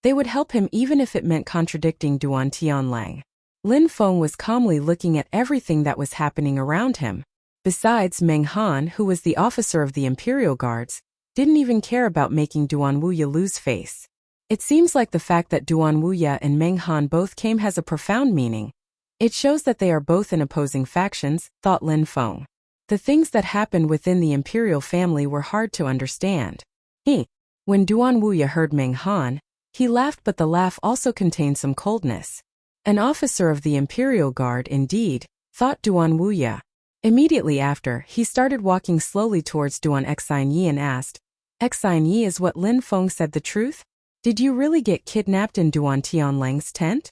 They would help him even if it meant contradicting Duan Tianlang. Lin Feng was calmly looking at everything that was happening around him. Besides, Meng Han, who was the officer of the Imperial Guards, didn't even care about making Duan Wuya lose face. It seems like the fact that Duan Wuya and Meng Han both came has a profound meaning. It shows that they are both in opposing factions, thought Lin Feng. The things that happened within the imperial family were hard to understand. When Duan Wuya heard Meng Han, he laughed, but the laugh also contained some coldness. An officer of the Imperial Guard indeed, thought Duan Wuya. Immediately after, he started walking slowly towards Duan Xianyi and asked, Xianyi, is what Lin Feng said the truth? Did you really get kidnapped in Duan Tianlang's tent?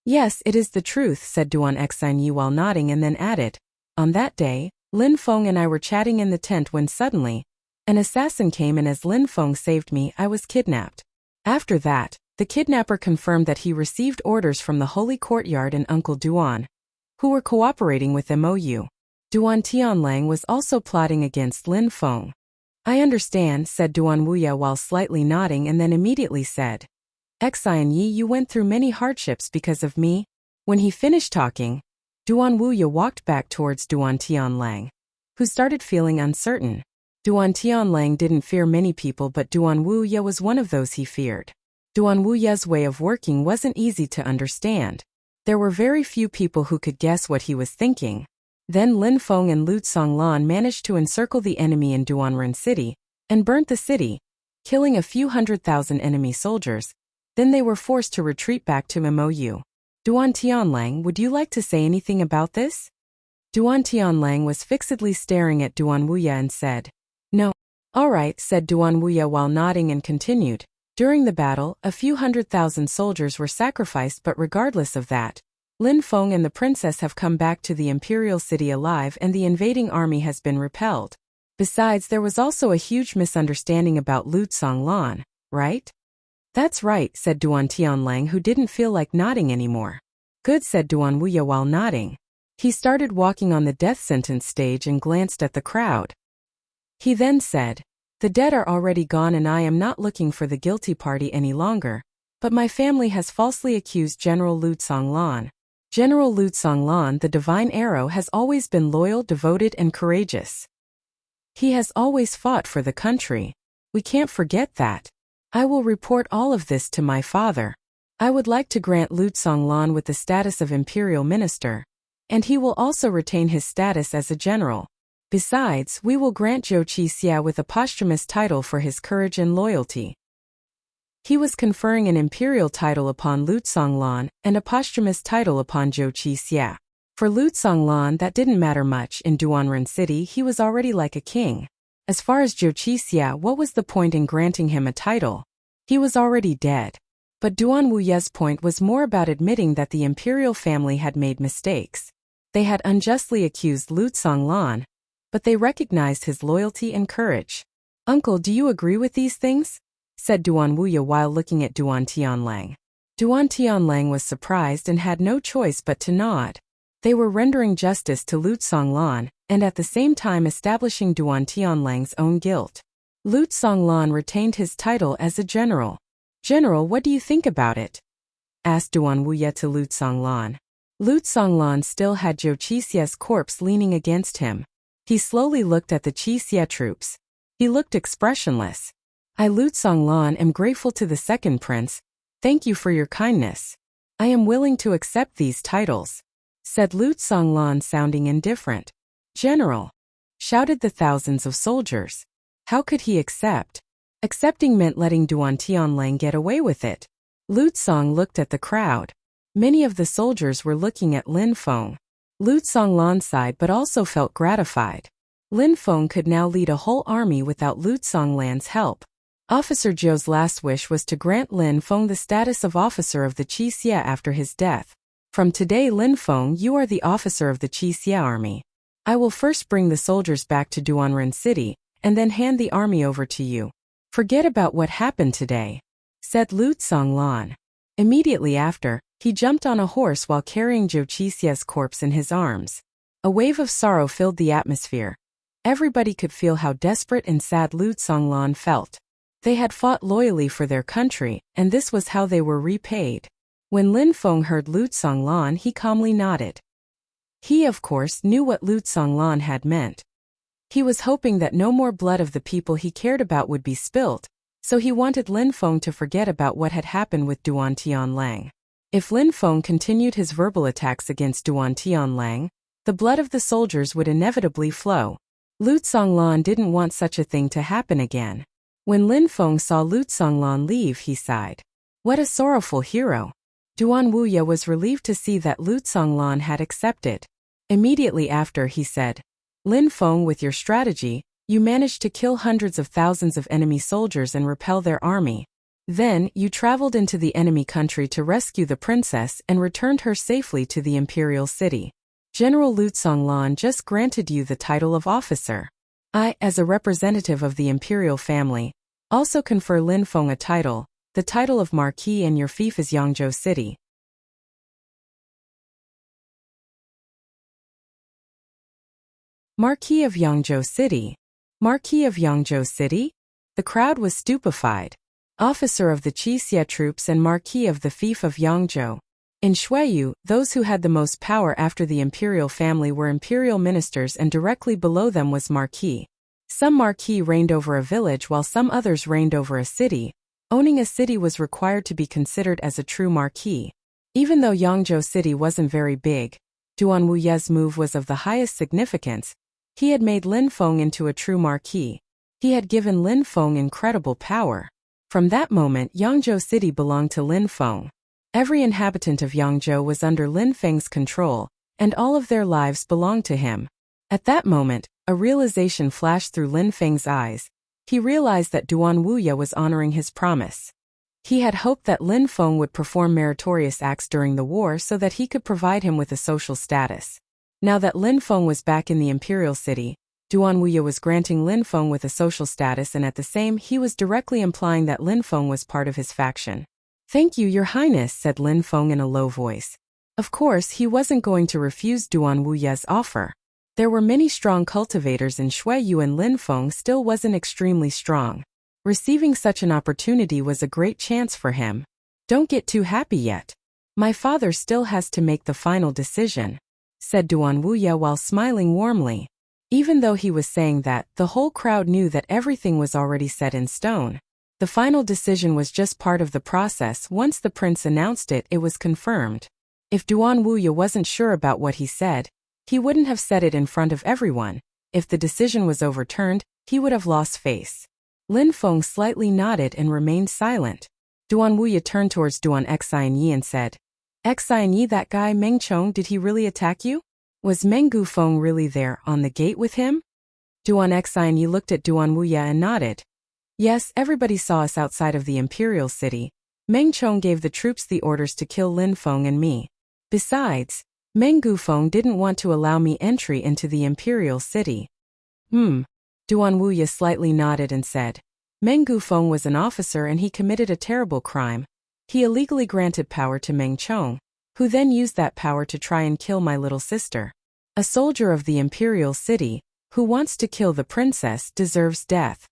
Yes, it is the truth, said Duan Xianyi while nodding, and then added, on that day, Lin Feng and I were chatting in the tent when suddenly, an assassin came, and as Lin Feng saved me, I was kidnapped. After that, the kidnapper confirmed that he received orders from the Holy Courtyard and Uncle Duan, who were cooperating with MOU. Duan Tianlang was also plotting against Lin Feng. I understand, said Duan Wuya while slightly nodding, and then immediately said, Xianyi, you went through many hardships because of me. When he finished talking, Duan Wuya walked back towards Duan Tianlang, who started feeling uncertain. Duan Tianlang didn't fear many people, but Duan Wuya was one of those he feared. Duan Wuya's way of working wasn't easy to understand. There were very few people who could guess what he was thinking. Then Lin Feng and Lu Zonglan managed to encircle the enemy in Duanren City and burnt the city, killing a few 100,000 enemy soldiers. Then they were forced to retreat back to MOU. Duan Tianlang, would you like to say anything about this? Duan Tianlang was fixedly staring at Duan Wuya and said, No. All right, said Duan Wuya while nodding and continued. During the battle, a few 100,000 soldiers were sacrificed, but regardless of that, Lin Feng and the princess have come back to the imperial city alive, and the invading army has been repelled. Besides, there was also a huge misunderstanding about Lu Zonglan, right? That's right, said Duan Tianlang, who didn't feel like nodding anymore. Good, said Duan Wuya while nodding. He started walking on the death sentence stage and glanced at the crowd. He then said, "The dead are already gone and I am not looking for the guilty party any longer, but my family has falsely accused General Lu Tsonglan. General Lu Tsonglan, the divine arrow, has always been loyal, devoted, and courageous. He has always fought for the country. We can't forget that. I will report all of this to my father. I would like to grant Lu Tsonglan with the status of imperial minister, and he will also retain his status as a general. Besides, we will grant Zhou Qixia with a posthumous title for his courage and loyalty." He was conferring an imperial title upon Lu Tsonglan and a posthumous title upon Zhou Qixia. For Lu Tsonglan, that didn't matter much. In Duanren City, he was already like a king. As far as Zhou Qixia, what was the point in granting him a title? He was already dead. But Duan Wuye's point was more about admitting that the imperial family had made mistakes. They had unjustly accused Lu Tsonglan, but they recognized his loyalty and courage. "Uncle, do you agree with these things?" said Duan Wuya while looking at Duan Tianlang. Duan Tianlang was surprised and had no choice but to nod. They were rendering justice to Lu Tsonglan, and at the same time establishing Duan Tianlang's own guilt. Lu Tsonglan retained his title as a general. "General, what do you think about it?" asked Duan Wuya to Lu Tsonglan. Lu Tsonglan still had Zhou Qixia's corpse leaning against him. He slowly looked at the Qixia troops. He looked expressionless. "I, Lu Tsonglan, am grateful to the second prince. Thank you for your kindness. I am willing to accept these titles," said Lu Tsonglan, sounding indifferent. "General!" shouted the thousands of soldiers. How could he accept? Accepting meant letting Duan Tianlang get away with it. Lu Tsong looked at the crowd. Many of the soldiers were looking at Lin Feng. Lu Tsonglan sighed but also felt gratified. Lin Feng could now lead a whole army without Lu Tsonglan's help. Officer Zhou's last wish was to grant Lin Feng the status of officer of the Qixia after his death. "From today, Lin Feng, you are the officer of the Qixia army. I will first bring the soldiers back to Duanren City, and then hand the army over to you. Forget about what happened today," said Lu Tsonglan. Immediately after, he jumped on a horse while carrying Zhou Qixia's corpse in his arms. A wave of sorrow filled the atmosphere. Everybody could feel how desperate and sad Lu Tsonglan felt. They had fought loyally for their country, and this was how they were repaid. When Lin Feng heard Lu Tsonglan, he calmly nodded. He, of course, knew what Lu Tsonglan had meant. He was hoping that no more blood of the people he cared about would be spilt, so he wanted Lin Feng to forget about what had happened with Duan Tianlang. If Lin Feng continued his verbal attacks against Duan Tianlang, the blood of the soldiers would inevitably flow. Lu Tsonglan didn't want such a thing to happen again. When Lin Feng saw Lu Tsonglan leave, he sighed. What a sorrowful hero. Duan Wuya was relieved to see that Lu Tsonglan had accepted. Immediately after, he said, "Lin Feng, with your strategy, you managed to kill hundreds of thousands of enemy soldiers and repel their army. Then, you traveled into the enemy country to rescue the princess and returned her safely to the imperial city. General Lu Tsonglan just granted you the title of officer. I, as a representative of the imperial family, also confer Lin Feng a title, the title of Marquis, and your fief is Yangzhou City." Marquis of Yangzhou City? Marquis of Yangzhou City? The crowd was stupefied. Officer of the Qixia troops and Marquis of the fief of Yangzhou. In Shuiyu, those who had the most power after the imperial family were imperial ministers, and directly below them was Marquis. Some Marquis reigned over a village while some others reigned over a city. Owning a city was required to be considered as a true Marquis. Even though Yangzhou City wasn't very big, Duan Wuye's move was of the highest significance. He had made Lin Feng into a true Marquis. He had given Lin Feng incredible power. From that moment, Yangzhou City belonged to Lin Feng. Every inhabitant of Yangzhou was under Lin Feng's control, and all of their lives belonged to him. At that moment, a realization flashed through Lin Feng's eyes. He realized that Duan Wuya was honoring his promise. He had hoped that Lin Feng would perform meritorious acts during the war so that he could provide him with a social status. Now that Lin Feng was back in the imperial city, Duan Wuya was granting Lin Feng with a social status, and at the same he was directly implying that Lin Feng was part of his faction. "Thank you, Your Highness," said Lin Feng in a low voice. Of course, he wasn't going to refuse Duan Wuya's offer. There were many strong cultivators in Shuiyu, and Lin Feng still wasn't extremely strong. Receiving such an opportunity was a great chance for him. "Don't get too happy yet. My father still has to make the final decision," said Duan Wuya while smiling warmly. Even though he was saying that, the whole crowd knew that everything was already set in stone. The final decision was just part of the process. Once the prince announced it, it was confirmed. If Duan Wuya wasn't sure about what he said, he wouldn't have said it in front of everyone. If the decision was overturned, he would have lost face. Lin Feng slightly nodded and remained silent. Duan Wuya turned towards Duan Xianyi and said, "Xianyi, that guy Meng Chong, did he really attack you? Was Meng Gufeng really there on the gate with him?" Duan Xianyi looked at Duan Wuya and nodded. "Yes, everybody saw us outside of the imperial city. Meng Chong gave the troops the orders to kill Lin Feng and me. Besides, Meng Gufeng didn't want to allow me entry into the imperial city." Duan Wuya slightly nodded and said, "Meng Gufeng was an officer and he committed a terrible crime. He illegally granted power to Meng Chong, who then used that power to try and kill my little sister. A soldier of the imperial city, who wants to kill the princess, deserves death."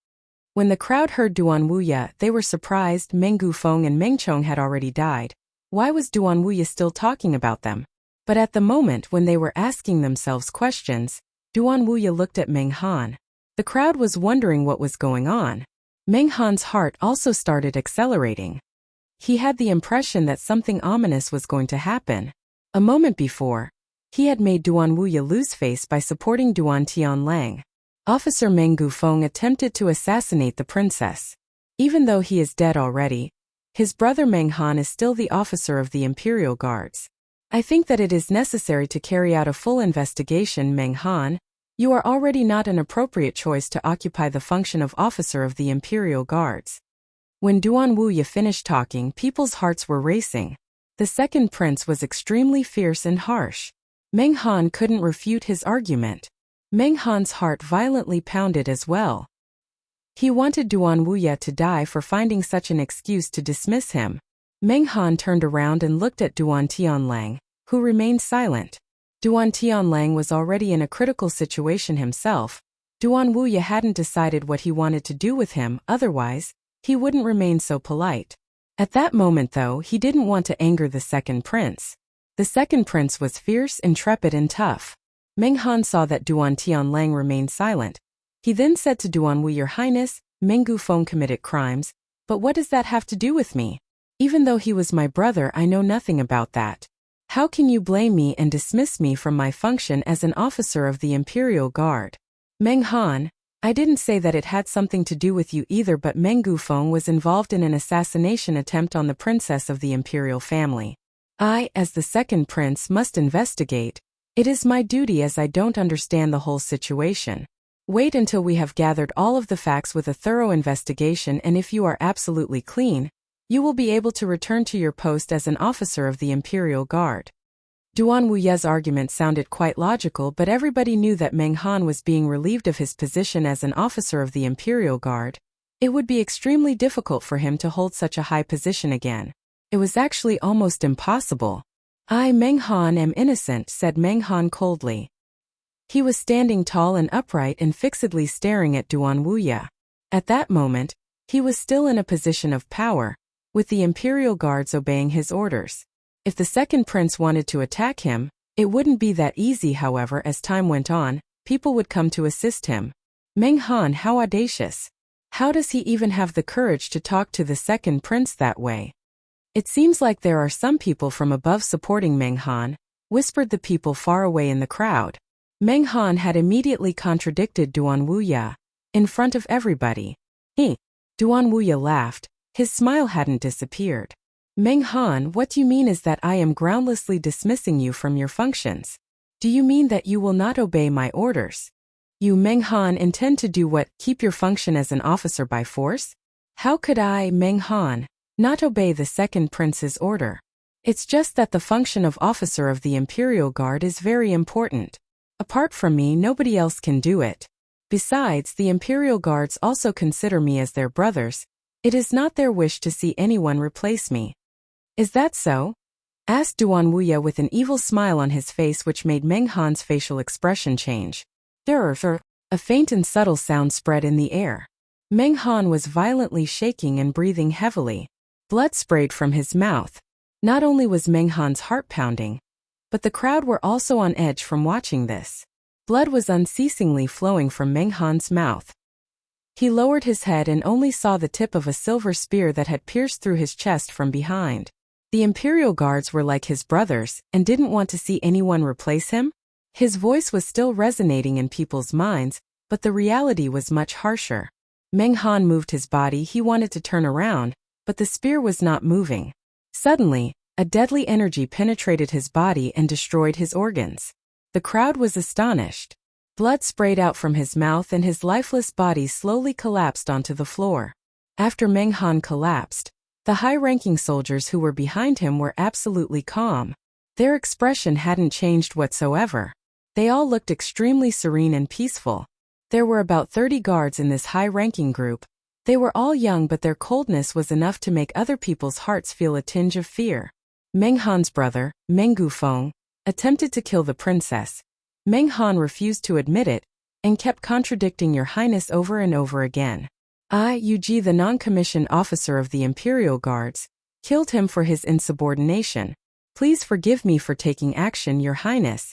When the crowd heard Duan Wuya, they were surprised. Meng Gufeng and Meng Chong had already died. Why was Duan Wuya still talking about them? But at the moment when they were asking themselves questions, Duan Wuya looked at Meng Han. The crowd was wondering what was going on. Meng Han's heart also started accelerating. He had the impression that something ominous was going to happen. A moment before, he had made Duan Wuya lose face by supporting Duan Tianlang. Officer Meng Gufeng attempted to assassinate the princess. Even though he is dead already, his brother Meng Han is still the officer of the Imperial Guards. "I think that it is necessary to carry out a full investigation, Meng Han. You are already not an appropriate choice to occupy the function of officer of the Imperial Guards." When Duan Wuya finished talking, people's hearts were racing. The second prince was extremely fierce and harsh. Meng Han couldn't refute his argument. Meng Han's heart violently pounded as well. He wanted Duan Wuya to die for finding such an excuse to dismiss him. Meng Han turned around and looked at Duan Tianlang, who remained silent. Duan Tianlang was already in a critical situation himself. Duan Wuya hadn't decided what he wanted to do with him, otherwise, he wouldn't remain so polite. At that moment though, he didn't want to anger the second prince. The second prince was fierce, intrepid and tough. Meng Han saw that Duan Tianlang remained silent. He then said to Duan Wuya, "Your Highness, Meng Gufeng committed crimes, but what does that have to do with me? Even though he was my brother, I know nothing about that. How can you blame me and dismiss me from my function as an officer of the Imperial Guard?" "Meng Han, I didn't say that it had something to do with you either, but Meng Gufeng was involved in an assassination attempt on the princess of the imperial family. I, as the second prince, must investigate. It is my duty as I don't understand the whole situation. Wait until we have gathered all of the facts with a thorough investigation, and if you are absolutely clean, you will be able to return to your post as an officer of the Imperial Guard." Duan Wuya's argument sounded quite logical, but everybody knew that Meng Han was being relieved of his position as an officer of the Imperial Guard. It would be extremely difficult for him to hold such a high position again. It was actually almost impossible. "I, Meng Han, am innocent," said Meng Han coldly. He was standing tall and upright and fixedly staring at Duan Wuya. At that moment, he was still in a position of power, with the Imperial Guards obeying his orders. If the second prince wanted to attack him, it wouldn't be that easy. However, as time went on, people would come to assist him. Meng Han, how audacious! How does he even have the courage to talk to the second prince that way? "It seems like there are some people from above supporting Meng Han," whispered the people far away in the crowd. Meng Han had immediately contradicted Duan Wuya in front of everybody. Duan Wuya laughed. His smile hadn't disappeared. "Meng Han, what you mean is that I am groundlessly dismissing you from your functions. Do you mean that you will not obey my orders? You, Meng Han, intend to do what, keep your function as an officer by force? How could I, Meng Han, not obey the second prince's order? It's just that the function of officer of the Imperial Guard is very important. Apart from me, nobody else can do it. Besides, the Imperial Guards also consider me as their brothers. It is not their wish to see anyone replace me. Is that so? Asked Duan Wuya with an evil smile on his face which made Meng Han's facial expression change. A faint and subtle sound spread in the air. Meng Han was violently shaking and breathing heavily. Blood sprayed from his mouth. Not only was Meng Han's heart pounding, but the crowd were also on edge from watching this. Blood was unceasingly flowing from Meng Han's mouth. He lowered his head and only saw the tip of a silver spear that had pierced through his chest from behind. The Imperial Guards were like his brothers and didn't want to see anyone replace him? His voice was still resonating in people's minds, but the reality was much harsher. Meng Han moved his body. He wanted to turn around, but the spear was not moving. Suddenly, a deadly energy penetrated his body and destroyed his organs. The crowd was astonished. Blood sprayed out from his mouth and his lifeless body slowly collapsed onto the floor. After Meng Han collapsed, the high-ranking soldiers who were behind him were absolutely calm. Their expression hadn't changed whatsoever. They all looked extremely serene and peaceful. There were about 30 guards in this high-ranking group. They were all young, but their coldness was enough to make other people's hearts feel a tinge of fear. Meng Han's brother, Meng Gufeng, attempted to kill the princess. Meng Han refused to admit it, and kept contradicting Your Highness over and over again. Yu Ji, the non-commissioned officer of the Imperial Guards, killed him for his insubordination. Please forgive me for taking action, Your Highness.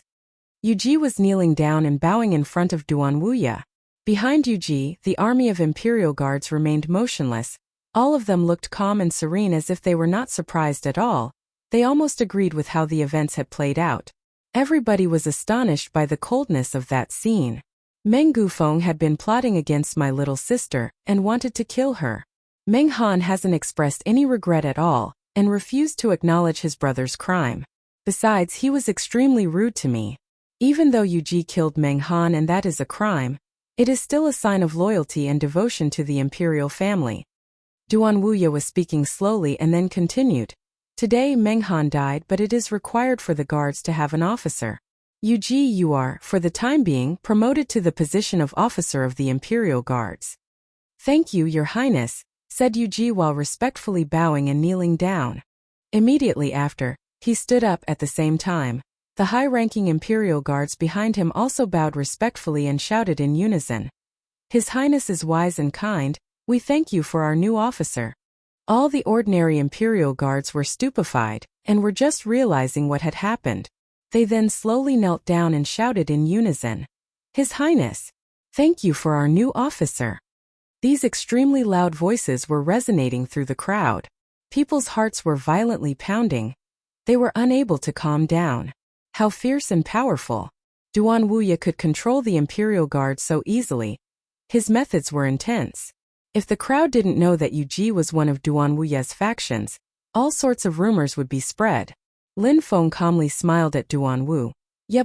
Yu Ji was kneeling down and bowing in front of Duan Wuya. Behind Yu Ji, the army of Imperial Guards remained motionless. All of them looked calm and serene as if they were not surprised at all. They almost agreed with how the events had played out. Everybody was astonished by the coldness of that scene. Meng Gufeng had been plotting against my little sister and wanted to kill her. Meng Han hasn't expressed any regret at all and refused to acknowledge his brother's crime. Besides, he was extremely rude to me. Even though Yu Ji killed Meng Han and that is a crime, it is still a sign of loyalty and devotion to the imperial family. Duan Wuya was speaking slowly and then continued. Today Meng Han died, but it is required for the guards to have an officer. Yu Ji, you are, for the time being, promoted to the position of officer of the Imperial Guards. Thank you, Your Highness, said Yu Ji while respectfully bowing and kneeling down. Immediately after, he stood up at the same time. The high-ranking Imperial Guards behind him also bowed respectfully and shouted in unison. His Highness is wise and kind. We thank you for our new officer. All the ordinary Imperial Guards were stupefied and were just realizing what had happened. They then slowly knelt down and shouted in unison. His Highness, thank you for our new officer. These extremely loud voices were resonating through the crowd. People's hearts were violently pounding. They were unable to calm down. How fierce and powerful. Duan Wuya could control the Imperial Guard so easily. His methods were intense. If the crowd didn't know that Yu Ji was one of Duan Wuya's factions, all sorts of rumors would be spread. Lin Feng calmly smiled at Duan Wu,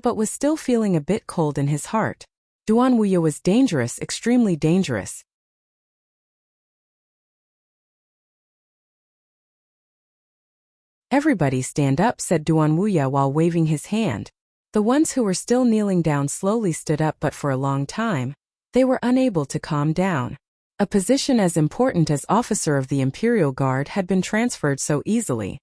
but was still feeling a bit cold in his heart. Duan Wuya was dangerous, extremely dangerous. Everybody stand up, said Duan Wuya while waving his hand. The ones who were still kneeling down slowly stood up, but for a long time, they were unable to calm down. A position as important as officer of the Imperial Guard had been transferred so easily.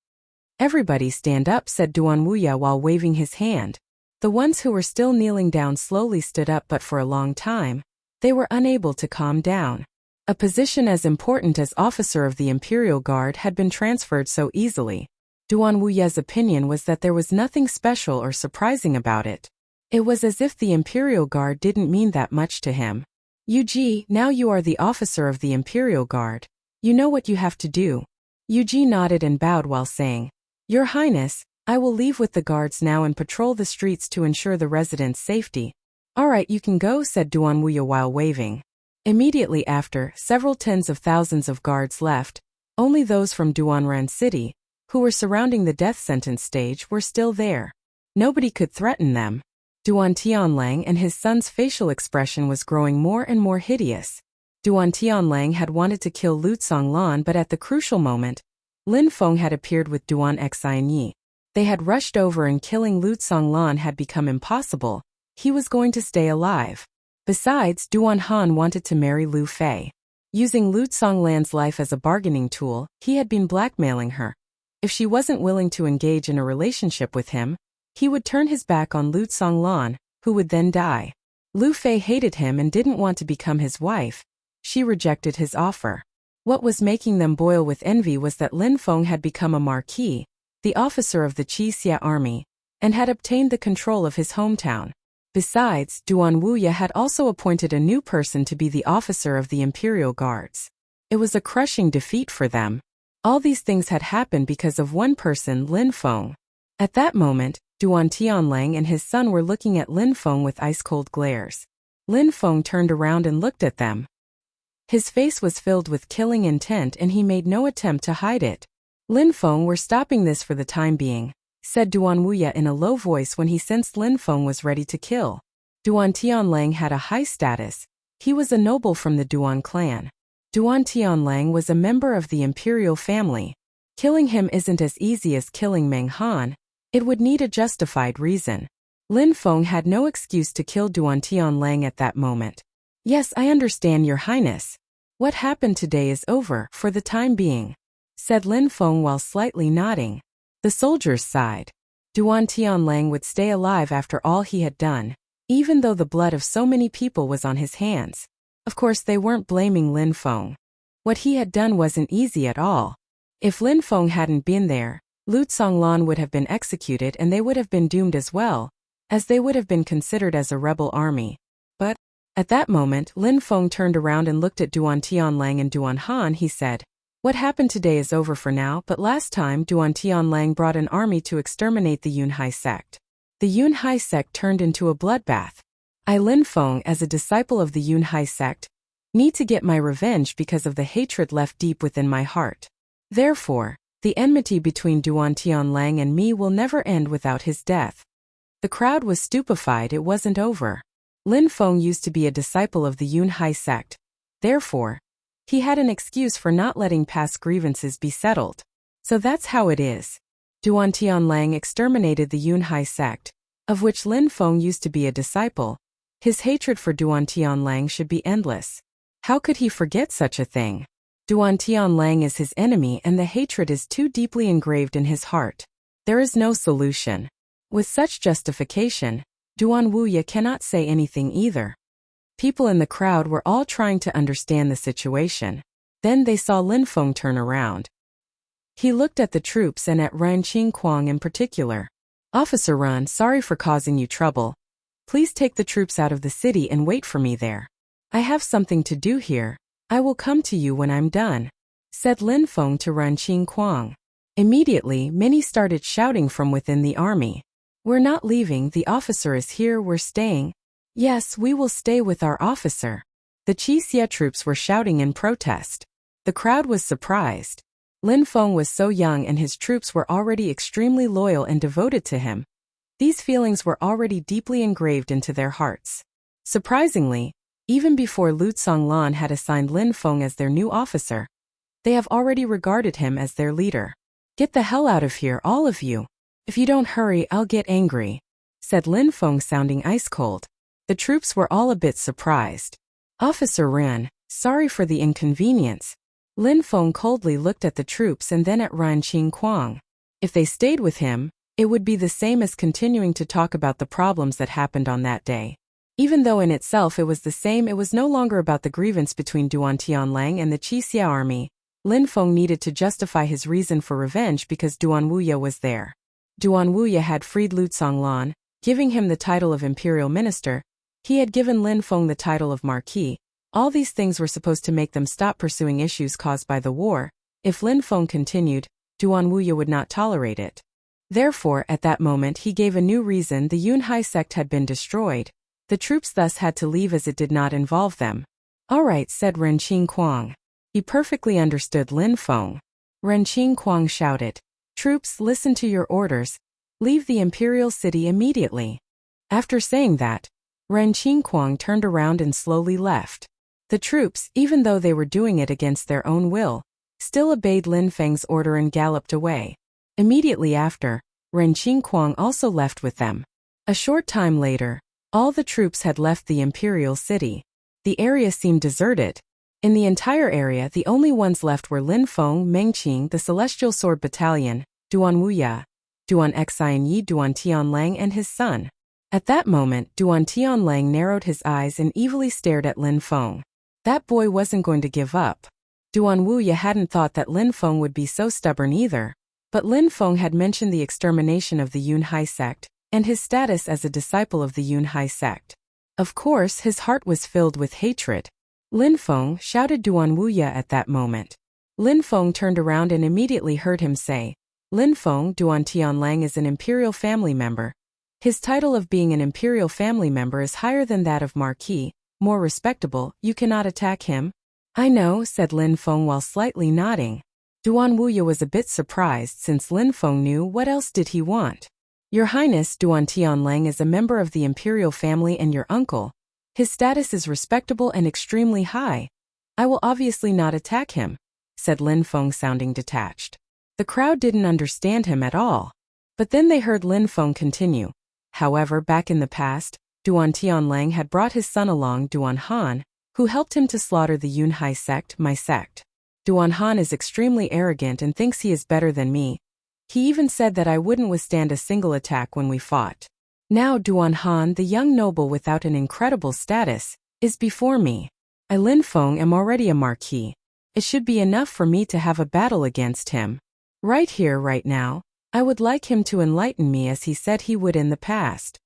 Everybody stand up, said Duan Wuya while waving his hand. The ones who were still kneeling down slowly stood up, but for a long time, they were unable to calm down. A position as important as officer of the Imperial Guard had been transferred so easily. Duan Wuya's opinion was that there was nothing special or surprising about it. It was as if the Imperial Guard didn't mean that much to him. Yu Ji, now you are the officer of the Imperial Guard. You know what you have to do. Yu Ji nodded and bowed while saying, Your Highness, I will leave with the guards now and patrol the streets to ensure the residents' safety. All right, you can go, said Duan Wuya while waving. Immediately after, several tens of thousands of guards left. Only those from Duanren City, who were surrounding the death sentence stage, were still there. Nobody could threaten them. Duan Tianlang and his son's facial expression was growing more and more hideous. Duan Tianlang had wanted to kill Lu Tsonglan, but at the crucial moment, Lin Feng had appeared with Duan Xinyi. They had rushed over and killing Lu Tsonglan had become impossible. He was going to stay alive. Besides, Duan Han wanted to marry Lu Fei. Using Lu Songlan's life as a bargaining tool, he had been blackmailing her. If she wasn't willing to engage in a relationship with him, he would turn his back on Lu Songlan, who would then die. Lu Fei hated him and didn't want to become his wife. She rejected his offer. What was making them boil with envy was that Lin Feng had become a marquis, the officer of the Wuxia army, and had obtained the control of his hometown. Besides, Duan Wuya had also appointed a new person to be the officer of the Imperial Guards. It was a crushing defeat for them. All these things had happened because of one person, Lin Feng. At that moment, Duan Tianlang and his son were looking at Lin Feng with ice-cold glares. Lin Feng turned around and looked at them. His face was filled with killing intent and he made no attempt to hide it. Lin Feng, we're stopping this for the time being, said Duan Wuya in a low voice when he sensed Lin Feng was ready to kill. Duan Tianlang had a high status. He was a noble from the Duan clan. Duan Tianlang was a member of the imperial family. Killing him isn't as easy as killing Meng Han. It would need a justified reason. Lin Feng had no excuse to kill Duan Tianlang at that moment. Yes, I understand, Your Highness. What happened today is over, for the time being, said Lin Feng while slightly nodding. The soldiers sighed. Duan Tianlang would stay alive after all he had done, even though the blood of so many people was on his hands. Of course, they weren't blaming Lin Feng. What he had done wasn't easy at all. If Lin Feng hadn't been there, Lu Songlan would have been executed and they would have been doomed as well, as they would have been considered as a rebel army. But, at that moment, Lin Feng turned around and looked at Duan Tianlang and Duan Han. He said, "What happened today is over for now, but last time Duan Tianlang brought an army to exterminate the Yunhai sect. The Yunhai sect turned into a bloodbath. I, Lin Feng, as a disciple of the Yunhai sect, need to get my revenge because of the hatred left deep within my heart. Therefore, the enmity between Duan Tianlang and me will never end without his death." The crowd was stupefied. It wasn't over. Lin Feng used to be a disciple of the Yunhai sect. Therefore, he had an excuse for not letting past grievances be settled. So that's how it is. Duan Tianlang exterminated the Yunhai sect, of which Lin Feng used to be a disciple. His hatred for Duan Tianlang should be endless. How could he forget such a thing? Duan Tianlang is his enemy and the hatred is too deeply engraved in his heart. There is no solution. With such justification, Duan Wuya cannot say anything either. People in the crowd were all trying to understand the situation. Then they saw Lin Feng turn around. He looked at the troops and at Ran Qingquang in particular. "Officer Ran, sorry for causing you trouble. Please take the troops out of the city and wait for me there. I have something to do here. I will come to you when I'm done," said Lin Feng to Ran Qingquang. Immediately, many started shouting from within the army. "We're not leaving, the officer is here, we're staying. Yes, we will stay with our officer." The Wuxia troops were shouting in protest. The crowd was surprised. Lin Feng was so young and his troops were already extremely loyal and devoted to him. These feelings were already deeply engraved into their hearts. Surprisingly, even before Lu Songlan had assigned Lin Feng as their new officer, they have already regarded him as their leader. "Get the hell out of here, all of you. If you don't hurry, I'll get angry," said Lin Feng, sounding ice-cold. The troops were all a bit surprised. "Officer Ran, sorry for the inconvenience." Lin Feng coldly looked at the troops and then at Ran Qingquang. If they stayed with him, it would be the same as continuing to talk about the problems that happened on that day. Even though in itself it was the same, it was no longer about the grievance between Duan Tianlang and the Wuxia army. Lin Feng needed to justify his reason for revenge because Duan Wuya was there. Duan Wuya had freed Lu Songlan, giving him the title of imperial minister. He had given Lin Feng the title of marquis. All these things were supposed to make them stop pursuing issues caused by the war. If Lin Feng continued, Duan Wuya would not tolerate it. Therefore, at that moment he gave a new reason: the Yunhai sect had been destroyed. The troops thus had to leave as it did not involve them. "All right," said Ren Qingquang. He perfectly understood Lin Feng. Ren Qingquang shouted, "Troops, listen to your orders. Leave the imperial city immediately." After saying that, Ren Qingquang turned around and slowly left. The troops, even though they were doing it against their own will, still obeyed Lin Feng's order and galloped away. Immediately after, Ren Qingquang also left with them. A short time later, All the troops had left the imperial city. The area seemed deserted. In the entire area, the only ones left were Lin Feng, Meng Qing, the Celestial Sword Battalion, Duan Wuya, Duan Xianyi, Duan Tianlang, and his son. At that moment, Duan Tianlang narrowed his eyes and evilly stared at Lin Feng. That boy wasn't going to give up. Duan Wuya hadn't thought that Lin Feng would be so stubborn either. But Lin Feng had mentioned the extermination of the Yunhai sect, and his status as a disciple of the Yunhai sect. Of course, his heart was filled with hatred. Lin Feng, shouted Duan Wuya at that moment. Lin Feng turned around and immediately heard him say, Lin Feng, Duan Tianlang is an imperial family member. His title of being an imperial family member is higher than that of Marquis, more respectable. You cannot attack him. I know, said Lin Feng while slightly nodding. Duan Wuya was a bit surprised since Lin Feng knew what else did he want. Your Highness, Duan Tianlang is a member of the imperial family and your uncle. His status is respectable and extremely high. I will obviously not attack him, said Lin Feng sounding detached. The crowd didn't understand him at all. But then they heard Lin Feng continue. However, back in the past, Duan Tianlang had brought his son along, Duan Han, who helped him to slaughter the Yunhai sect, my sect. Duan Han is extremely arrogant and thinks he is better than me. He even said that I wouldn't withstand a single attack when we fought. Now Duan Han, the young noble without an incredible status, is before me. I, Lin Feng, am already a marquis. It should be enough for me to have a battle against him. Right here, right now. I would like him to enlighten me as he said he would in the past.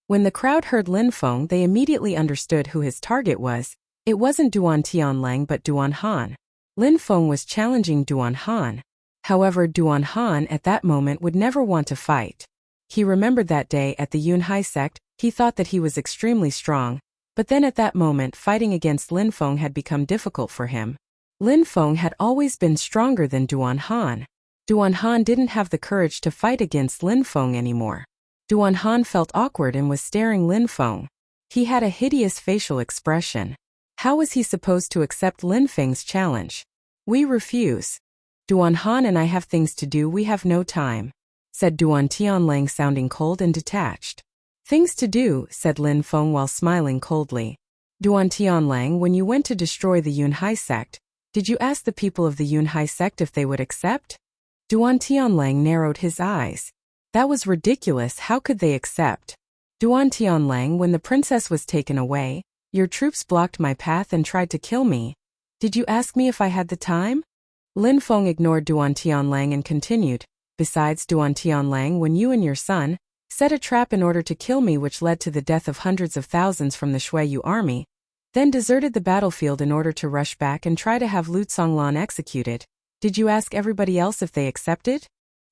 When the crowd heard Lin Feng, they immediately understood who his target was. It wasn't Duan Tianlang but Duan Han. Lin Feng was challenging Duan Han. However, Duan Han at that moment would never want to fight. He remembered that day at the Yunhai sect. He thought that he was extremely strong, but then at that moment fighting against Lin Feng had become difficult for him. Lin Feng had always been stronger than Duan Han. Duan Han didn't have the courage to fight against Lin Feng anymore. Duan Han felt awkward and was staring Lin Feng. He had a hideous facial expression. How was he supposed to accept Lin Feng's challenge? We refuse. Duan Han and I have things to do, we have no time, said Duan Tianlang sounding cold and detached. Things to do, said Lin Feng while smiling coldly. Duan Tianlang, when you went to destroy the Yunhai sect, did you ask the people of the Yunhai sect if they would accept? Duan Tianlang narrowed his eyes. That was ridiculous, how could they accept? Duan Tianlang, when the princess was taken away, your troops blocked my path and tried to kill me. Did you ask me if I had the time? Lin Feng ignored Duan Tianlang and continued. Besides, Duan Tianlang, when you and your son set a trap in order to kill me which led to the death of hundreds of thousands from the Shuiyu army, then deserted the battlefield in order to rush back and try to have Lu Tsonglan executed, did you ask everybody else if they accepted?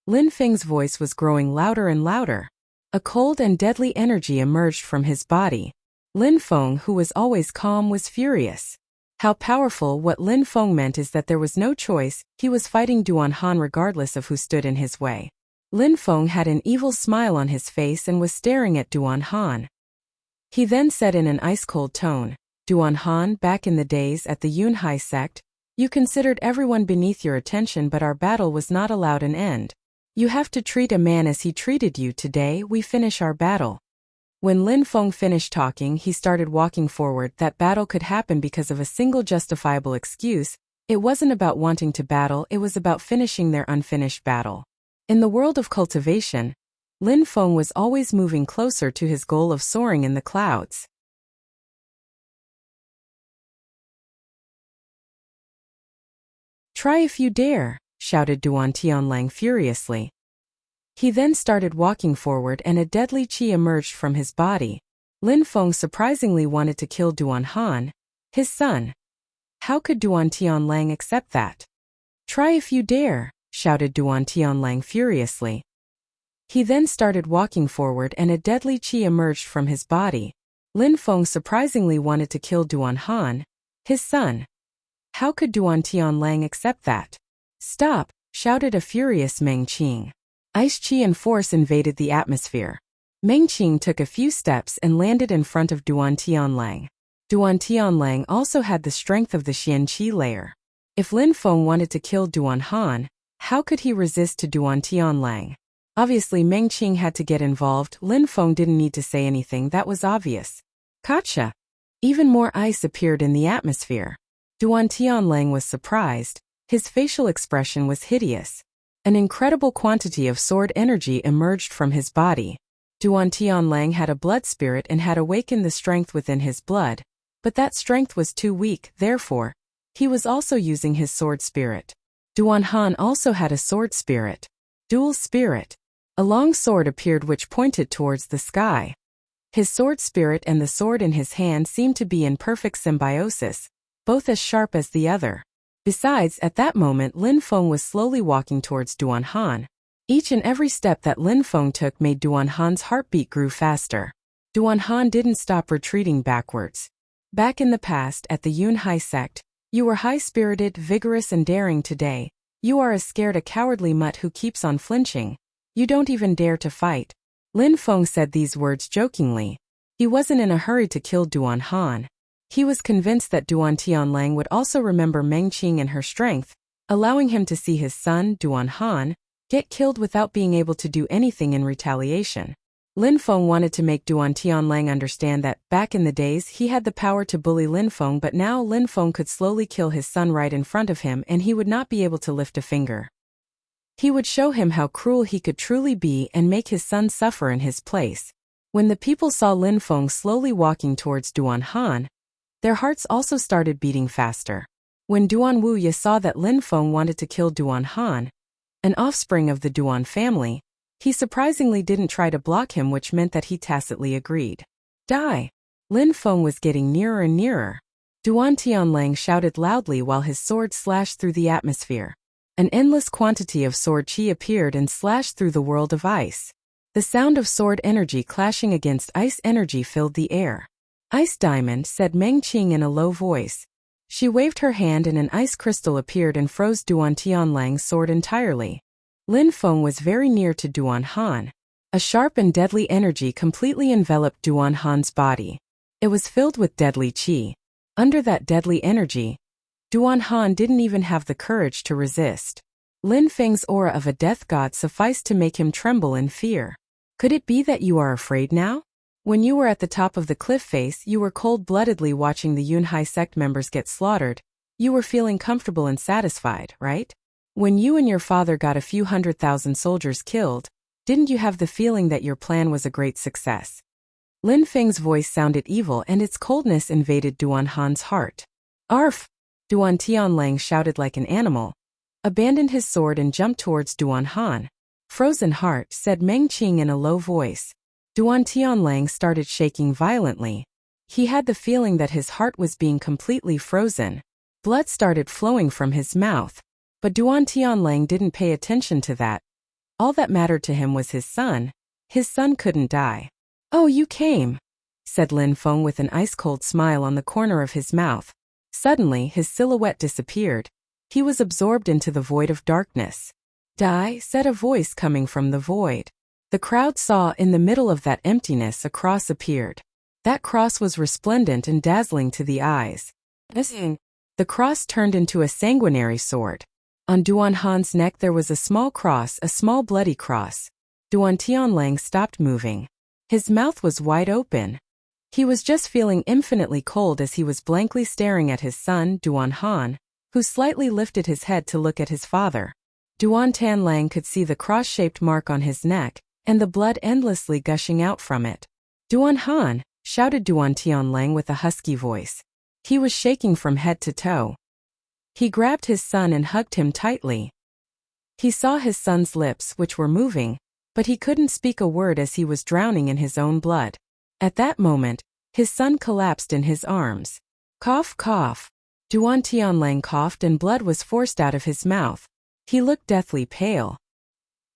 Lin Feng's voice was growing louder and louder. A cold and deadly energy emerged from his body. Lin Feng, who was always calm, was furious. How powerful! What Lin Feng meant is that there was no choice, he was fighting Duan Han regardless of who stood in his way. Lin Feng had an evil smile on his face and was staring at Duan Han. He then said in an ice-cold tone, Duan Han, back in the days at the Yunhai sect, you considered everyone beneath your attention but our battle was not allowed an end. You have to treat a man as he treated you. Today we finish our battle. When Lin Feng finished talking, he started walking forward. That battle could happen because of a single justifiable excuse. It wasn't about wanting to battle, it was about finishing their unfinished battle. In the world of cultivation, Lin Feng was always moving closer to his goal of soaring in the clouds. Try if you dare, shouted Duan Tianlang furiously. He then started walking forward and a deadly qi emerged from his body. Lin Feng surprisingly wanted to kill Duan Han, his son. How could Duan Tianlang accept that? Try if you dare, shouted Duan Tianlang furiously. He then started walking forward and a deadly qi emerged from his body. Lin Feng surprisingly wanted to kill Duan Han, his son. How could Duan Tianlang accept that? Stop, shouted a furious Meng Qing. Ice qi and force invaded the atmosphere. Meng Qing took a few steps and landed in front of Duan Tianlang. Duan Tianlang also had the strength of the Xian qi layer. If Lin Feng wanted to kill Duan Han, how could he resist to Duan Tianlang? Obviously Meng Qing had to get involved. Lin Feng didn't need to say anything, that was obvious. Gotcha. Even more ice appeared in the atmosphere. Duan Tianlang was surprised. His facial expression was hideous. An incredible quantity of sword energy emerged from his body. Duan Tianlang had a blood spirit and had awakened the strength within his blood, but that strength was too weak, therefore, he was also using his sword spirit. Duan Han also had a sword spirit. Dual spirit. A long sword appeared which pointed towards the sky. His sword spirit and the sword in his hand seemed to be in perfect symbiosis, both as sharp as the other. Besides, at that moment Lin Feng was slowly walking towards Duan Han. Each and every step that Lin Feng took made Duan Han's heartbeat grew faster. Duan Han didn't stop retreating backwards. Back in the past, at the Yunhai sect, you were high-spirited, vigorous and daring. Today, you are as scared a cowardly mutt who keeps on flinching. You don't even dare to fight. Lin Feng said these words jokingly. He wasn't in a hurry to kill Duan Han. He was convinced that Duan Tianlang would also remember Meng Qing and her strength, allowing him to see his son, Duan Han, get killed without being able to do anything in retaliation. Lin Feng wanted to make Duan Tianlang understand that, back in the days, he had the power to bully Lin Feng, but now Lin Feng could slowly kill his son right in front of him and he would not be able to lift a finger. He would show him how cruel he could truly be and make his son suffer in his place. When the people saw Lin Feng slowly walking towards Duan Han, their hearts also started beating faster. When Duan Wuya saw that Lin Feng wanted to kill Duan Han, an offspring of the Duan family, he surprisingly didn't try to block him, which meant that he tacitly agreed. Die! Lin Feng was getting nearer and nearer. Duan Tianlang shouted loudly while his sword slashed through the atmosphere. An endless quantity of sword qi appeared and slashed through the world of ice. The sound of sword energy clashing against ice energy filled the air. Ice diamond, said Meng Qing in a low voice. She waved her hand and an ice crystal appeared and froze Duan Tianlang's sword entirely. Lin Feng was very near to Duan Han. A sharp and deadly energy completely enveloped Duan Han's body. It was filled with deadly qi. Under that deadly energy, Duan Han didn't even have the courage to resist. Lin Feng's aura of a death god sufficed to make him tremble in fear. Could it be that you are afraid now? When you were at the top of the cliff face, you were cold-bloodedly watching the Yunhai sect members get slaughtered. You were feeling comfortable and satisfied, right? When you and your father got a few 100,000 soldiers killed, didn't you have the feeling that your plan was a great success? Lin Feng's voice sounded evil and its coldness invaded Duan Han's heart. Arf! Duan Tianlang shouted like an animal, abandoned his sword and jumped towards Duan Han. Frozen heart, said Meng Qing in a low voice. Duan Tianlang started shaking violently. He had the feeling that his heart was being completely frozen. Blood started flowing from his mouth. But Duan Tianlang didn't pay attention to that. All that mattered to him was his son. His son couldn't die. Oh, you came, said Lin Feng with an ice-cold smile on the corner of his mouth. Suddenly, his silhouette disappeared. He was absorbed into the void of darkness. Die, said a voice coming from the void. The crowd saw in the middle of that emptiness a cross appeared. That cross was resplendent and dazzling to the eyes. The cross turned into a sanguinary sword. On Duan Han's neck there was a small cross, a small bloody cross. Duan Tianlang stopped moving. His mouth was wide open. He was just feeling infinitely cold as he was blankly staring at his son, Duan Han, who slightly lifted his head to look at his father. Duan Tianlang could see the cross-shaped mark on his neck, and the blood endlessly gushing out from it. Duan Han, shouted Duan Tianlang with a husky voice. He was shaking from head to toe. He grabbed his son and hugged him tightly. He saw his son's lips, which were moving, but he couldn't speak a word as he was drowning in his own blood. At that moment, his son collapsed in his arms. Cough, cough. Duan Tianlang coughed and blood was forced out of his mouth. He looked deathly pale.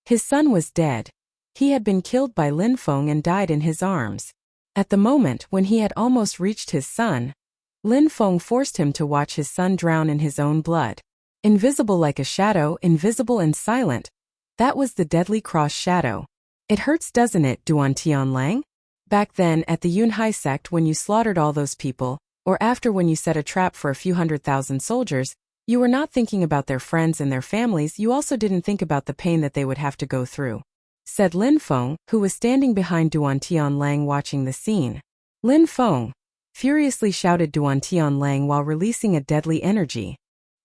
His son was dead. He had been killed by Lin Feng and died in his arms. At the moment when he had almost reached his son, Lin Feng forced him to watch his son drown in his own blood. Invisible like a shadow, invisible and silent. That was the deadly cross shadow. It hurts, doesn't it, Duan Tianlang? Back then, at the Yunhai sect, when you slaughtered all those people, or after when you set a trap for a few 100,000 soldiers, you were not thinking about their friends and their families, you also didn't think about the pain that they would have to go through. said Lin Feng, who was standing behind Duan Tianlang watching the scene. Lin Feng, furiously shouted Duan Tianlang while releasing a deadly energy.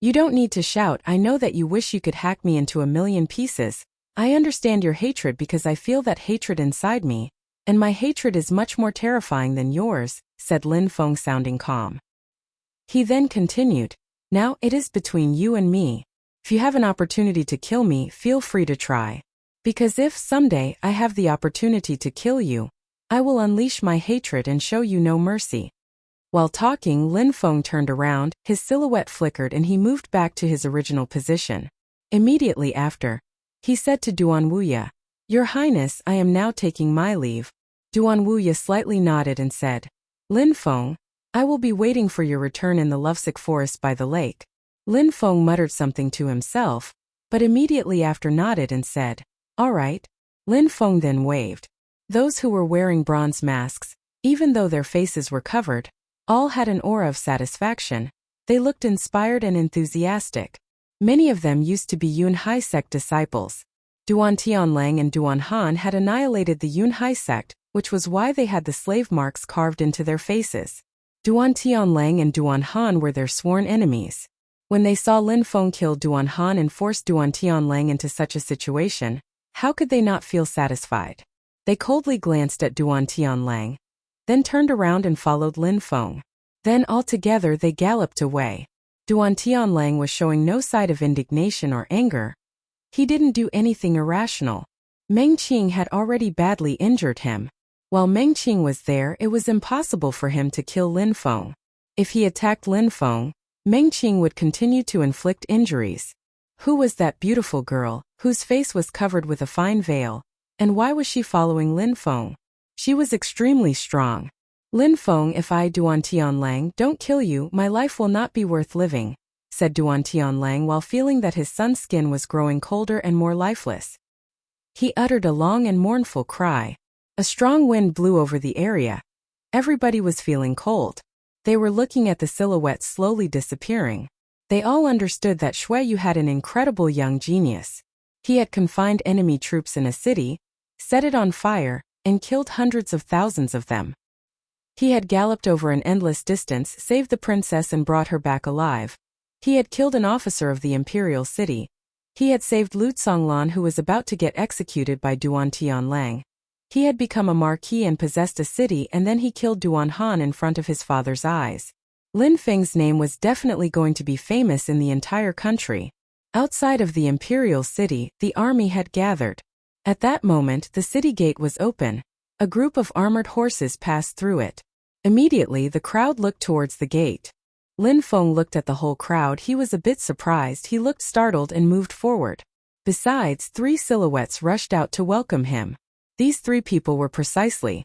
You don't need to shout. I know that you wish you could hack me into a million pieces. I understand your hatred because I feel that hatred inside me, and my hatred is much more terrifying than yours, said Lin Feng sounding calm. He then continued, now it is between you and me. If you have an opportunity to kill me, feel free to try. Because if someday I have the opportunity to kill you, I will unleash my hatred and show you no mercy. While talking, Lin Feng turned around, his silhouette flickered and he moved back to his original position. Immediately after, he said to Duan Wuya, Your Highness, I am now taking my leave. Duan Wuya slightly nodded and said, Lin Feng, I will be waiting for your return in the lovesick forest by the lake. Lin Feng muttered something to himself, but immediately after nodded and said, All right. Lin Feng then waved. Those who were wearing bronze masks, even though their faces were covered, all had an aura of satisfaction. They looked inspired and enthusiastic. Many of them used to be Yun Hai sect disciples. Duan Tianlang and Duan Han had annihilated the Yun Hai sect, which was why they had the slave marks carved into their faces. Duan Tianlang and Duan Han were their sworn enemies. When they saw Lin Feng kill Duan Han and force Duan Tianlang into such a situation, how could they not feel satisfied? They coldly glanced at Duan Tianlang, then turned around and followed Lin Feng. Then altogether they galloped away. Duan Tianlang was showing no sign of indignation or anger. He didn't do anything irrational. Meng Qing had already badly injured him. While Meng Qing was there, it was impossible for him to kill Lin Feng. If he attacked Lin Feng, Meng Qing would continue to inflict injuries. Who was that beautiful girl, whose face was covered with a fine veil, and why was she following Lin Feng? She was extremely strong. Lin Feng, if I, Duan Tianlang, don't kill you, my life will not be worth living, said Duan Tianlang while feeling that his son's skin was growing colder and more lifeless. He uttered a long and mournful cry. A strong wind blew over the area. Everybody was feeling cold. They were looking at the silhouette slowly disappearing. They all understood that Shui Yu had an incredible young genius. He had confined enemy troops in a city, set it on fire, and killed hundreds of thousands of them. He had galloped over an endless distance, saved the princess and brought her back alive. He had killed an officer of the imperial city. He had saved Lu Tsonglan, who was about to get executed by Duan Tianlang. He had become a marquis and possessed a city, and then he killed Duan Han in front of his father's eyes. Lin Feng's name was definitely going to be famous in the entire country. Outside of the imperial city, the army had gathered. At that moment, the city gate was open. A group of armored horses passed through it. Immediately, the crowd looked towards the gate. Lin Feng looked at the whole crowd. He was a bit surprised. He looked startled and moved forward. Besides, 3 silhouettes rushed out to welcome him. These 3 people were precisely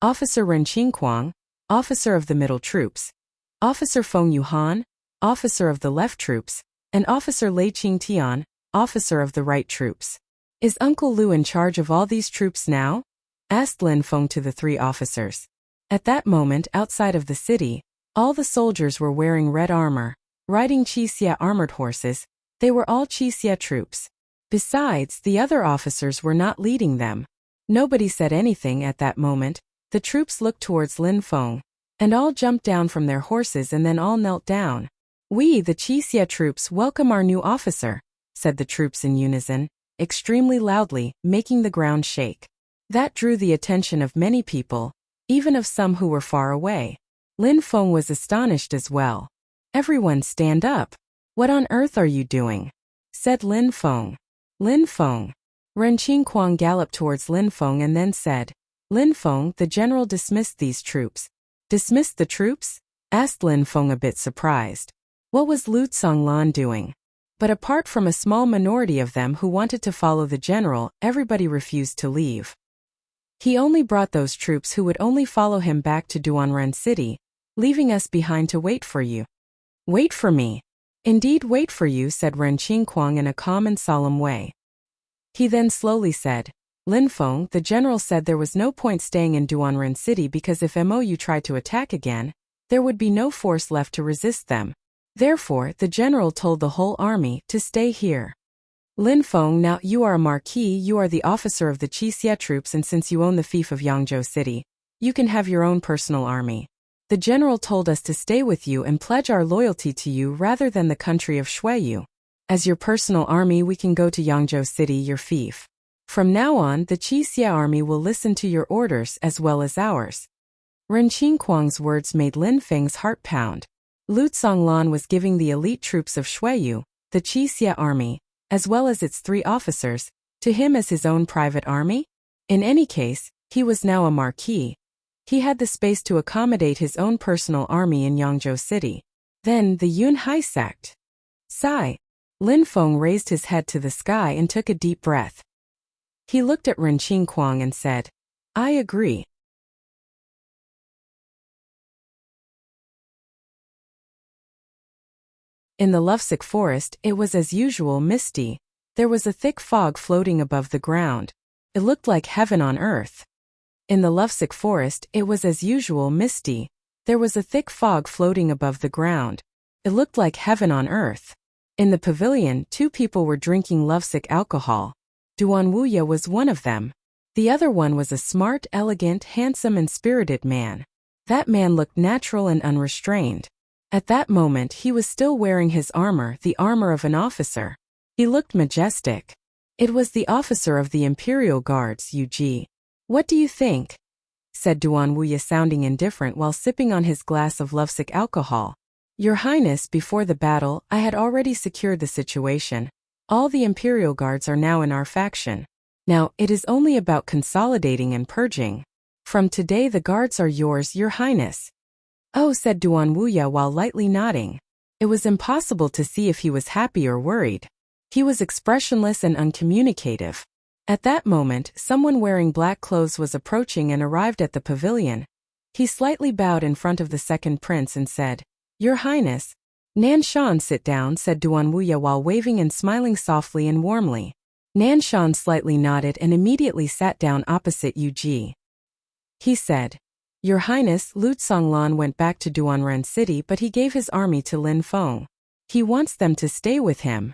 Officer Ren Qingquang, Officer of the Middle Troops, Officer Feng Yuhan, Officer of the Left Troops, and Officer Lei Qingtian, Officer of the Right Troops. Is Uncle Lu in charge of all these troops now? Asked Lin Feng to the 3 officers. At that moment, outside of the city, all the soldiers were wearing red armor, riding Qixia armored horses. They were all Qixia troops. Besides, the other officers were not leading them. Nobody said anything at that moment. The troops looked towards Lin Feng, and all jumped down from their horses and then all knelt down. We, the Qixia troops, welcome our new officer, said the troops in unison, extremely loudly, making the ground shake. That drew the attention of many people, even of some who were far away. Lin Feng was astonished as well. Everyone stand up. What on earth are you doing? Said Lin Feng. Lin Feng. Ren Qingquang galloped towards Lin Feng and then said, Lin Feng, the general dismissed these troops. Dismissed the troops? Asked Lin Feng a bit surprised. What was Lu Tsonglan doing? But apart from a small minority of them who wanted to follow the general, everybody refused to leave. He only brought those troops who would only follow him back to Duanren City, leaving us behind to wait for you. Wait for me. Indeed, wait for you, said Ren Qingquang in a calm and solemn way. He then slowly said, Lin Feng, the general said there was no point staying in Duanren City because if MOU tried to attack again, there would be no force left to resist them. Therefore, the general told the whole army to stay here. Lin Feng, now you are a marquis, you are the officer of the Qixia troops, and since you own the fief of Yangzhou City, you can have your own personal army. The general told us to stay with you and pledge our loyalty to you rather than the country of Shuiyu. As your personal army, we can go to Yangzhou City, your fief. From now on, the Qixia army will listen to your orders as well as ours. Ren Qingquang's words made Lin Feng's heart pound. Lu Zonglan was giving the elite troops of Shuiyu, the Qixia army, as well as its 3 officers, to him as his own private army? In any case, he was now a marquis. He had the space to accommodate his own personal army in Yangzhou City. Then the Yunhai sect. Sigh. Lin Feng raised his head to the sky and took a deep breath. He looked at Ren Qingquang and said, I agree. In the Lovesick forest, it was as usual misty. There was a thick fog floating above the ground. It looked like heaven on earth. In the Lovesick forest, it was as usual misty. There was a thick fog floating above the ground. It looked like heaven on earth. In the pavilion, 2 people were drinking lovesick alcohol. Duan Wuya was one of them. The other one was a smart, elegant, handsome and spirited man. That man looked natural and unrestrained. At that moment he was still wearing his armor, the armor of an officer. He looked majestic. It was the officer of the Imperial Guards, Yu. What do you think? Said Duan Wuya, sounding indifferent while sipping on his glass of lovesick alcohol. Your Highness, before the battle, I had already secured the situation. All the Imperial Guards are now in our faction. Now, it is only about consolidating and purging. From today the guards are yours, Your Highness. Oh, said Duan Wuya while lightly nodding. It was impossible to see if he was happy or worried. He was expressionless and uncommunicative. At that moment, someone wearing black clothes was approaching and arrived at the pavilion. He slightly bowed in front of the second prince and said, Your Highness. Nanshan, sit down, said Duan Wuya while waving and smiling softly and warmly. Nanshan slightly nodded and immediately sat down opposite Yu. He said, Your Highness, Lu Zonglan went back to Duanren City, but he gave his army to Lin Feng. He wants them to stay with him.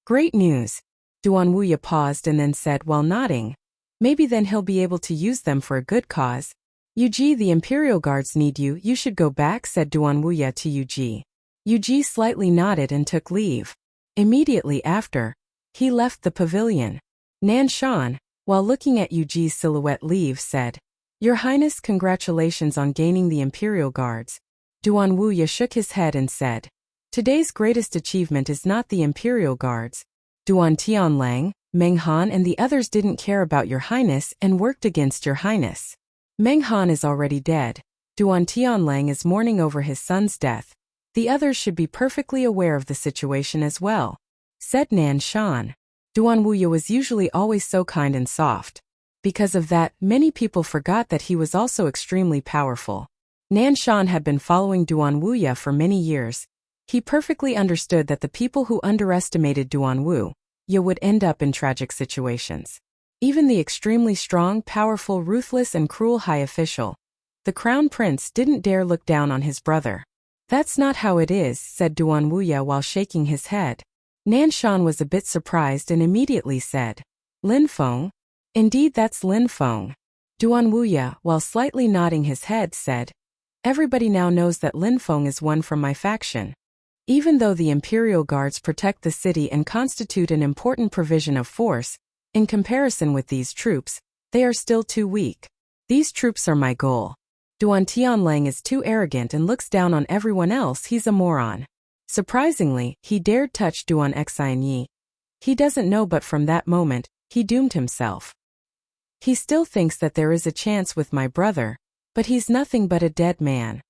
Great news. Duan Wuya paused and then said while nodding, Maybe then he'll be able to use them for a good cause. Yu, the Imperial Guards need you, you should go back, said Duan Wuya to Yu. Yu slightly nodded and took leave. Immediately after, he left the pavilion. Nanshan, while looking at Yu's silhouette leave, said, Your Highness, congratulations on gaining the Imperial Guards. Duan Wuya shook his head and said, Today's greatest achievement is not the Imperial Guards. Duan Tianlang, Meng Han and the others didn't care about Your Highness and worked against Your Highness. Meng Han is already dead. Duan Tianlang is mourning over his son's death. The others should be perfectly aware of the situation as well, said Nanshan. Duan Wuya was usually always so kind and soft. Because of that, many people forgot that he was also extremely powerful. Nanshan had been following Duan Wuya for many years. He perfectly understood that the people who underestimated Duan Wuya would end up in tragic situations. Even the extremely strong, powerful, ruthless and cruel high official, the crown prince, didn't dare look down on his brother. That's not how it is, said Duan Wuya while shaking his head. Nanshan was a bit surprised and immediately said, Lin Feng? Indeed, that's Lin Feng. Duan Wuya, while slightly nodding his head, said, Everybody now knows that Lin Feng is one from my faction. Even though the Imperial Guards protect the city and constitute an important provision of force, in comparison with these troops, they are still too weak. These troops are my goal. Duan Tianlang is too arrogant and looks down on everyone else, he's a moron. Surprisingly, he dared touch Duan Xinyi. He doesn't know, but from that moment, he doomed himself. He still thinks that there is a chance with my brother, but he's nothing but a dead man.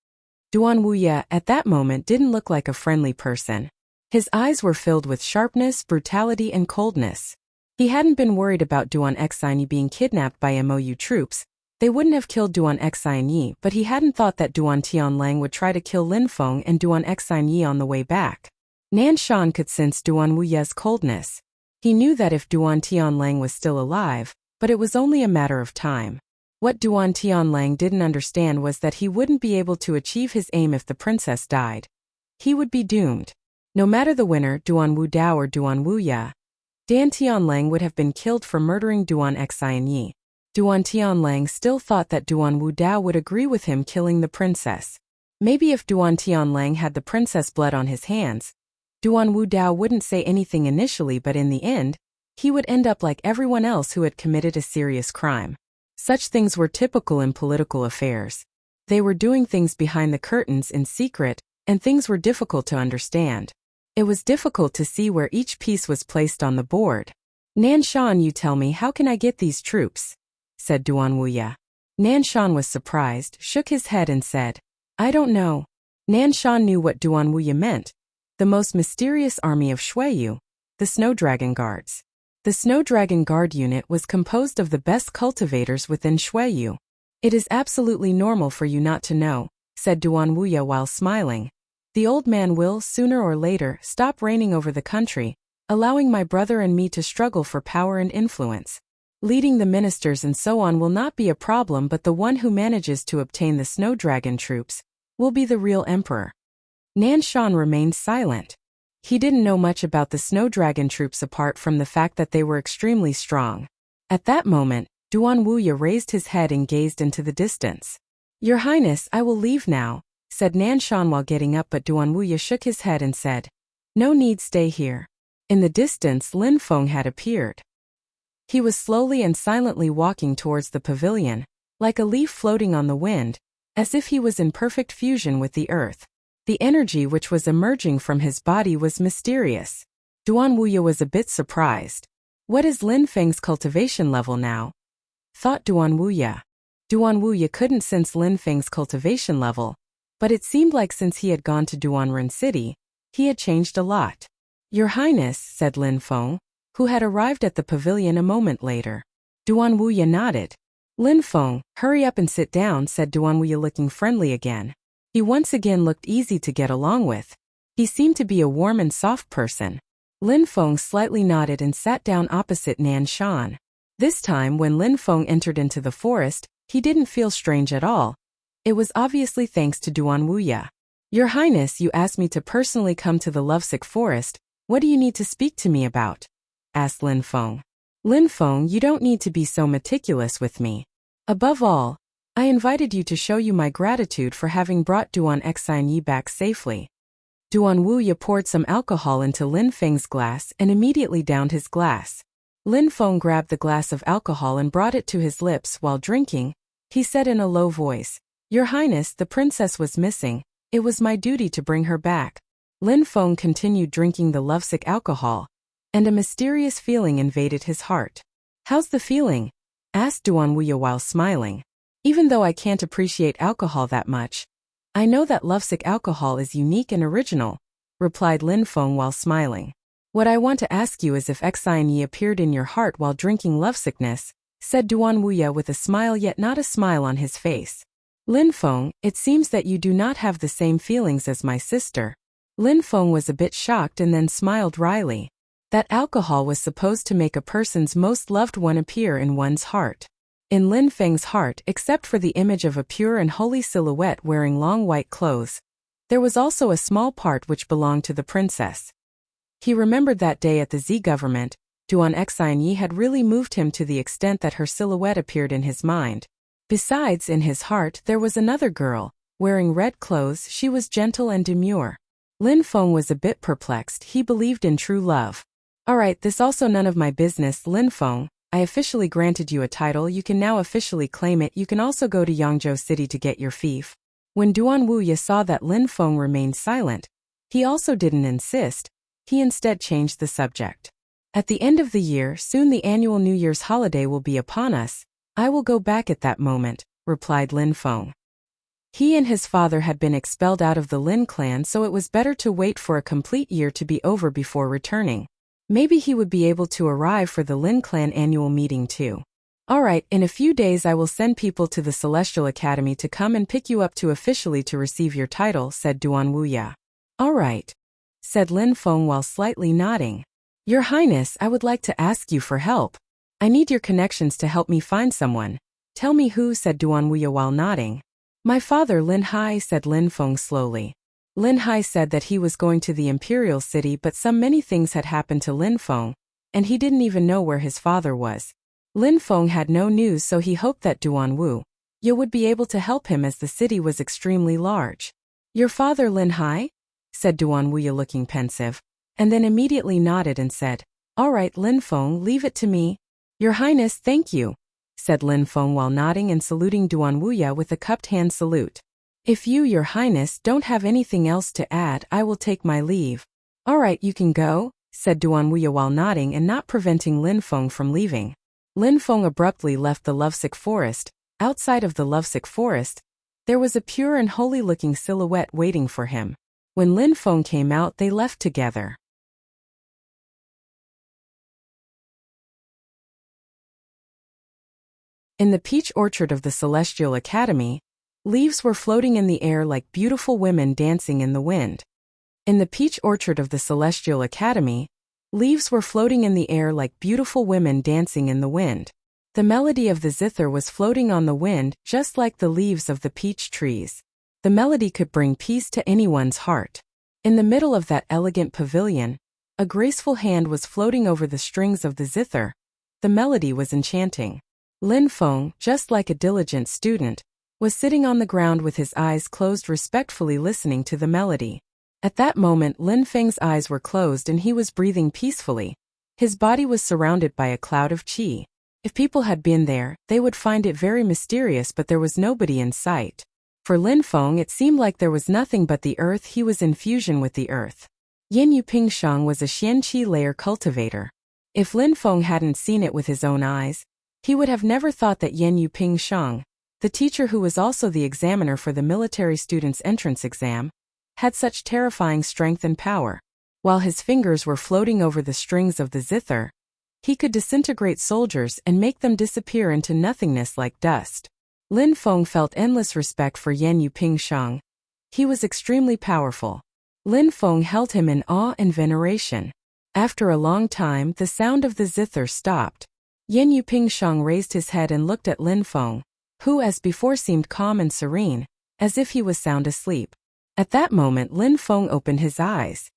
Duan Wuya at that moment didn't look like a friendly person. His eyes were filled with sharpness, brutality and coldness. He hadn't been worried about Duan Xinyi being kidnapped by MOU troops. They wouldn't have killed Duan Xinyi, but he hadn't thought that Duan Tianlang would try to kill Lin Feng and Duan Xinyi on the way back. Nanshan could sense Duan Wuya's coldness. He knew that if Duan Tianlang was still alive, but it was only a matter of time. What Duan Tianlang didn't understand was that he wouldn't be able to achieve his aim if the princess died. He would be doomed. No matter the winner, Duan Wudao or Duan Wuya, Dan Tianlang would have been killed for murdering Duan Xinyi. Duan Tianlang still thought that Duan Wudao would agree with him killing the princess. Maybe if Duan Tianlang had the princess blood on his hands, Duan Wudao wouldn't say anything initially, but in the end, he would end up like everyone else who had committed a serious crime. Such things were typical in political affairs. They were doing things behind the curtains in secret, and things were difficult to understand. It was difficult to see where each piece was placed on the board. Nanshan, you tell me, how can I get these troops? Said Duan Wuya. Nanshan was surprised, shook his head and said, I don't know. Nanshan knew what Duan Wuya meant. The most mysterious army of Shuiyu, the Snow Dragon Guards. The Snow Dragon Guard unit was composed of the best cultivators within Shuiyu. It is absolutely normal for you not to know, said Duan Wuya while smiling. The old man will, sooner or later, stop reigning over the country, allowing my brother and me to struggle for power and influence. Leading the ministers and so on will not be a problem, but the one who manages to obtain the Snow Dragon troops will be the real emperor. Nanshan remained silent. He didn't know much about the Snow Dragon troops apart from the fact that they were extremely strong. At that moment, Duan Wuya raised his head and gazed into the distance. Your Highness, I will leave now, said Nanshan while getting up, but Duan Wuya shook his head and said, no need, stay here. In the distance, Lin Feng had appeared. He was slowly and silently walking towards the pavilion, like a leaf floating on the wind, as if he was in perfect fusion with the earth. The energy which was emerging from his body was mysterious. Duan Wuya was a bit surprised. What is Lin Feng's cultivation level now? Thought Duan Wuya. Duan Wuya couldn't sense Lin Feng's cultivation level, but it seemed like since he had gone to Duanren City, he had changed a lot. Your Highness, said Lin Feng, who had arrived at the pavilion a moment later. Duan Wuya nodded. Lin Feng, hurry up and sit down, said Duan Wuya, looking friendly again. He once again looked easy to get along with. He seemed to be a warm and soft person. Lin Feng slightly nodded and sat down opposite Nan Shan. This time when Lin Feng entered into the forest, he didn't feel strange at all. It was obviously thanks to Duan Wuya. Your Highness, you asked me to personally come to the lovesick forest. What do you need to speak to me about? Asked Lin Feng. Lin Feng, you don't need to be so meticulous with me. Above all, I invited you to show you my gratitude for having brought Duan Xinyi back safely. Duan Wuya poured some alcohol into Lin Feng's glass and immediately downed his glass. Lin Feng grabbed the glass of alcohol and brought it to his lips while drinking. He said in a low voice, Your Highness, the princess was missing. It was my duty to bring her back. Lin Feng continued drinking the lovesick alcohol, and a mysterious feeling invaded his heart. How's the feeling? Asked Duan Wuya while smiling. Even though I can't appreciate alcohol that much, I know that lovesick alcohol is unique and original, replied Lin Feng while smiling. What I want to ask you is if Xinyi appeared in your heart while drinking lovesickness, said Duan Wuya with a smile yet not a smile on his face. Lin Feng, it seems that you do not have the same feelings as my sister. Lin Feng was a bit shocked and then smiled wryly. That alcohol was supposed to make a person's most loved one appear in one's heart. In Lin Feng's heart, except for the image of a pure and holy silhouette wearing long white clothes, there was also a small part which belonged to the princess. He remembered that day at the Z government, Duan Xinyi had really moved him to the extent that her silhouette appeared in his mind. Besides, in his heart there was another girl, wearing red clothes. She was gentle and demure. Lin Feng was a bit perplexed. He believed in true love. Alright, this also none of my business, Lin Feng. I officially granted you a title. You can now officially claim it. You can also go to Yangzhou City to get your fief. When Duan Wuya saw that Lin Feng remained silent, he also didn't insist. He instead changed the subject. At the end of the year, soon the annual New Year's holiday will be upon us. I will go back at that moment, replied Lin Feng. He and his father had been expelled out of the Lin clan, so it was better to wait for a complete year to be over before returning. Maybe he would be able to arrive for the Lin clan annual meeting too. Alright, in a few days I will send people to the Celestial Academy to come and pick you up to officially to receive your title, said Duan Wuya. Alright, said Lin Feng while slightly nodding. Your Highness, I would like to ask you for help. I need your connections to help me find someone. Tell me who, said Duan Wuya while nodding. My father Lin Hai, said Lin Feng slowly. Lin Hai said that he was going to the Imperial City, but many things had happened to Lin Feng, and he didn't even know where his father was. Lin Feng had no news, so he hoped that Duan Wu Ye would be able to help him as the city was extremely large. "Your father Lin Hai?" said Duan Wuye looking pensive, and then immediately nodded and said, "All right, Lin Feng, leave it to me." "Your Highness, thank you," said Lin Feng while nodding and saluting Duan Wuye with a cupped hand salute. "If you, Your Highness, don't have anything else to add, I will take my leave." "All right, you can go," said Duan Wuye while nodding and not preventing Lin Feng from leaving. Lin Feng abruptly left the lovesick forest. Outside of the lovesick forest, there was a pure and holy-looking silhouette waiting for him. When Lin Feng came out, they left together. In the peach orchard of the Celestial Academy, leaves were floating in the air like beautiful women dancing in the wind. In the peach orchard of the Celestial Academy, leaves were floating in the air like beautiful women dancing in the wind. The melody of the zither was floating on the wind, just like the leaves of the peach trees. The melody could bring peace to anyone's heart. In the middle of that elegant pavilion, a graceful hand was floating over the strings of the zither. The melody was enchanting. Lin Feng, just like a diligent student, was sitting on the ground with his eyes closed, respectfully listening to the melody. At that moment, Lin Feng's eyes were closed and he was breathing peacefully. His body was surrounded by a cloud of qi. If people had been there, they would find it very mysterious, but there was nobody in sight. For Lin Feng, it seemed like there was nothing but the earth. He was in fusion with the earth. Yan Yuping Shang was a Xian Qi layer cultivator. If Lin Feng hadn't seen it with his own eyes, he would have never thought that Yan Yuping Shang, the teacher who was also the examiner for the military students' entrance exam, had such terrifying strength and power. While his fingers were floating over the strings of the zither, he could disintegrate soldiers and make them disappear into nothingness like dust. Lin Feng felt endless respect for Yan Yuping Shang. He was extremely powerful. Lin Feng held him in awe and veneration. After a long time, the sound of the zither stopped. Yan Yuping Shang raised his head and looked at Lin Feng, who as before seemed calm and serene, as if he was sound asleep. At that moment, Lin Feng opened his eyes.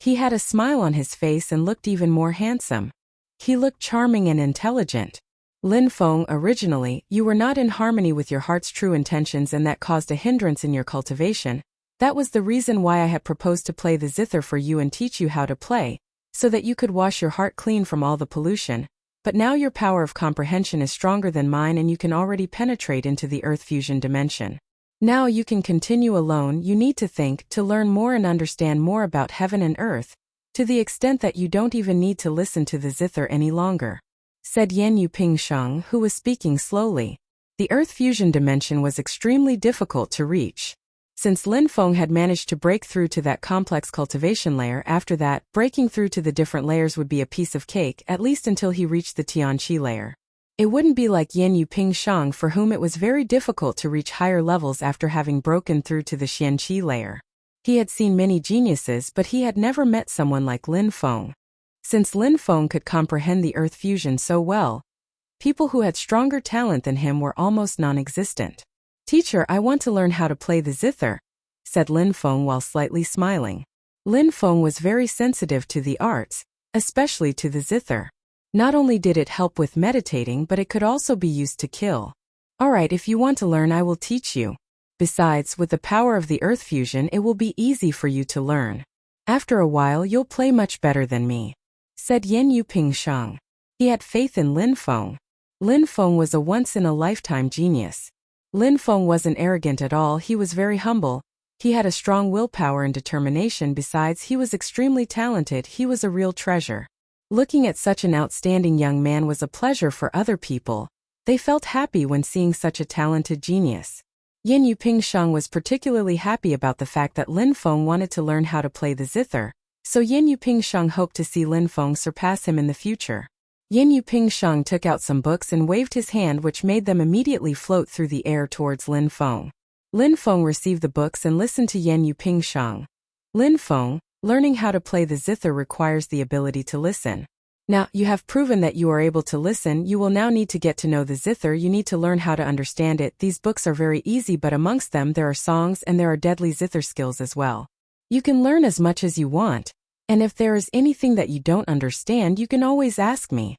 He had a smile on his face and looked even more handsome. He looked charming and intelligent. Lin Feng, originally, you were not in harmony with your heart's true intentions, and that caused a hindrance in your cultivation. That was the reason why I had proposed to play the zither for you and teach you how to play, so that you could wash your heart clean from all the pollution. But now your power of comprehension is stronger than mine and you can already penetrate into the earth fusion dimension. Now you can continue alone. You need to think, to learn more and understand more about heaven and earth, to the extent that you don't even need to listen to the zither any longer," said Yan Yuping Shang, who was speaking slowly. The earth fusion dimension was extremely difficult to reach. Since Lin Feng had managed to break through to that complex cultivation layer, after that, breaking through to the different layers would be a piece of cake, at least until he reached the Tianqi layer. It wouldn't be like Yan Yuping Shang, for whom it was very difficult to reach higher levels after having broken through to the Xianqi layer. He had seen many geniuses, but he had never met someone like Lin Feng. Since Lin Feng could comprehend the earth fusion so well, people who had stronger talent than him were almost non-existent. "Teacher, I want to learn how to play the zither," said Lin Feng while slightly smiling. Lin Feng was very sensitive to the arts, especially to the zither. Not only did it help with meditating, but it could also be used to kill. "All right, if you want to learn, I will teach you. Besides, with the power of the earth fusion, it will be easy for you to learn. After a while, you'll play much better than me," said Yan Yuping Shang. He had faith in Lin Feng. Lin Feng was a once-in-a-lifetime genius. Lin Feng wasn't arrogant at all. He was very humble. He had a strong willpower and determination. Besides, he was extremely talented. He was a real treasure. Looking at such an outstanding young man was a pleasure for other people. They felt happy when seeing such a talented genius. Yan Yuping Shang was particularly happy about the fact that Lin Feng wanted to learn how to play the zither, so Yan Yuping Shang hoped to see Lin Feng surpass him in the future. Yan Yuping Shang took out some books and waved his hand, which made them immediately float through the air towards Lin Feng. Lin Feng received the books and listened to Yan Yuping Shang. "Lin Feng, learning how to play the zither requires the ability to listen. Now, you have proven that you are able to listen. You will now need to get to know the zither. You need to learn how to understand it. These books are very easy, but amongst them there are songs and there are deadly zither skills as well. You can learn as much as you want, And if there is anything that you don't understand, you can always ask me.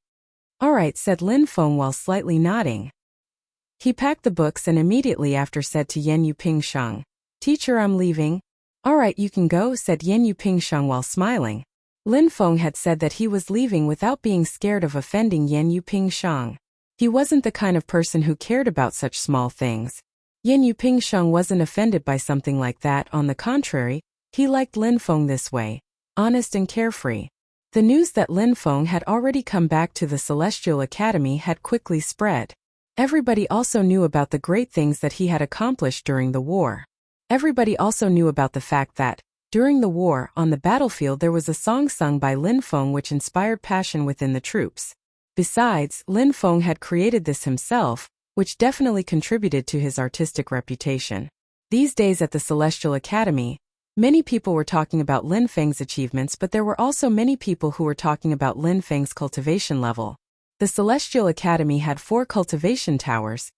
Alright, said Lin Feng while slightly nodding. He packed the books and immediately after said to Yan Yupingsheng, Teacher, I'm leaving. Alright, you can go, said Yan Yupingsheng while smiling. Lin Feng had said that he was leaving without being scared of offending Yan Yupingsheng. He wasn't the kind of person who cared about such small things. Yan Yupingsheng wasn't offended by something like that, on the contrary, he liked Lin Feng this way, honest and carefree. The news that Lin Feng had already come back to the Celestial Academy had quickly spread. Everybody also knew about the great things that he had accomplished during the war. Everybody also knew about the fact that, during the war, on the battlefield there was a song sung by Lin Feng which inspired passion within the troops. Besides, Lin Feng had created this himself, which definitely contributed to his artistic reputation. These days at the Celestial Academy, many people were talking about Lin Feng's achievements, but there were also many people who were talking about Lin Feng's cultivation level. The Celestial Academy had 4 cultivation towers.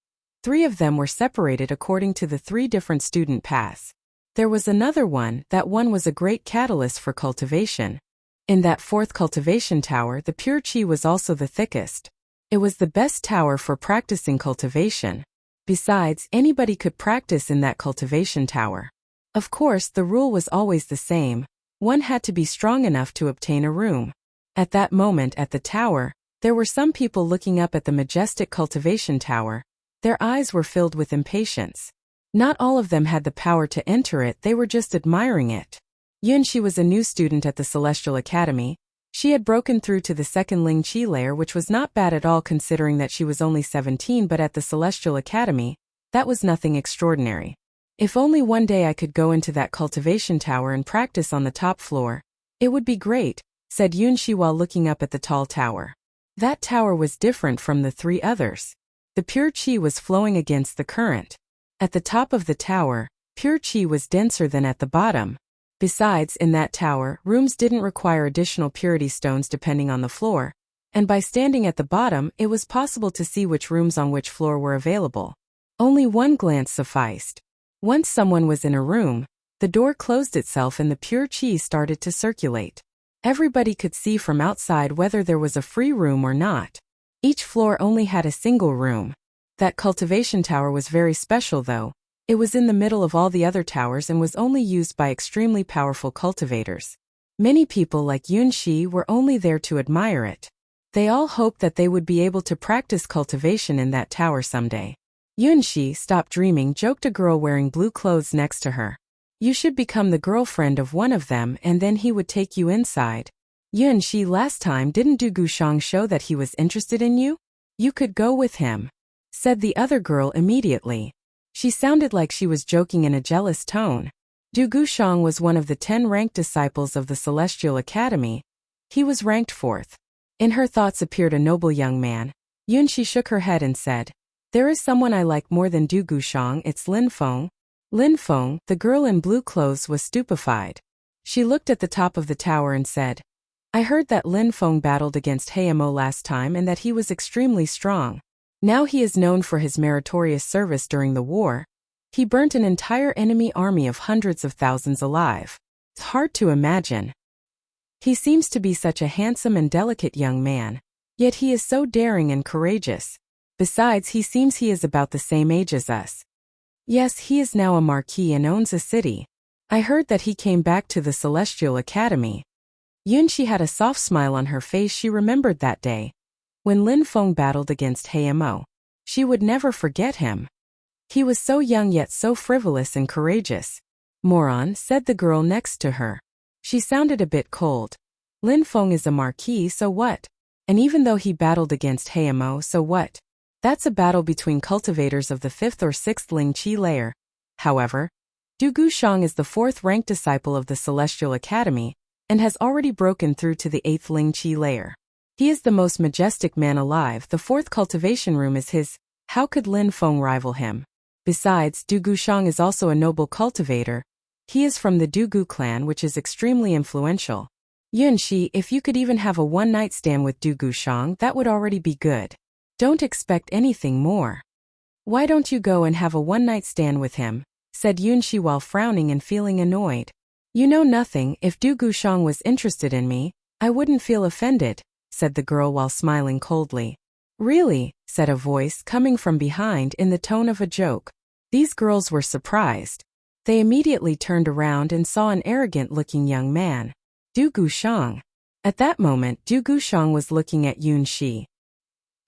3 of them were separated according to the 3 different student paths. There was another one, that one was a great catalyst for cultivation. In that 4th cultivation tower, the pure qi was also the thickest. It was the best tower for practicing cultivation. Besides, anybody could practice in that cultivation tower. Of course, the rule was always the same. One had to be strong enough to obtain a room. At that moment at the tower, there were some people looking up at the majestic cultivation tower. Their eyes were filled with impatience. Not all of them had the power to enter it, they were just admiring it. Yunxi was a new student at the Celestial Academy. She had broken through to the 2nd Ling Qi layer, which was not bad at all considering that she was only 17, but at the Celestial Academy, that was nothing extraordinary. If only one day I could go into that cultivation tower and practice on the top floor, it would be great, said Yunxi while looking up at the tall tower. That tower was different from the 3 others. The pure qi was flowing against the current. At the top of the tower, pure qi was denser than at the bottom. Besides, in that tower, rooms didn't require additional purity stones depending on the floor, and by standing at the bottom, it was possible to see which rooms on which floor were available. Only one glance sufficed. Once someone was in a room, the door closed itself and the pure qi started to circulate. Everybody could see from outside whether there was a free room or not. Each floor only had a single room. That cultivation tower was very special though. It was in the middle of all the other towers and was only used by extremely powerful cultivators. Many people like Yunxi were only there to admire it. They all hoped that they would be able to practice cultivation in that tower someday. Yunxi, stop dreaming, joked a girl wearing blue clothes next to her. You should become the girlfriend of one of them and then he would take you inside. Yunxi, last time didn't Du Gushang show that he was interested in you? You could go with him, said the other girl immediately. She sounded like she was joking in a jealous tone. Du Gushang was one of the 10 ranked disciples of the Celestial Academy. He was ranked 4th. In her thoughts appeared a noble young man. Yunxi shook her head and said, There is someone I like more than Du Gushang, it's Lin Feng. Lin Feng, the girl in blue clothes, was stupefied. She looked at the top of the tower and said, I heard that Lin Feng battled against Heimo last time and that he was extremely strong. Now he is known for his meritorious service during the war. He burnt an entire enemy army of hundreds of thousands alive. It's hard to imagine. He seems to be such a handsome and delicate young man. Yet he is so daring and courageous. Besides, he seems he is about the same age as us. Yes, he is now a marquis and owns a city. I heard that he came back to the Celestial Academy. Yunxi had a soft smile on her face. She remembered that day, when Lin Feng battled against Heimo. She would never forget him. He was so young yet so frivolous and courageous. Moron, said the girl next to her. She sounded a bit cold. Lin Feng is a marquis, so what? And even though he battled against Heimo, so what? That's a battle between cultivators of the 5th or 6th Ling Qi layer. However, Du Gushang is the 4th ranked disciple of the Celestial Academy, and has already broken through to the 8th Ling Qi layer. He is the most majestic man alive. The 4th cultivation room is his. How could Lin Feng rival him? Besides, Du Gushang is also a noble cultivator. He is from the Dugu clan, which is extremely influential. Yunxi, if you could even have a one-night stand with Du Gushang, that would already be good. Don't expect anything more. Why don't you go and have a one-night stand with him? Said Yunxi while frowning and feeling annoyed. You know nothing. If Du Gushang was interested in me, I wouldn't feel offended, said the girl while smiling coldly. Really? Said a voice coming from behind in the tone of a joke. These girls were surprised. They immediately turned around and saw an arrogant-looking young man. Du Gushang. At that moment, Du Gushang was looking at Yun Shi.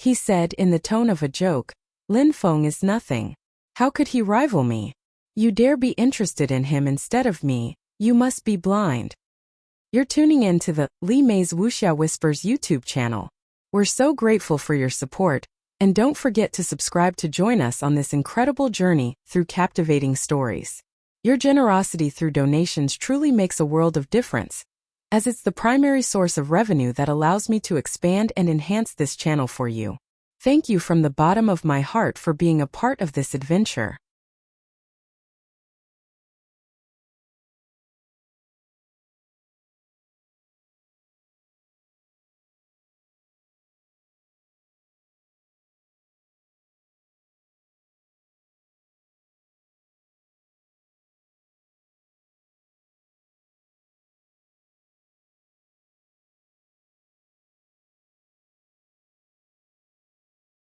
He said in the tone of a joke, Lin Feng is nothing. How could he rival me? You dare be interested in him instead of me, you must be blind. You're tuning in to the Li Mei's Wuxia Whispers YouTube channel. We're so grateful for your support, and don't forget to subscribe to join us on this incredible journey through captivating stories. Your generosity through donations truly makes a world of difference, as it's the primary source of revenue that allows me to expand and enhance this channel for you. Thank you from the bottom of my heart for being a part of this adventure.